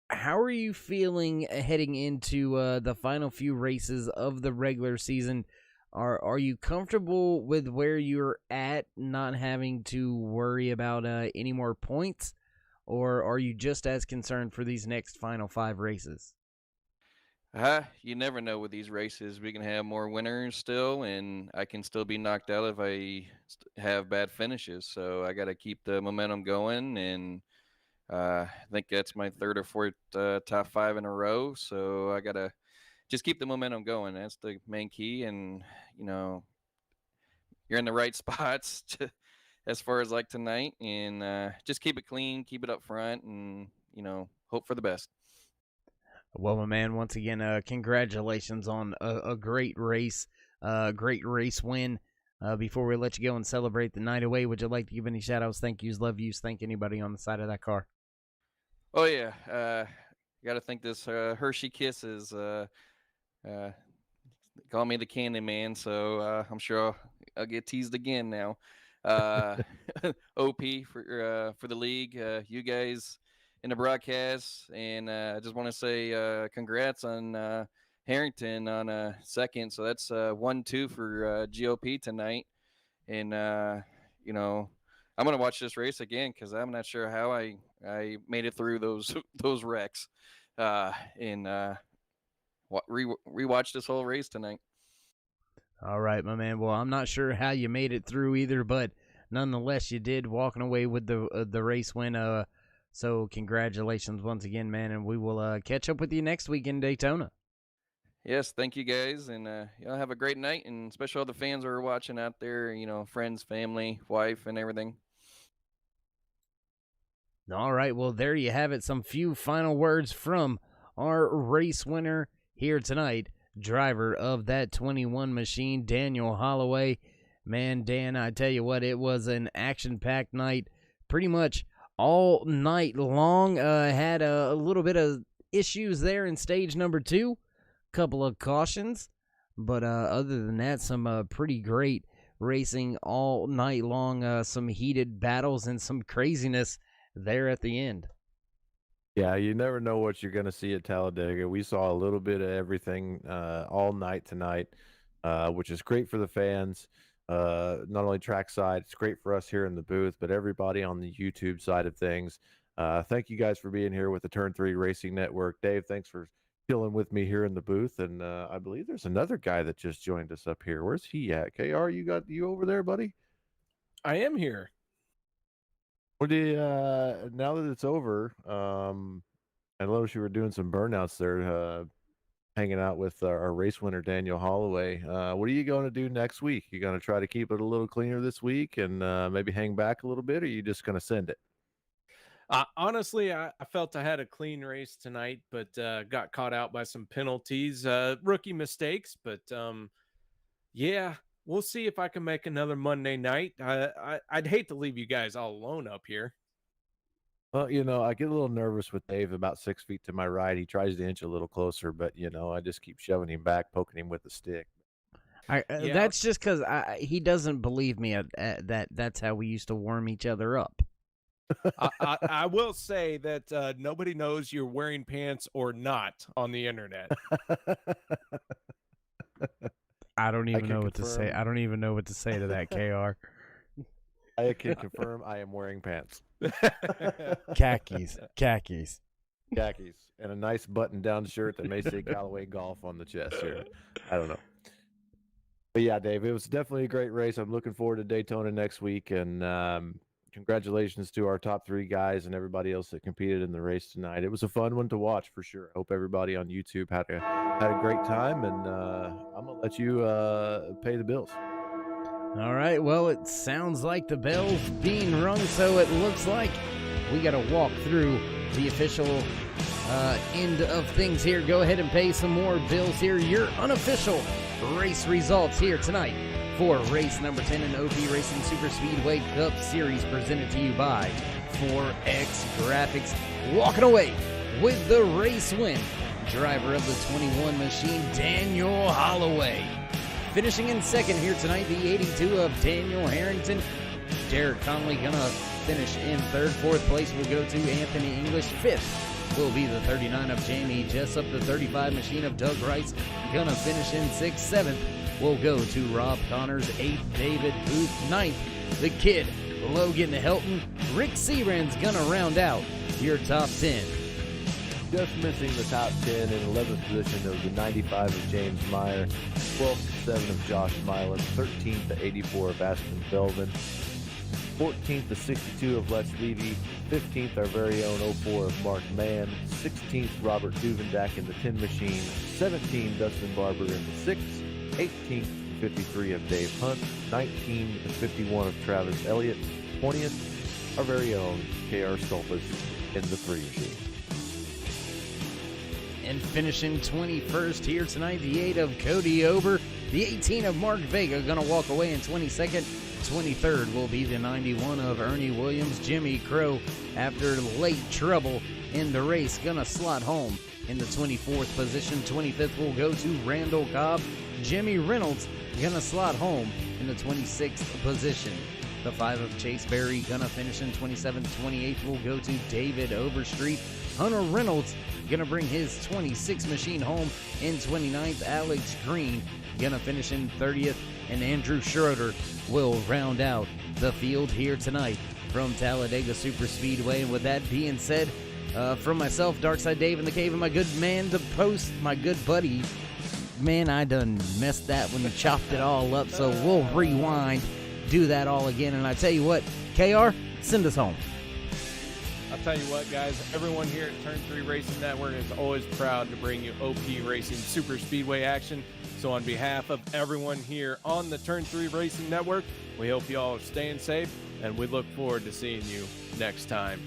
How are you feeling heading into the final few races of the regular season? Are you comfortable with where you're at, not having to worry about any more points, or are you just as concerned for these next final 5 races? You never know with these races. We can have more winners still, and I can still be knocked out if I have bad finishes. So I got to keep the momentum going, and I think that's my third or fourth top 5 in a row. So I got to just keep the momentum going. That's the main key. And, you're in the right spots as far as like tonight. And just keep it clean, keep it up front, and, hope for the best. Well, my man, once again, congratulations on a great race win. Before we let you go and celebrate the night away, would you like to give any shout-outs, thank yous, love yous, thank anybody on the side of that car? Oh, yeah. Got to thank this Hershey Kisses. Call me the Candy Man, so I'm sure I'll get teased again now. OP for the league, you guys in the broadcast, and I just want to say congrats on Harrington on second. So that's 1-2 for GOP tonight, and I'm gonna watch this race again because I'm not sure how I made it through those wrecks, and rewatch this whole race tonight. All right, my man. Well, I'm not sure how you made it through either, but nonetheless, you did, walking away with the race win. So congratulations once again, man, and we will catch up with you next week in Daytona. Yes, thank you guys, and y'all have a great night, and especially all the fans who are watching out there, friends, family, wife, and everything. All right, well, there you have it. Some few final words from our race winner here tonight, driver of that 21 machine, Daniel Holloway. Man, Dan, I tell you what, it was an action-packed night pretty much all night long. Had a little bit of issues there in stage number 2, couple of cautions, but other than that, some pretty great racing all night long. Some heated battles and some craziness there at the end. Yeah, you never know what you're going to see at Talladega. We saw a little bit of everything all night tonight, which is great for the fans. Not only trackside, it's great for us here in the booth, but everybody on the YouTube side of things. Thank you guys for being here with the Turn 3 Racing Network. Dave, thanks for chilling with me here in the booth. And I believe there's another guy that just joined us up here. Where's he at? KR, you over there, buddy? I am here. What do you, now that it's over, I noticed you were doing some burnouts there, hanging out with our race winner, Daniel Holloway. What are you going to do next week? You going to try to keep it a little cleaner this week and maybe hang back a little bit, or are you just going to send it? Honestly, I felt I had a clean race tonight, but got caught out by some penalties, rookie mistakes. But yeah, we'll see if I can make another Monday night. I'd hate to leave you guys all alone up here. Well, I get a little nervous with Dave about 6 feet to my right. He tries to inch a little closer, but, I just keep shoving him back, poking him with a stick. Yeah. That's just because he doesn't believe me that that's how we used to warm each other up. I will say that nobody knows you're wearing pants or not on the internet. I don't even know what to say. I don't even know what to say to that, KR. I can confirm I am wearing pants. Khakis, and a nice button-down shirt that may say Callaway Golf on the chest here. I don't know. But yeah, Dave, it was definitely a great race. I'm looking forward to Daytona next week, and congratulations to our top 3 guys and everybody else that competed in the race tonight. It was a fun one to watch for sure. I hope everybody on YouTube had a great time, and I'm gonna let you pay the bills. All right, well, it sounds like the bell's being rung, so it looks like we got to walk through the official end of things here. Go ahead and pay some more bills here. Your unofficial race results here tonight for race number 10 in OP Racing Super Speedway Cup Series, presented to you by 4X Graphics. Walking away with the race win, driver of the 21 machine, Daniel Holloway. Finishing in second here tonight, the 82 of Daniel Harrington. Derek Conley gonna finish in third. Fourth place will go to Anthony English. Fifth will be the 39 of Jamie Jessup. The 35 machine of Doug Rice gonna finish in sixth. Seventh will go to Rob Connors. Eighth, David Booth. Ninth, the kid, Logan Helton. Rick Seabrand's gonna round out your top 10. Just missing the top 10 in 11th position, there was the 95 of James Meyer, 12th to 7 of Josh Milan, 13th to 84 of Aston Belvin, 14th, the 62 of Les Levy. 15th, our very own 04 of Mark Mann. 16th, Robert Duvendak in the 10 machine. 17, Dustin Barber in the 6. 18th, 53 of Dave Hunt. 19, the 51 of Travis Elliott. 20th, our very own KR Stolpas in the 3 machine. And finishing 21st here tonight, the 8 of Cody Ober. The 18 of Mark Vega going to walk away in 22nd. 23rd will be the 91 of Ernie Williams. Jimmy Crow, after late trouble in the race, going to slot home in the 24th position. 25th will go to Randall Cobb. Jimmy Reynolds going to slot home in the 26th position. The 5 of Chase Berry going to finish in 27th. 28th will go to David Overstreet. Hunter Reynolds going to bring his 26 machine home in 29th. Alex Green going to finish in 30th. And Andrew Schroeder will round out the field here tonight from Talladega Superspeedway. And with that being said, from myself, Darkside Dave in the Cave, and my good man, the post, my good buddy, man, I done messed that when and chopped it all up, so we'll rewind, do that all again. And I tell you what, KR, send us home. I'll tell you what, guys, everyone here at Turn 3 Racing Network is always proud to bring you OP Racing Super Speedway action. So on behalf of everyone here on the Turn 3 Racing Network, we hope you all are staying safe, and we look forward to seeing you next time.